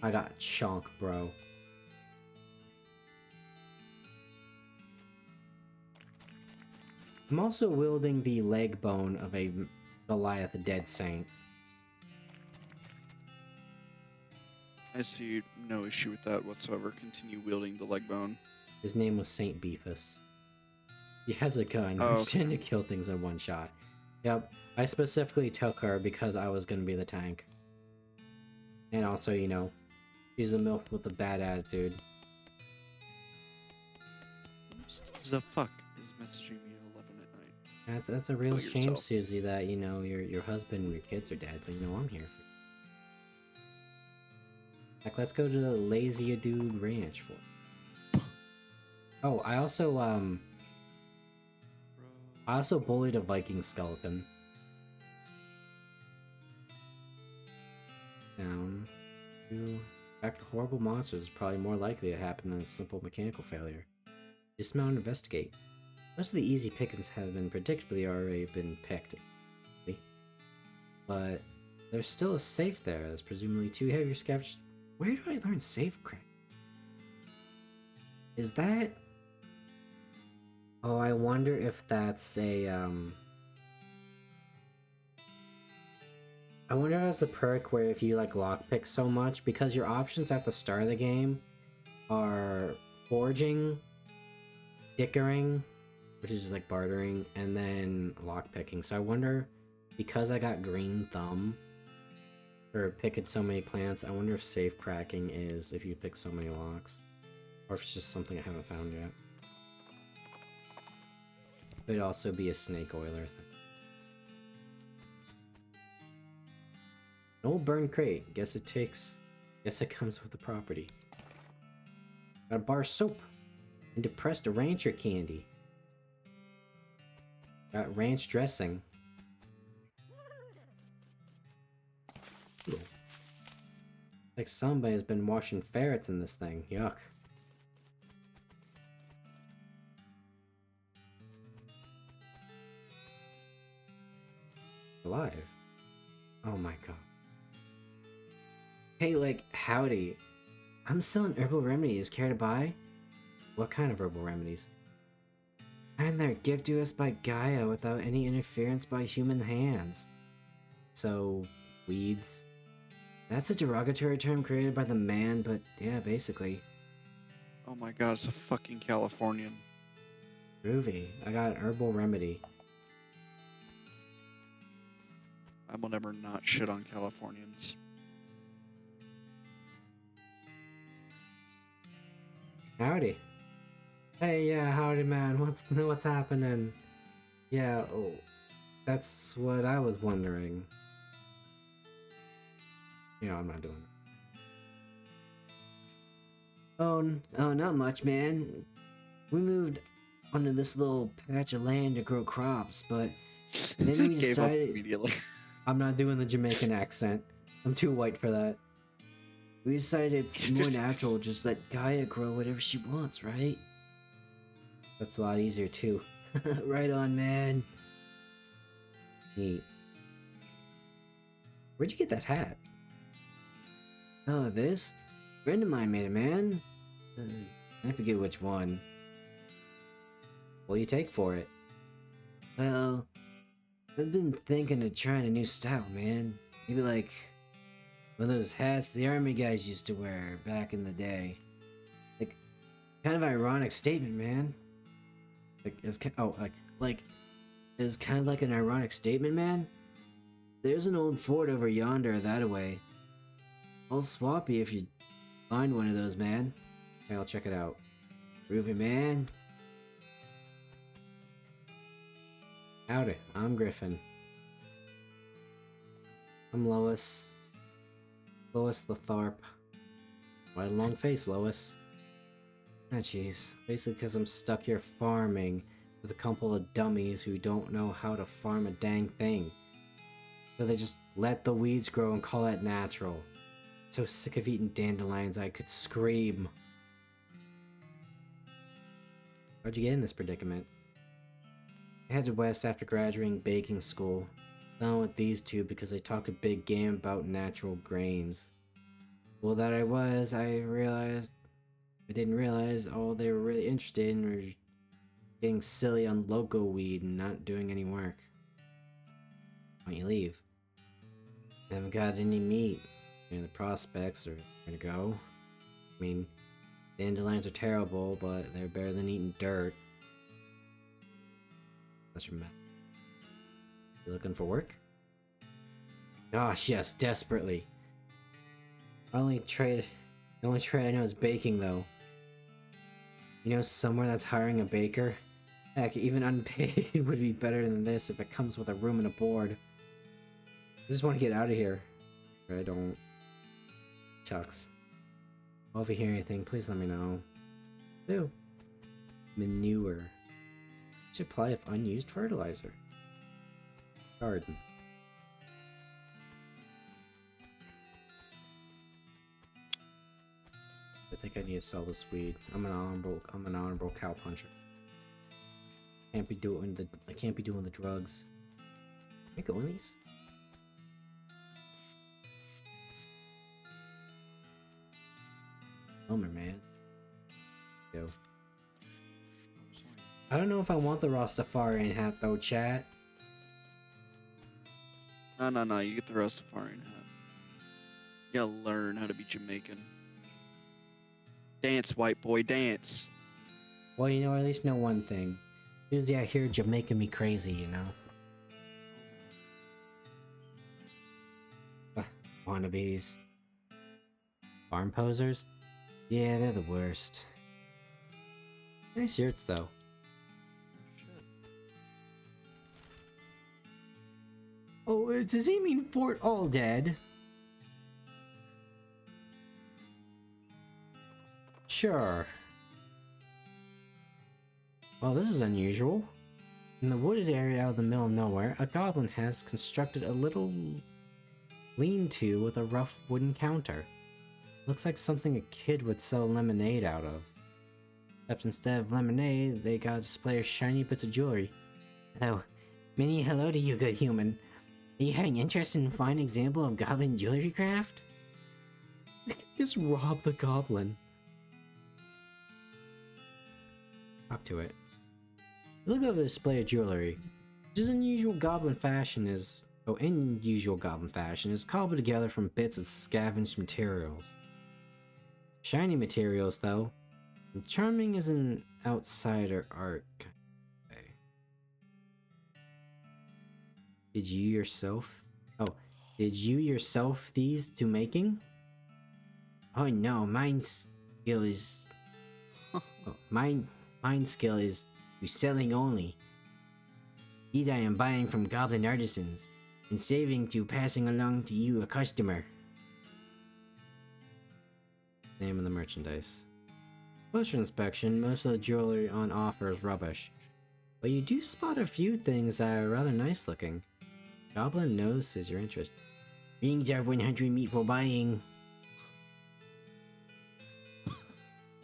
I got chunk, bro. I'm also wielding the leg bone of a Goliath dead saint. I see no issue with that whatsoever. Continue wielding the leg bone. His name was Saint Beefus. He has a gun. Oh, He's trying to kill things in one shot. Yep, I specifically took her because I was going to be the tank. And also, you know, she's a MILF with a bad attitude. What the fuck is messaging me at 11 at night? That's a real Kill shame, yourself. Susie, that, you know, your husband and your kids are dead, but, you know, I'm here for you. Like, let's go to the Lazy Dude Ranch for. Oh, I also bullied a Viking skeleton. Down. To fact, horrible monsters is probably more likely to happen than a simple mechanical failure. Dismount and investigate. Most of the easy pickings have been predictably already been picked. But there's still a safe there that's presumably too heavy for scavengers. Where do I learn safe crack? Is that... Oh, I wonder if that's a, I wonder if that's the perk where if you, like, lockpick so much, because your options at the start of the game are forging, dickering, which is just, like, bartering, and then lockpicking. So I wonder, because I got green thumb for picking so many plants, I wonder if safe cracking is if you pick so many locks, or if it's just something I haven't found yet. Could also be a snake oiler thing. An old burned crate. Guess it comes with the property. Got a bar of soap. And depressed rancher candy. Got ranch dressing. Ooh. Like somebody's been washing ferrets in this thing. Yuck. Alive. Oh my god. Hey, like, howdy. I'm selling herbal remedies. Care to buy? What kind of herbal remedies? And they're given to us by Gaia without any interference by human hands. So, weeds? That's a derogatory term created by the man, but yeah, basically. Oh my god, it's a fucking Californian. Groovy. I got an herbal remedy. I will never not shit on Californians. Howdy. Hey, yeah, howdy, man. What's happening? Yeah, oh, that's what I was wondering. You know, I'm not doing it. Oh, not much, man. We moved onto this little patch of land to grow crops, but then we Gave up decided immediately. I'm not doing the Jamaican accent. I'm too white for that. We decided it's more natural, just let Gaia grow whatever she wants, right? That's a lot easier too. Right on, man. Neat. Where'd you get that hat? Oh, this? A friend of mine made it, man. I forget which one. What'll you take for it? Well, I've been thinking of trying a new style, man. Maybe like one of those hats the army guys used to wear back in the day. Like, kind of ironic statement, man. Like, it's kind it's kind of like an ironic statement, man. There's an old fort over yonder that way. I'll swap you if you find one of those, man. Okay, I'll check it out. Groovy, man. Howdy, I'm Griffin. I'm Lois. Lois Latharp. Why a long face, Lois? Ah, jeez. Basically because I'm stuck here farming with a couple of dummies who don't know how to farm a dang thing. So they just let the weeds grow and call it natural. So sick of eating dandelions I could scream. How'd you get in this predicament? I headed west after graduating baking school. Down with these two because they talked a big game about natural grains. Well, that I didn't realize all they were really interested in were getting silly on loco weed and not doing any work. Why don't you leave? I haven't got any meat. The prospects are gonna go. I mean, dandelions are terrible, but they're better than eating dirt. That's your map. You looking for work? Gosh, yes, desperately. The only trade I know is baking, though. You know, somewhere that's hiring a baker? Heck, even unpaid would be better than this if it comes with a room and a board. I just want to get out of here. I don't. Chucks. Well, if you hear anything, please let me know. Do. Manure. Supply of unused fertilizer. Garden. I think I need to sell this weed. I'm an honorable cow puncher. I can't be doing the drugs. Can I go in these? Bummer, man. Go. I don't know if I want the Rastafarian hat though, chat. No, you get the Rastafarian hat. You gotta learn how to be Jamaican. Dance, white boy, dance. Well, you know, I at least know one thing. Usually I hear Jamaican me crazy, you know? Wannabes. Farm posers? Yeah, they're the worst. Nice shirts, though. Oh, does he mean Fort All Dead? Sure. Well, this is unusual. In the wooded area out of the middle of nowhere, a goblin has constructed a little lean-to with a rough wooden counter. Looks like something a kid would sell lemonade out of. Except instead of lemonade, they got a display of shiny bits of jewelry. Hello. Many hello to you, good human. Are you having interest in a fine example of goblin jewelry craft? Just rob the goblin. Talk to it. Look over the display of jewelry. Just unusual goblin fashion is... Oh, unusual goblin fashion is cobbled together from bits of scavenged materials. Shiny materials, though. And charming as an outsider art kind of way. Did you yourself... Oh, did you yourself these to making? Oh no, mine skill is... oh, mine skill is to selling only. These I am buying from goblin artisans, and saving to passing along to you a customer. Name of the merchandise. Closer inspection, most of the jewelry on offer is rubbish. But you do spot a few things that are rather nice looking. Goblin notices your interest. Rings are 100 meat for buying.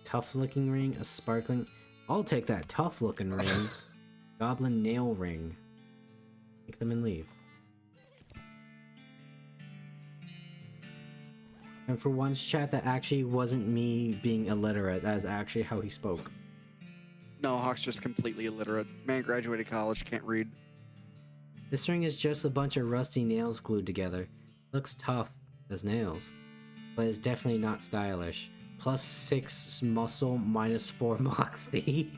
Tough looking ring, a sparkling... I'll take that tough looking ring. Goblin nail ring. Take them and leave. And for once, chat, that actually wasn't me being illiterate. That is actually how he spoke. No, Hawk's just completely illiterate. Man graduated college, can't read. This ring is just a bunch of rusty nails glued together. Looks tough as nails, but it's definitely not stylish. Plus 6 muscle, minus 4 moxie.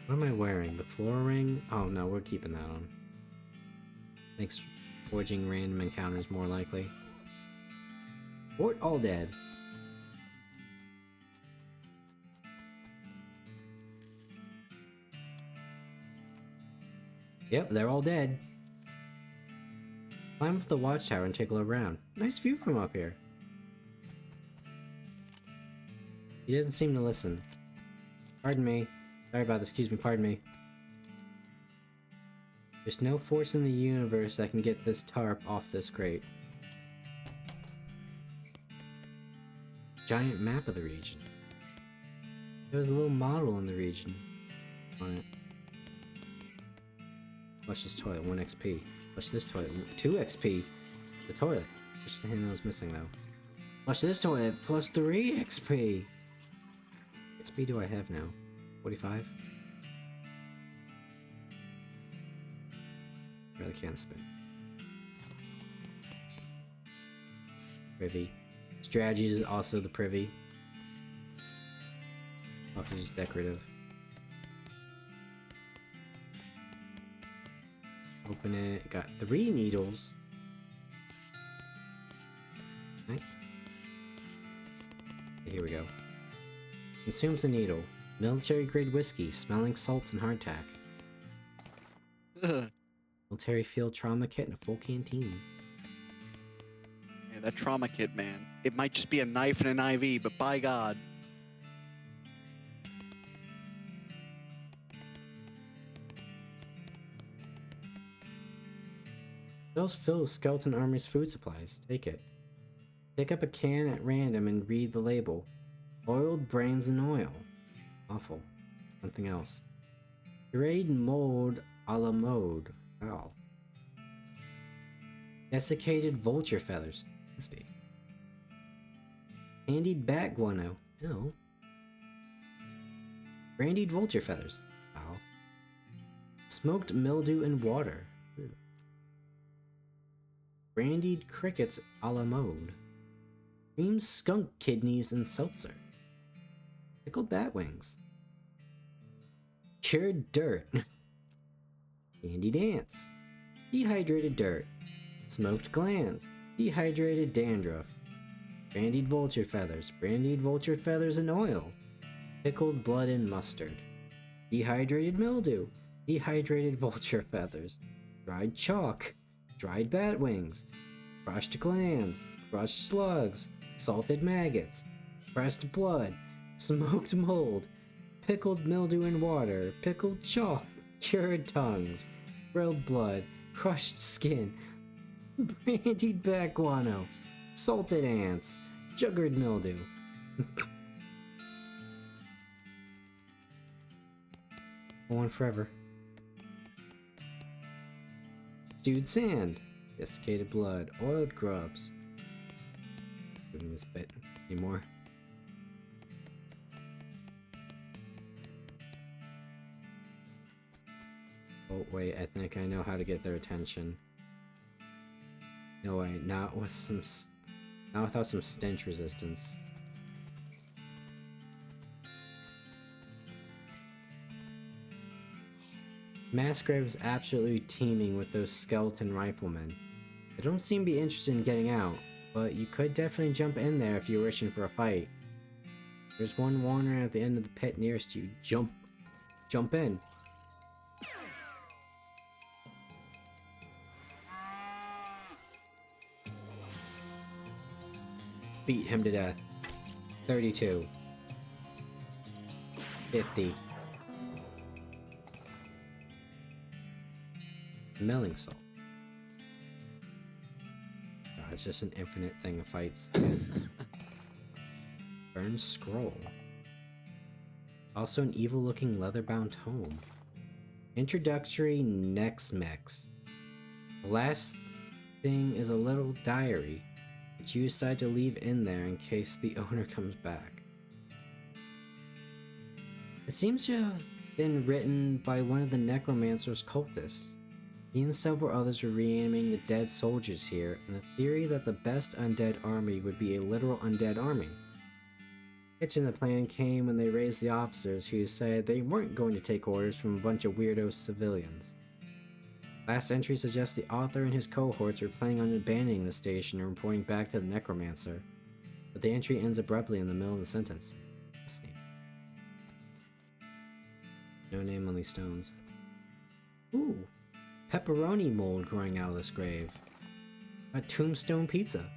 What am I wearing? The floor ring? Oh no, we're keeping that on. Makes forging random encounters more likely. Fort all dead. Yep, they're all dead. Climb up the watchtower and take a look around. Nice view from up here. He doesn't seem to listen. Pardon me. Sorry about this, excuse me, pardon me. There's no force in the universe that can get this tarp off this crate. Giant map of the region. There was a little model in the region on it. Flush this toilet, 1 XP. Flush this toilet, 2 XP. The toilet. Which the handle is missing though. Flush this toilet, plus 3 XP. XP do I have now? 45? Really can't spin. Privy. Strategies is also the privy. Box is just decorative. Open it. Got 3 needles. Nice. Okay, here we go. Consumes the needle. Military grade whiskey, smelling salts and hardtack. Ugh. Military field trauma kit and a full canteen. Yeah, that trauma kit, man. It might just be a knife and an IV, but by God. Those filled with Skeleton Army's food supplies. Take it. Pick up a can at random and read the label. Boiled brains and oil. Awful. Something else. Pureed mold a la mode. Wow. Desiccated vulture feathers. Nasty. Candied bat guano. Ew. Brandied vulture feathers. Wow. Smoked mildew and water. Ew. Brandied crickets a la mode. Creamed skunk kidneys and seltzer. Pickled bat wings. Cured dirt. Candied ants. Dehydrated dirt. Smoked glands. Dehydrated dandruff. Brandied vulture feathers. Brandied vulture feathers and oil. Pickled blood and mustard. Dehydrated mildew. Dehydrated vulture feathers. Dried chalk. Dried bat wings. Crushed glands. Crushed slugs. Salted maggots. Pressed blood. Smoked mold. Pickled mildew and water. Pickled chalk. Cured tongues. Grilled blood. Crushed skin. Brandied bat guano. Salted ants. Juggered mildew. Going forever. Stewed sand. Desiccated blood. Oiled grubs. Doing this bit anymore. Oh wait, I think I know how to get their attention. No way, not without some stench resistance. Massgrave is absolutely teeming with those skeleton riflemen. They don't seem to be interested in getting out, but you could definitely jump in there if you're wishing for a fight. There's one wandering at the end of the pit nearest you. Jump in. Beat him to death. 32. 50. Milling salt. God, it's just an infinite thing of fights. Burn scroll. Also an evil-looking leather-bound tome. Introductory next mix. The last thing is a little diary, which you decide to leave in there in case the owner comes back. It seems to have been written by one of the necromancer's cultists. He and several others were reanimating the dead soldiers here, and the theory that the best undead army would be a literal undead army. Hitch in the plan came when they raised the officers, who decided they weren't going to take orders from a bunch of weirdo civilians. Last entry suggests the author and his cohorts were planning on abandoning the station and reporting back to the necromancer, but the entry ends abruptly in the middle of the sentence. No name on these stones. Ooh, pepperoni mold growing out of this grave. A tombstone pizza.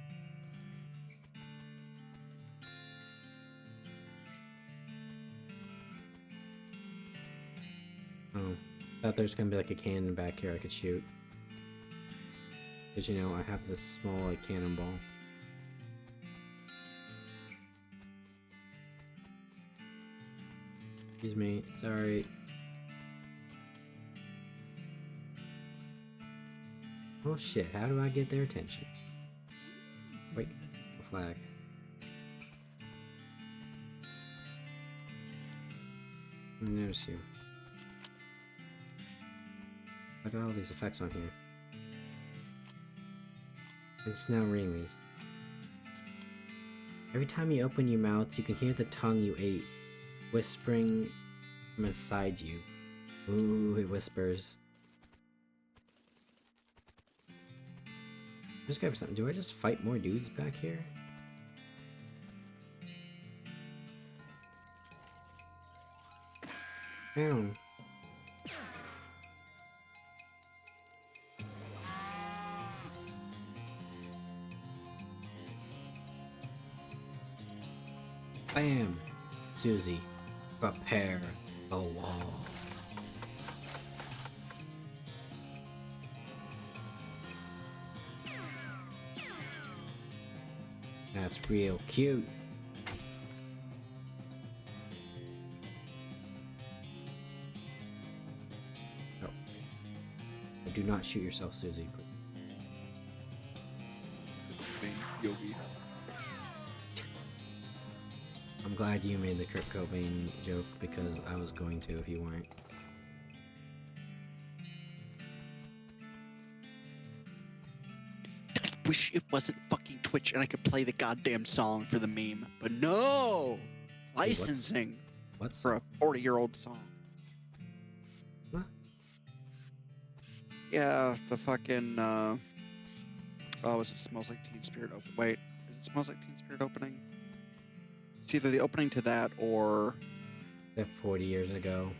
Oh, thought there's gonna be like a cannon back here I could shoot. Did you know I have this small like cannonball? Excuse me, sorry. Oh shit, how do I get their attention? Wait, a flag. I notice you. I got all these effects on here. It's now reading these. Every time you open your mouth, you can hear the tongue you ate whispering from inside you. Ooh, it whispers. Just grab something. Do I just fight more dudes back here? Down. Bam! Susie, prepare the wall. That's real cute. Oh. Do not shoot yourself, Susie. Yogi. I'm glad you made the Kurt Cobain joke because I was going to if you weren't. I wish it wasn't fucking Twitch and I could play the goddamn song for the meme. But no! Licensing What's for a 40-year-old song. What? Yeah, the fucking oh, is it Smells Like Teen Spirit open? Wait, is it Smells Like Teen Spirit opening? It's either the opening to that or that 40 years ago?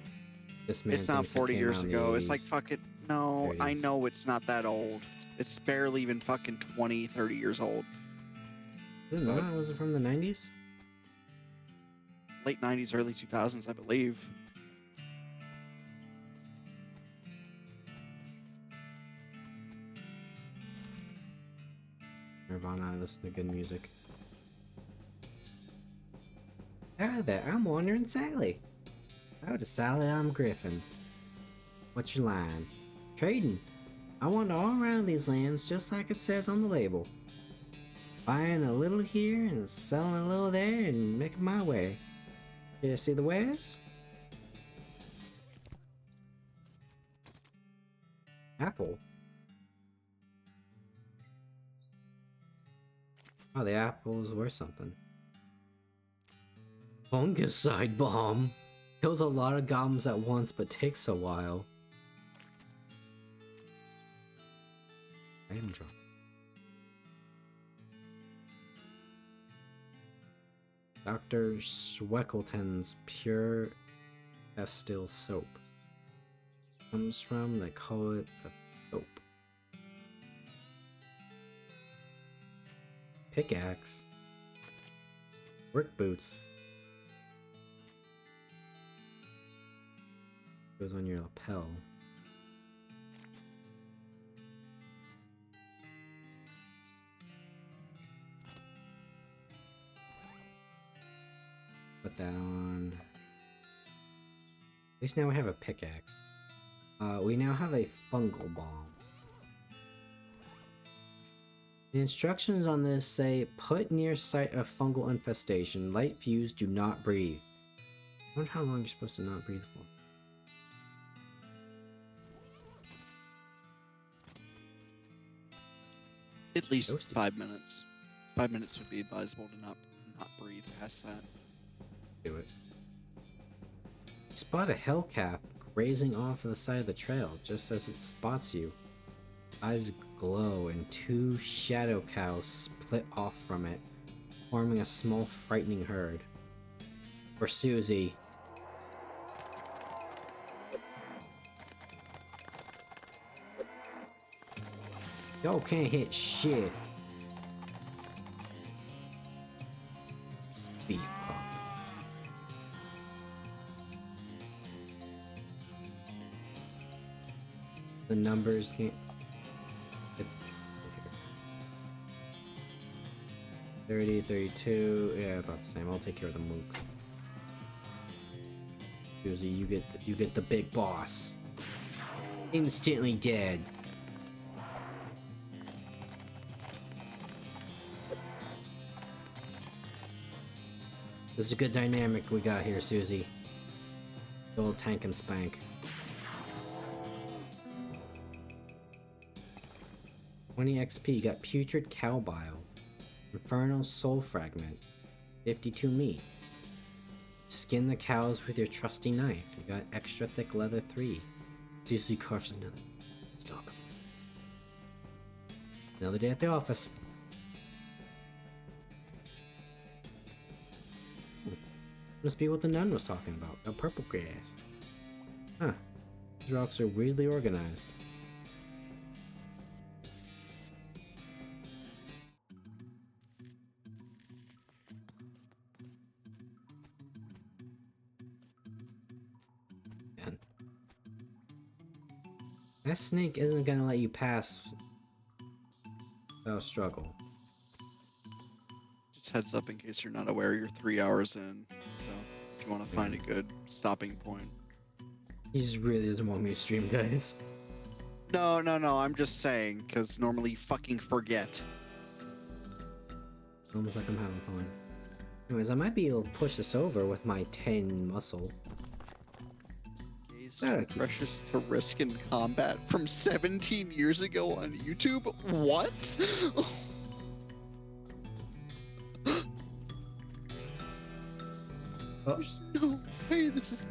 This man it's not thinks it 40 came years out in the ago. It's like 80s. fucking no, I 30s. know it's not that old. It's barely even fucking 20, 30 years old. Is it not? Was it from the 90s? Late 90s, early 2000s, I believe. Nirvana, I listen to good music. Hi there, I'm Warner and Sally. Oh, to Sally, I'm Griffin. What's your line? Trading. I wander all around these lands just like it says on the label. Buying a little here and selling a little there and making my way. You see the wares? Apple. Oh, the apples were something. Fungicide bomb. Kills a lot of goblins at once, but takes a while. Item drop. Dr. Schweckleton's Pure Castile Soap. Comes from, they call it the soap. Pickaxe. Work boots. Goes on your lapel. Put that on. At least now we have a pickaxe. We now have a fungal bomb. The instructions on this say, put near site of fungal infestation, light fuse, do not breathe. I wonder how long you're supposed to not breathe for. At least Toasted. 5 minutes. 5 minutes would be advisable to not breathe past that. Do it. Spot a hellcat grazing off of the side of the trail just as it spots you. Eyes glow and 2 shadow cows split off from it, forming a small frightening herd. For Susie. Y'all can't hit shit. Beef pup. The numbers can't. It's 30, 32. Yeah, about the same. I'll take care of the mooks. Susie, you get the big boss. Instantly dead. This is a good dynamic we got here, Susie. Good old tank and spank. 20 XP, got Putrid Cow Bile. Infernal Soul Fragment. 52 meat. Skin the cows with your trusty knife. You got Extra Thick Leather 3. Susie carves another. Stalk. Another day at the office. Must be what the nun was talking about. A purple grass. Huh. These rocks are weirdly organized. Man. That snake isn't gonna let you pass without struggle. Just heads up in case you're not aware, you're 3 hours in. So if you want to find a good stopping point. He just really doesn't want me to stream, guys. No, I'm just saying, because normally you fucking forget. Almost like I'm having fun. Anyways, I might be able to push this over with my 10 muscle. Gaze Ah, too precious to risk in combat from 17 years ago on YouTube? What? There's no way this is...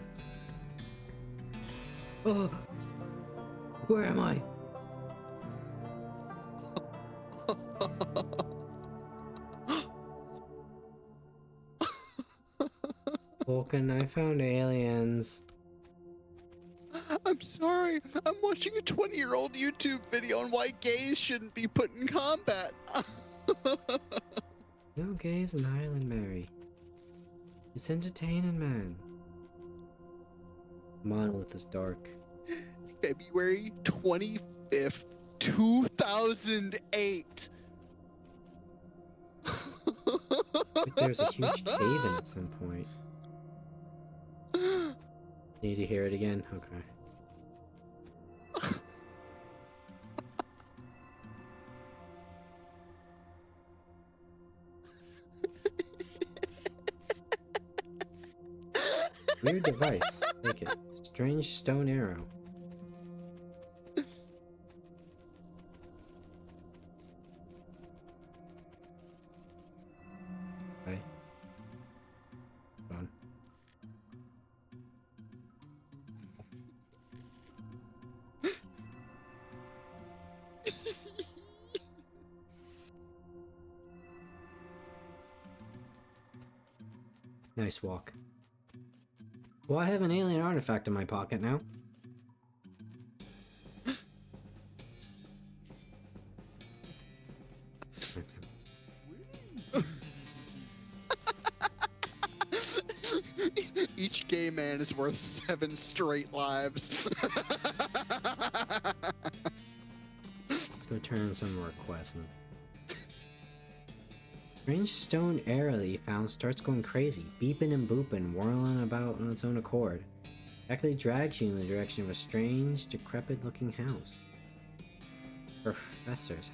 Oh, where am I? Vulcan, I found aliens. I'm sorry. I'm watching a 20-year-old YouTube video on why gays shouldn't be put in combat. No gays in Highland Mary. It's entertaining, man. Monolith is dark. February 25th, 2008. Like there's a huge cave in at some point. Need to hear it again? Okay. New device. Take it. Strange stone arrow. Okay. Hold on. Nice walk. Well, I have an alien artifact in my pocket now. Each gay man is worth 7 straight lives. Let's go turn in some more quests. Strange stone arrow that you found starts going crazy, beeping and booping, whirling about on its own accord. Actually drags you in the direction of a strange, decrepit-looking house. Professor's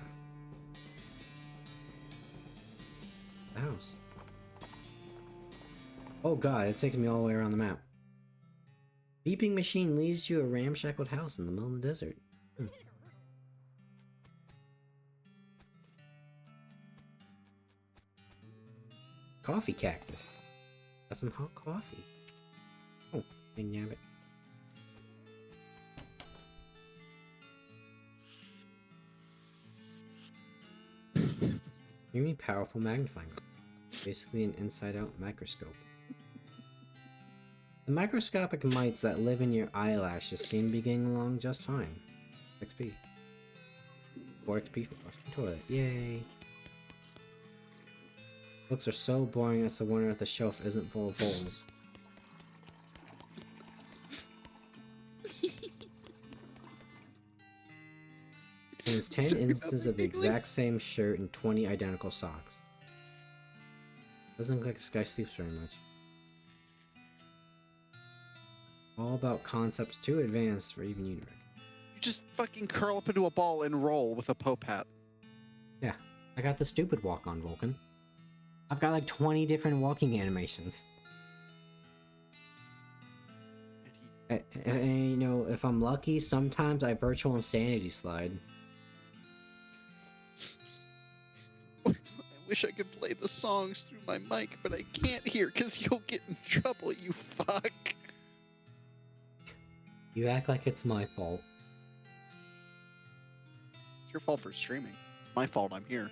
house. Oh god, it takes me all the way around the map. Beeping machine leads to a ramshackled house in the middle of the desert. Coffee cactus. Got some hot coffee. Oh, and yeah, Extremely powerful magnifying glass. Basically an inside-out microscope. The microscopic mites that live in your eyelashes seem to be getting along just fine. XP. 4 XP for flushing the toilet. Yay! Books are so boring as to wonder if the shelf isn't full of holes. And it's 10 instances of the exact same shirt and 20 identical socks. Doesn't look like this guy sleeps very much. All about concepts too advanced for even you to recognize. You just fucking curl up into a ball and roll with a Pope hat. Yeah, I got the stupid walk on Vulcan. I've got like 20 different walking animations. And, you know, if I'm lucky, sometimes I virtual insanity slide. I wish I could play the songs through my mic, but I can't hear because you'll get in trouble, you fuck. You act like it's my fault. It's your fault for streaming. It's my fault I'm here.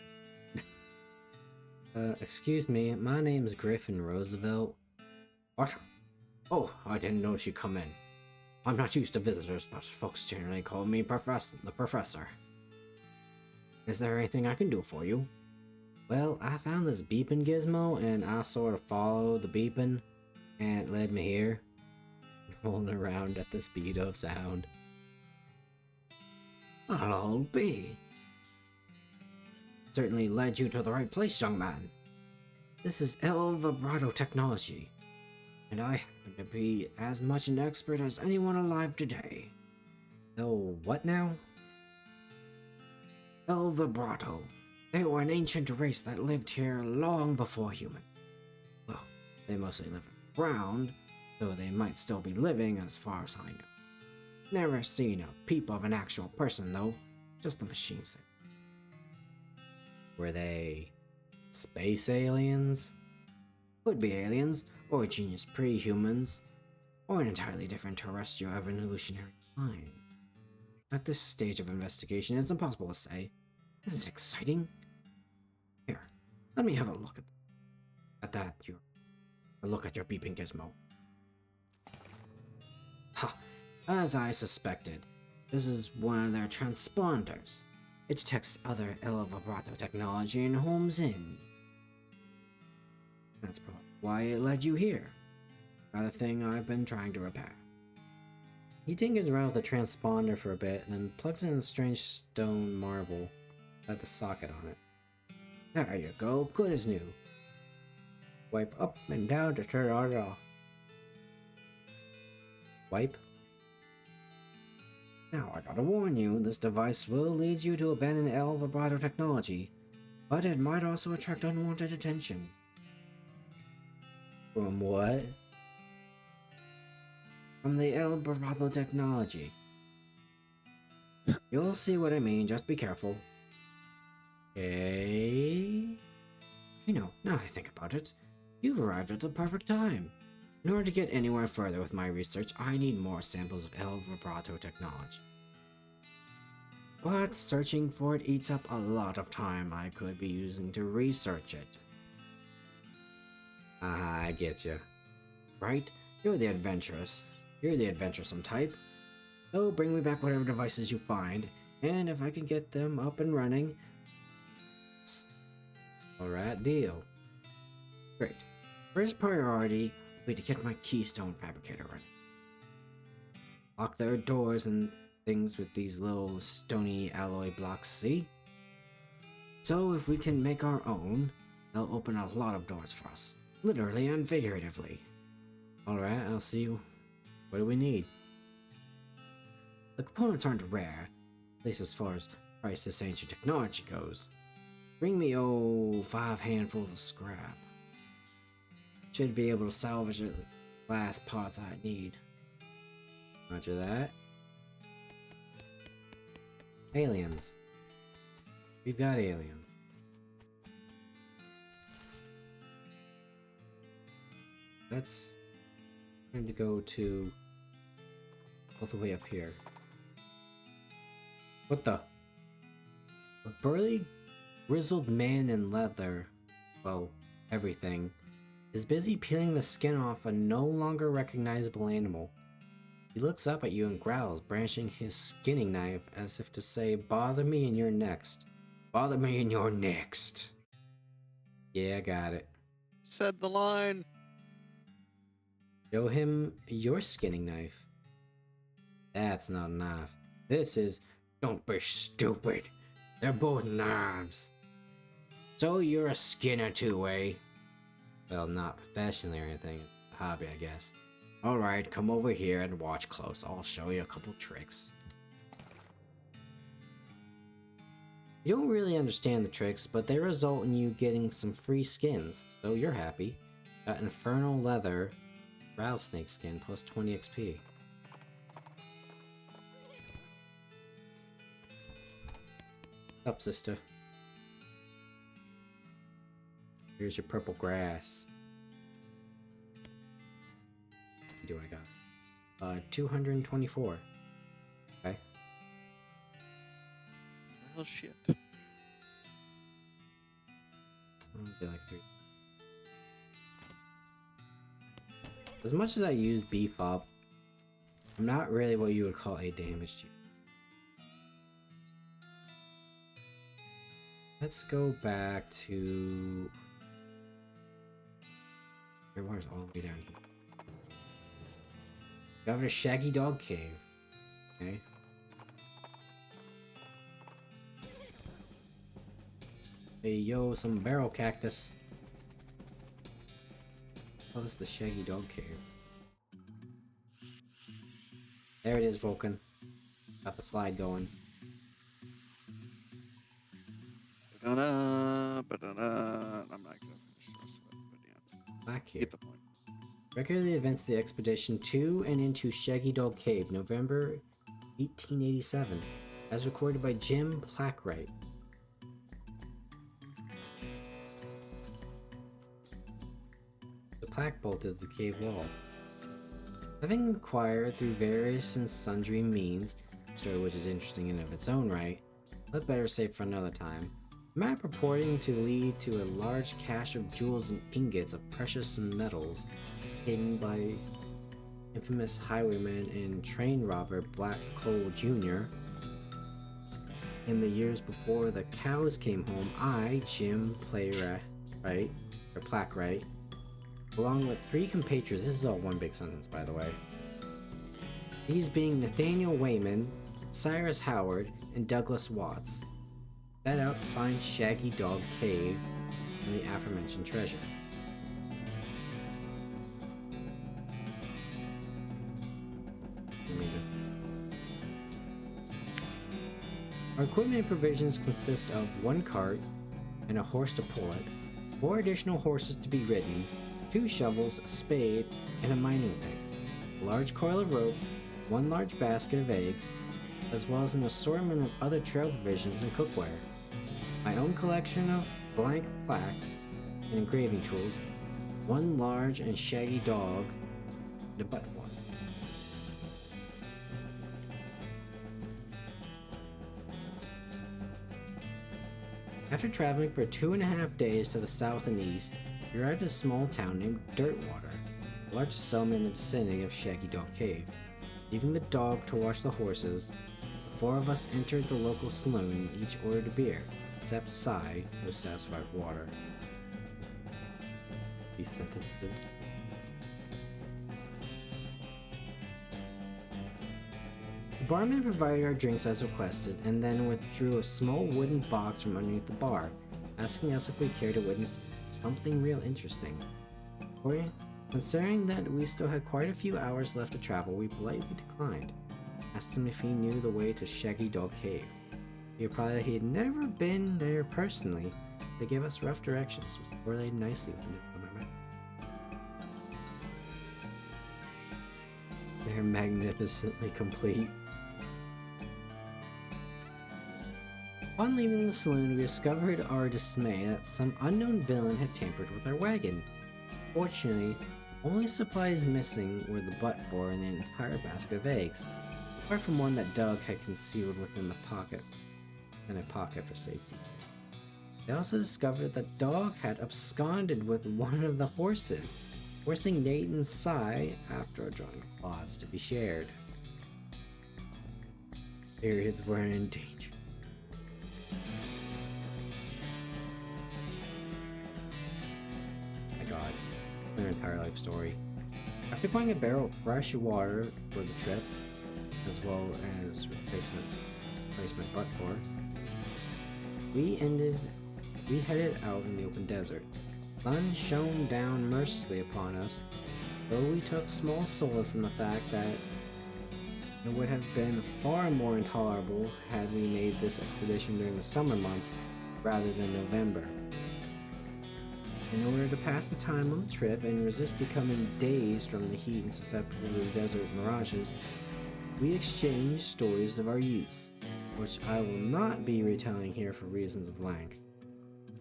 Excuse me, my name's Griffin Roosevelt. What? Oh, I didn't know she'd come in. I'm not used to visitors, but folks generally call me the Professor. Is there anything I can do for you? Well, I found this beeping gizmo, and I sort of followed the beeping, and it led me here. Rolling around at the speed of sound. I'll be. Certainly led you to the right place, young man. This is El Vibrato technology, and I happen to be as much an expert as anyone alive today. Oh, what now? El Vibrato. They were an ancient race that lived here long before human. Well, they mostly live on the ground, so they might still be living as far as I know. Never seen a peep of an actual person though, just the machines there. Were they space aliens? Could be aliens, or genius pre-humans, or an entirely different terrestrial evolutionary line. At this stage of investigation, it's impossible to say. Isn't it exciting? Here, let me have a look at that. Look at your beeping gizmo. Ha! As I suspected, this is one of their transponders. It detects other El Vibrato technology and homes in. That's probably why it led you here. Got a thing I've been trying to repair. He tinkers around with the transponder for a bit, and then plugs in a strange stone marble at the socket on it. There you go, good as new. Wipe up and down to turn it off. Wipe. Now, I gotta warn you, this device will lead you to abandon El Vibrato technology, but it might also attract unwanted attention. From what? from the El Bravado technology. You'll see what I mean, just be careful. Okay. You know, now I think about it, you've arrived at the perfect time. In order to get anywhere further with my research, I need more samples of El Vibrato technology. But searching for it eats up a lot of time I could be using to research it. Ah, I get you. Right? You're the adventuresome type. So bring me back whatever devices you find, and if I can get them up and running... Alright, deal. Great. First priority will be to get my keystone fabricator running. Lock their doors and things with these little stony alloy blocks, see? So if we can make our own, they'll open a lot of doors for us. Literally and figuratively. Alright, I'll see you. What do we need? The components aren't rare, at least as far as price this ancient technology goes. Bring me, 5 handfuls of scrap. Should be able to salvage the last parts I need. Roger that. Aliens. We've got aliens. That's going to go to all the way up here. What the? A burly, grizzled man in leather, well, everything, is busy peeling the skin off a no longer recognizable animal. He looks up at you and growls, brandishing his skinning knife as if to say, "Bother me and you're next. Bother me and you're next." Yeah, I got it. Said the line. Show him your skinning knife. That's not a knife. This is, don't be stupid. They're both knives. So you're a skinner too, eh? Well, not professionally or anything. It's a hobby, I guess. Alright, come over here and watch close. I'll show you a couple tricks. You don't really understand the tricks, but they result in you getting some free skins, so you're happy. Got Infernal Leather, Rattlesnake Skin, plus 20 XP. What's up, sister? Here's your purple grass. What do I got? 224. Okay. Well, shit. I'll be like 3. As much as I use beef up, I'm not really what you would call a damaged user. Let's go back to... Where's all the way down here? Got a Shaggy Dog Cave. Okay. Hey yo, some barrel cactus. Oh, this is the Shaggy Dog Cave. There it is, Vulcan. Got the slide going. I'm not gonna finish the rest of it, but yeah. Back here. Get the point. Record of the events of the expedition to and into Shaggy Dog Cave, November 1887, as recorded by Jim Plackwright. The plaque bolted the cave wall. Having inquired through various and sundry means, a story which is interesting in of its own right, but better safe for another time, map purporting to lead to a large cache of jewels and ingots of precious metals hidden by infamous highwayman and train robber Black Cole Jr. In the years before the cows came home, I, Jim Plackwright, along with 3 compatriots, this is all one big sentence by the way, these being Nathaniel Wayman, Cyrus Howard, and Douglas Watts, set out to find Shaggy Dog Cave and the aforementioned treasure. Our equipment and provisions consist of 1 cart and a horse to pull it, 4 additional horses to be ridden, 2 shovels, a spade, and a mining pick. a large coil of rope, one large basket of eggs, as well as an assortment of other trail provisions and cookware. My own collection of blank plaques and engraving tools, one large and shaggy dog, and a butt form. After traveling for 2.5 days to the south and east, we arrived at a small town named Dirtwater, the largest settlement in the vicinity of Shaggy Dog Cave. Leaving the dog to wash the horses, the four of us entered the local saloon and each ordered a beer, except Sai, who was satisfied with water. These sentences. The barman provided our drinks as requested, and then withdrew a small wooden box from underneath the bar, asking us if we cared to witness something real interesting. Considering that we still had quite a few hours left to travel, we politely declined. Asked him if he knew the way to Shaggy Dog Cave. He replied that he had never been there personally. They gave us rough directions, which correlated nicely with the note on my map. They're magnificently complete. Upon leaving the saloon, we discovered our dismay that some unknown villain had tampered with our wagon. Fortunately, only supplies missing were the butt for and the entire basket of eggs, apart from one that Doug had concealed within a pocket for safety. They also discovered that Dog had absconded with one of the horses, forcing Nate and Sai, after a drawing of lots, to be shared. Periods were in danger. My god, their entire life story. After buying a barrel of fresh water for the trip, as well as replacement butt for, we headed out in the open desert. Sun shone down mercilessly upon us, though we took small solace in the fact that it would have been far more intolerable had we made this expedition during the summer months rather than November. In order to pass the time on the trip and resist becoming dazed from the heat and susceptible to the desert mirages, we exchanged stories of our youth, which I will not be retelling here for reasons of length.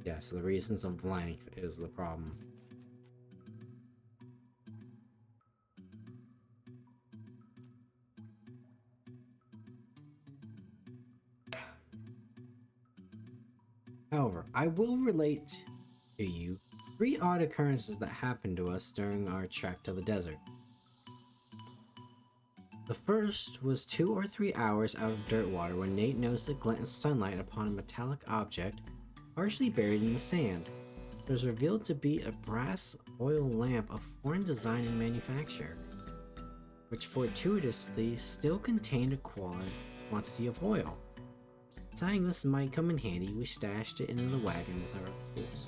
Yes, the reasons of length is the problem. However, I will relate to you 3 odd occurrences that happened to us during our trek to the desert. The first was 2 or 3 hours out of Dirtwater when Nate noticed a glint of sunlight upon a metallic object partially buried in the sand. It was revealed to be a brass oil lamp of foreign design and manufacture, which fortuitously still contained a quantity of oil. Deciding this might come in handy, we stashed it into the wagon with our tools.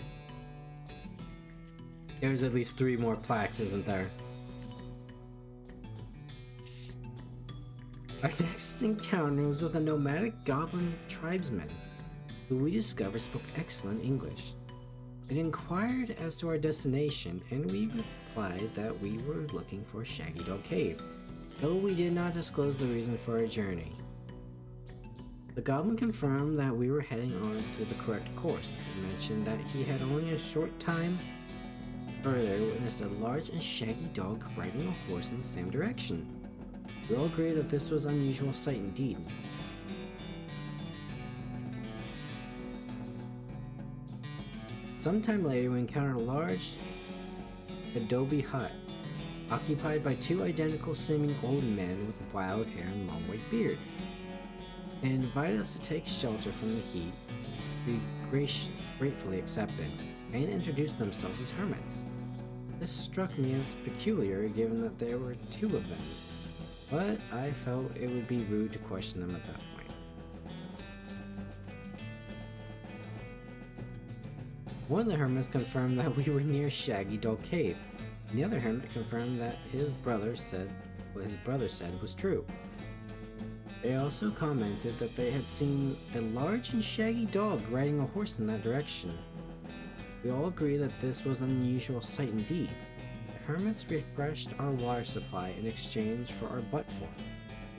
There's at least 3 more plaques, isn't there? Our next encounter was with a nomadic goblin tribesman, who we discovered spoke excellent English. It inquired as to our destination, and we replied that we were looking for Shaggy Dog Cave, though we did not disclose the reason for our journey. The goblin confirmed that we were heading on to the correct course, and mentioned that he had only a short time earlier witnessed a large and shaggy dog riding a horse in the same direction. We all agreed that this was an unusual sight indeed. Sometime later, we encountered a large adobe hut, occupied by 2 identical-seeming old men with wild hair and long white beards. They invited us to take shelter from the heat. We gratefully accepted, and introduced themselves as hermits. This struck me as peculiar, given that there were 2 of them, but I felt it would be rude to question them at that point. One of the hermits confirmed that we were near Shaggy Dog Cave, and the other hermit confirmed that his brother said what his brother said was true. They also commented that they had seen a large and shaggy dog riding a horse in that direction. We all agreed that this was an unusual sight indeed. hermits refreshed our water supply in exchange for our butt fork,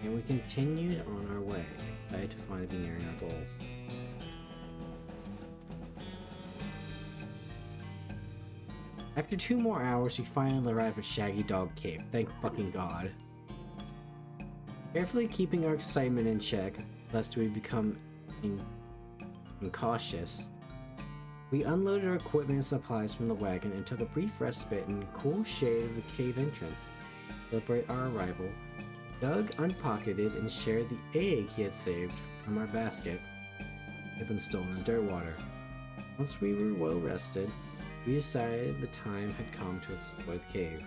and we continued on our way, excited to finally be nearing our goal. After 2 more hours, we finally arrived at Shaggy Dog Cave. Thank fucking god. Carefully keeping our excitement in check, lest we become incautious, we unloaded our equipment and supplies from the wagon and took a brief respite in the cool shade of the cave entrance. To celebrate our arrival, Doug unpocketed and shared the egg he had saved from our basket. It had been stolen in dirt water. Once we were well rested, we decided the time had come to explore the cave.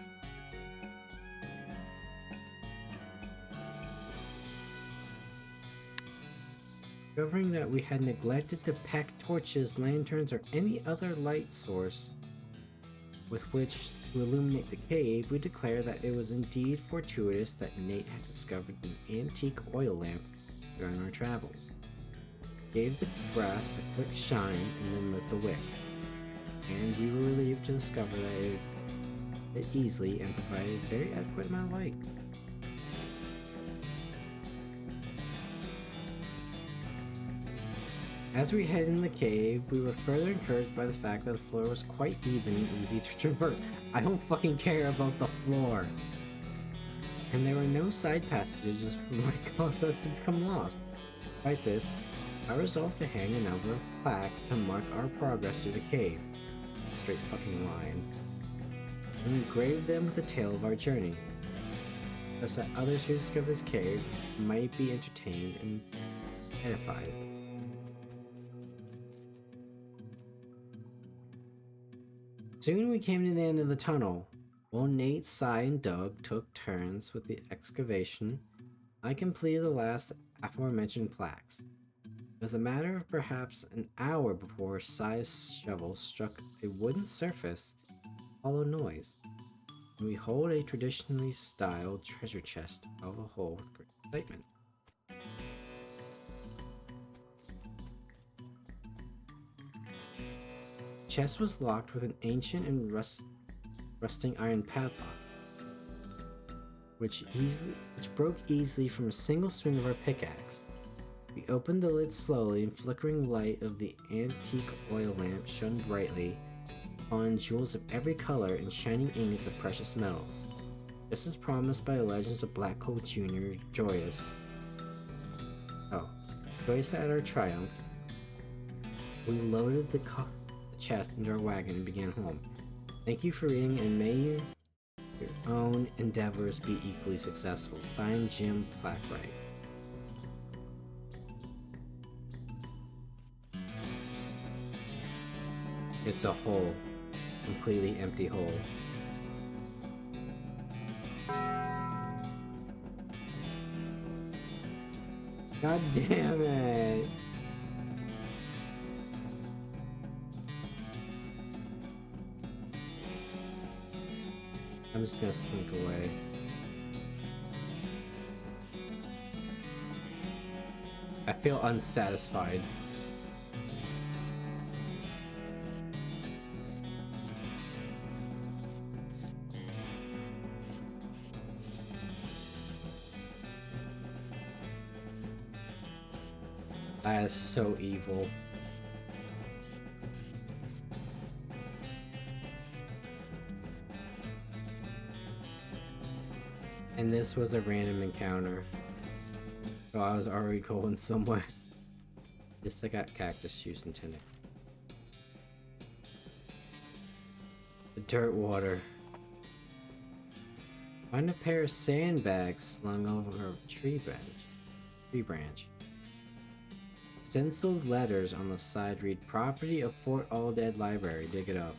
Discovering that we had neglected to pack torches, lanterns, or any other light source with which to illuminate the cave, we declared that it was indeed fortuitous that Nate had discovered an antique oil lamp during our travels. Gave the brass a quick shine and then lit the wick, and we were relieved to discover that it lit easily and provided a very adequate amount of light. As we headed in the cave, we were further encouraged by the fact that the floor was quite even and easy to traverse. I don't fucking care about the floor! And there were no side passages which might cause us to become lost. Despite this, I resolved to hang a number of plaques to mark our progress through the cave. A straight fucking line. And engraved them with the tale of our journey, thus that others who discover this cave might be entertained and edified. Soon we came to the end of the tunnel. While Nate, Cy, and Doug took turns with the excavation, I completed the last aforementioned plaques. It was a matter of perhaps an hour before Cy's shovel struck a wooden surface, a hollow noise, and we hauled a traditionally styled treasure chest out of the hole with great excitement. The chest was locked with an ancient and rusting iron padlock, which broke easily from a single swing of our pickaxe. We opened the lid slowly, and flickering light of the antique oil lamp shone brightly on jewels of every color and shining ingots of precious metals, just as promised by the legends of Black Hole Jr. Joyous at our triumph. We loaded the chest into our wagon and began home. Thank you for reading, and may your own endeavors be equally successful. Signed, Jim Plackwright. It's a hole. Completely empty hole. God damn it! I'm just gonna slink away. I feel unsatisfied. That is so evil. And this was a random encounter. So I was already going somewhere. This I got cactus juice intended. The dirt water. Find a pair of sandbags slung over a tree branch. Stenciled letters on the side read, "Property of Fort Alldead Library, dig it up."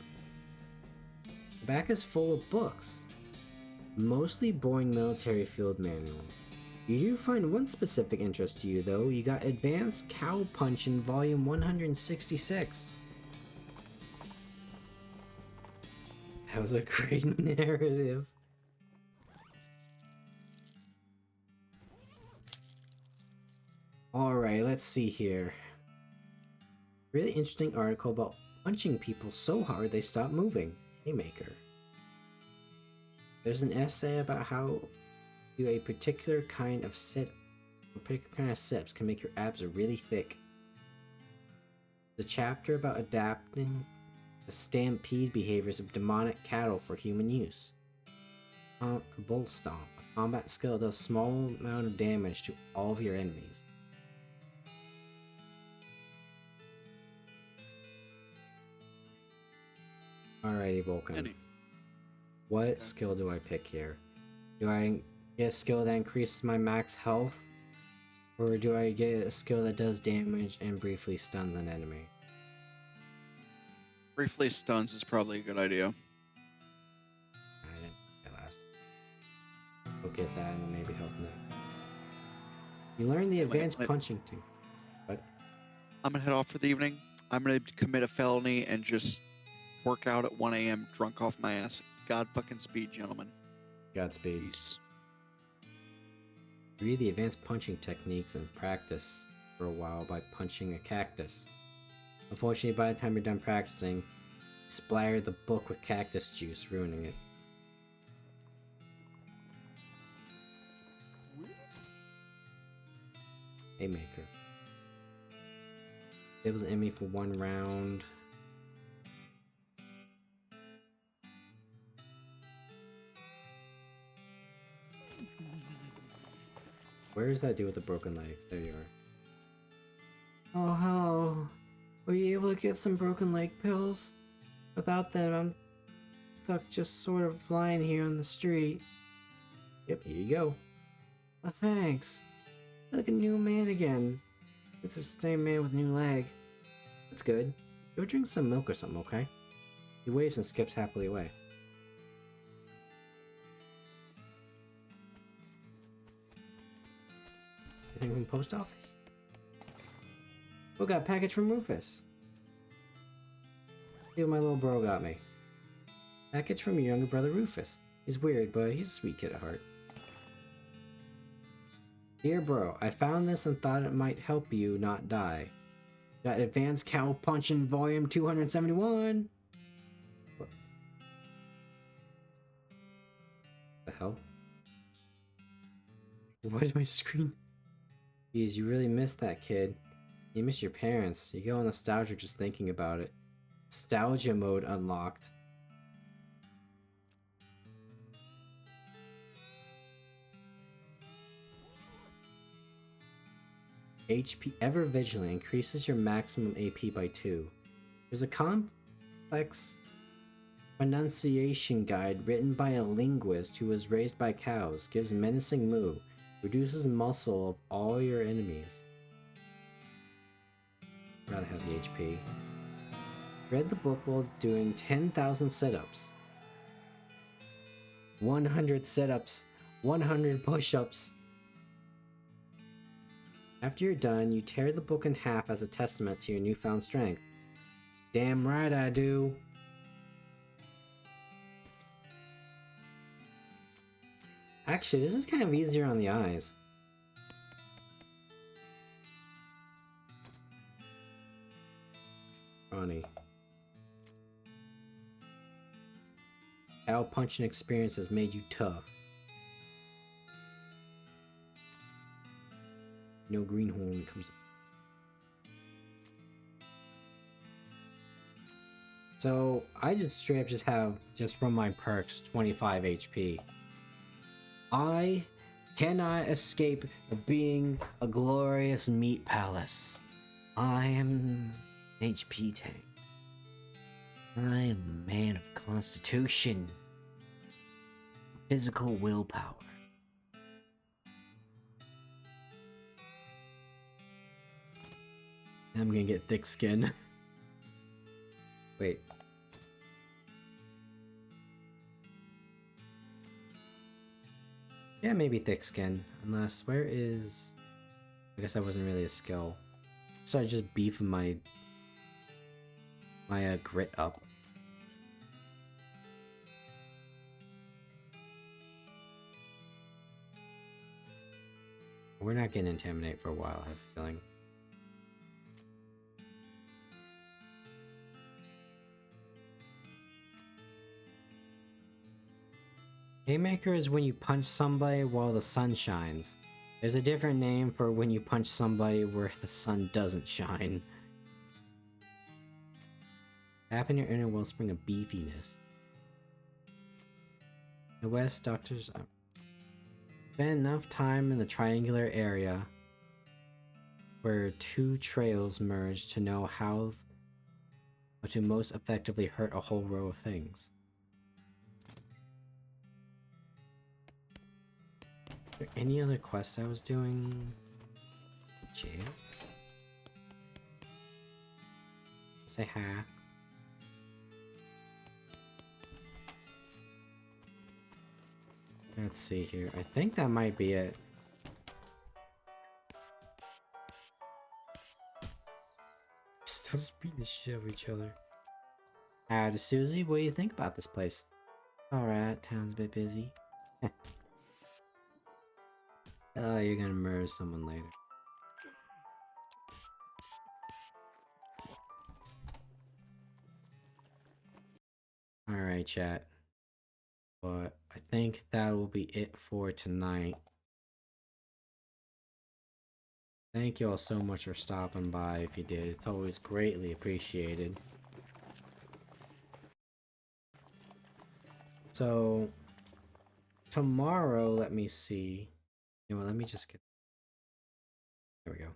The back is full of books, mostly boring military field manual. You do find one specific interest to you though. You got Advanced Cow Punch in volume 166. That was a great narrative. Alright, let's see here. Really interesting article about punching people so hard they stop moving. Haymaker. There's an essay about how a particular kind of sips can make your abs really thick. The chapter about adapting the stampede behaviors of demonic cattle for human use. Bull Stomp, a combat skill that does small amount of damage to all of your enemies. Alrighty, Vulcan. What skill do I pick here? Do I get a skill that increases my max health? Or do I get a skill that does damage and briefly stuns an enemy? Briefly stuns is probably a good idea. I didn't get last. We'll get that and then maybe health now. You learn the advanced punching too. What? I'm gonna head off for the evening. I'm gonna commit a felony and just work out at 1 a.m. drunk off my ass. God fucking speed, gentlemen. Godspeed. Peace. Read the advanced punching techniques and practice for a while by punching a cactus. Unfortunately, by the time you're done practicing, you splatter the book with cactus juice, ruining it. Haymaker. It was enemy for 1 round. Where's that dude with the broken legs? There you are. Oh, hello. Were you able to get some broken leg pills? Without them, I'm stuck just sort of lying here on the street. Yep, here you go. Oh, thanks. You're like a new man again. It's the same man with a new leg. That's good. Go drink some milk or something, okay? He waves and skips happily away. Anything from the post office? We got a package from Rufus. See what my little bro got me. Package from your younger brother Rufus. He's weird, but he's a sweet kid at heart. Dear bro, I found this and thought it might help you not die. Got Advanced Cow Punching Volume 271. What the hell? Why did my screen? Geez, you really missed that, kid. You miss your parents. You get all nostalgic just thinking about it. Nostalgia mode unlocked. HP Ever Vigilant increases your maximum AP by 2. There's a complex pronunciation guide written by a linguist who was raised by cows. Gives menacing moo. Reduces muscle of all your enemies. Gotta have the HP. Read the book while doing 10,000 sit-ups. 100 sit-ups. 100 push-ups. After you're done, you tear the book in half as a testament to your newfound strength. Damn right I do. Actually, this is kind of easier on the eyes. Ronnie. Cow punching experience has made you tough. No greenhorn comes up. So I just straight up just have, just from my perks, 25 HP. I cannot escape being a glorious meat palace. I am an HP tank. I am a man of constitution. Physical willpower. I'm gonna get thick skin. Wait. Yeah, maybe thick skin. Unless, where is... I guess that wasn't really a skill. So I just beefing my grit up. We're not getting Intimidate for a while, I have a feeling. Haymaker is when you punch somebody while the sun shines. There's a different name for when you punch somebody where the sun doesn't shine. Tap in your inner wellspring of beefiness. The West doctors spent enough time in the triangular area where two trails merge to know how to most effectively hurt a whole row of things. Are there any other quests I was doing? Jail? Say hi. Let's see here. I think that might be it. Still just beating the shit out of each other. Howdy, Susie. What do you think about this place? Alright, town's a bit busy. Oh, you're gonna murder someone later. Alright, chat. But I think that will be it for tonight. Thank you all so much for stopping by if you did. It's always greatly appreciated. So, tomorrow, let me see. You know what, let me just get... There we go.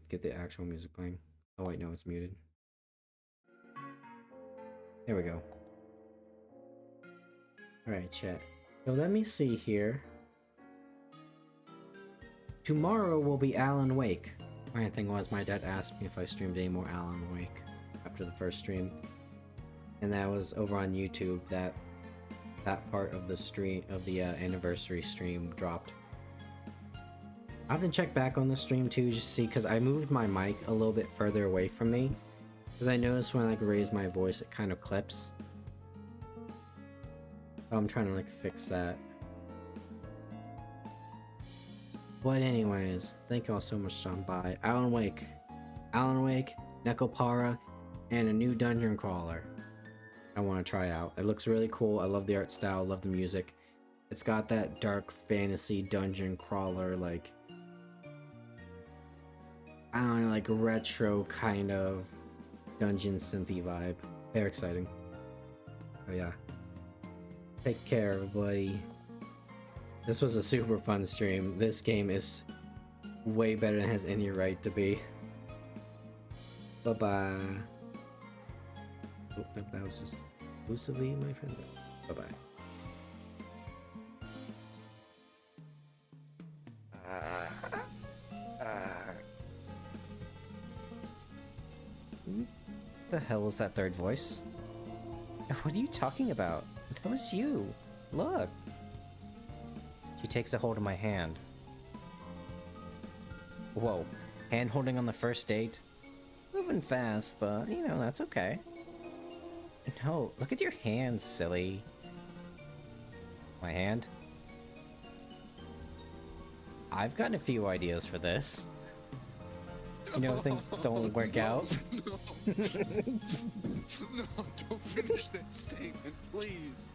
Get the actual music playing. Oh wait, no, it's muted. There we go. Alright, chat. So let me see here. Tomorrow will be Alan Wake. My thing was, my dad asked me if I streamed any more Alan Wake after the first stream. And that was over on YouTube. That part of the stream, of the anniversary stream dropped. I have to check back on the stream too, just to see, because I moved my mic a little bit further away from me. Because I noticed when I raise my voice, it kind of clips. So I'm trying to like fix that. But anyways, thank you all so much for stopping by. Alan Wake, Necopara, and a new dungeon crawler I want to try out. It looks really cool. I love the art style, love the music. It's got that dark fantasy dungeon crawler, like, I don't know, like retro kind of dungeon synthy vibe. Very exciting. Oh yeah. Take care, everybody. This was a super fun stream. This game is way better than it has any right to be. Bye-bye. Oh, that was just exclusively my friend. Bye-bye. The hell was that third voice? What are you talking about? That was you. Look. She takes a hold of my hand. Whoa. Hand holding on the first date? Moving fast, but you know, that's okay. No, look at your hand, silly. My hand? I've gotten a few ideas for this. You know, things don't work out. No. No, don't finish that statement, please.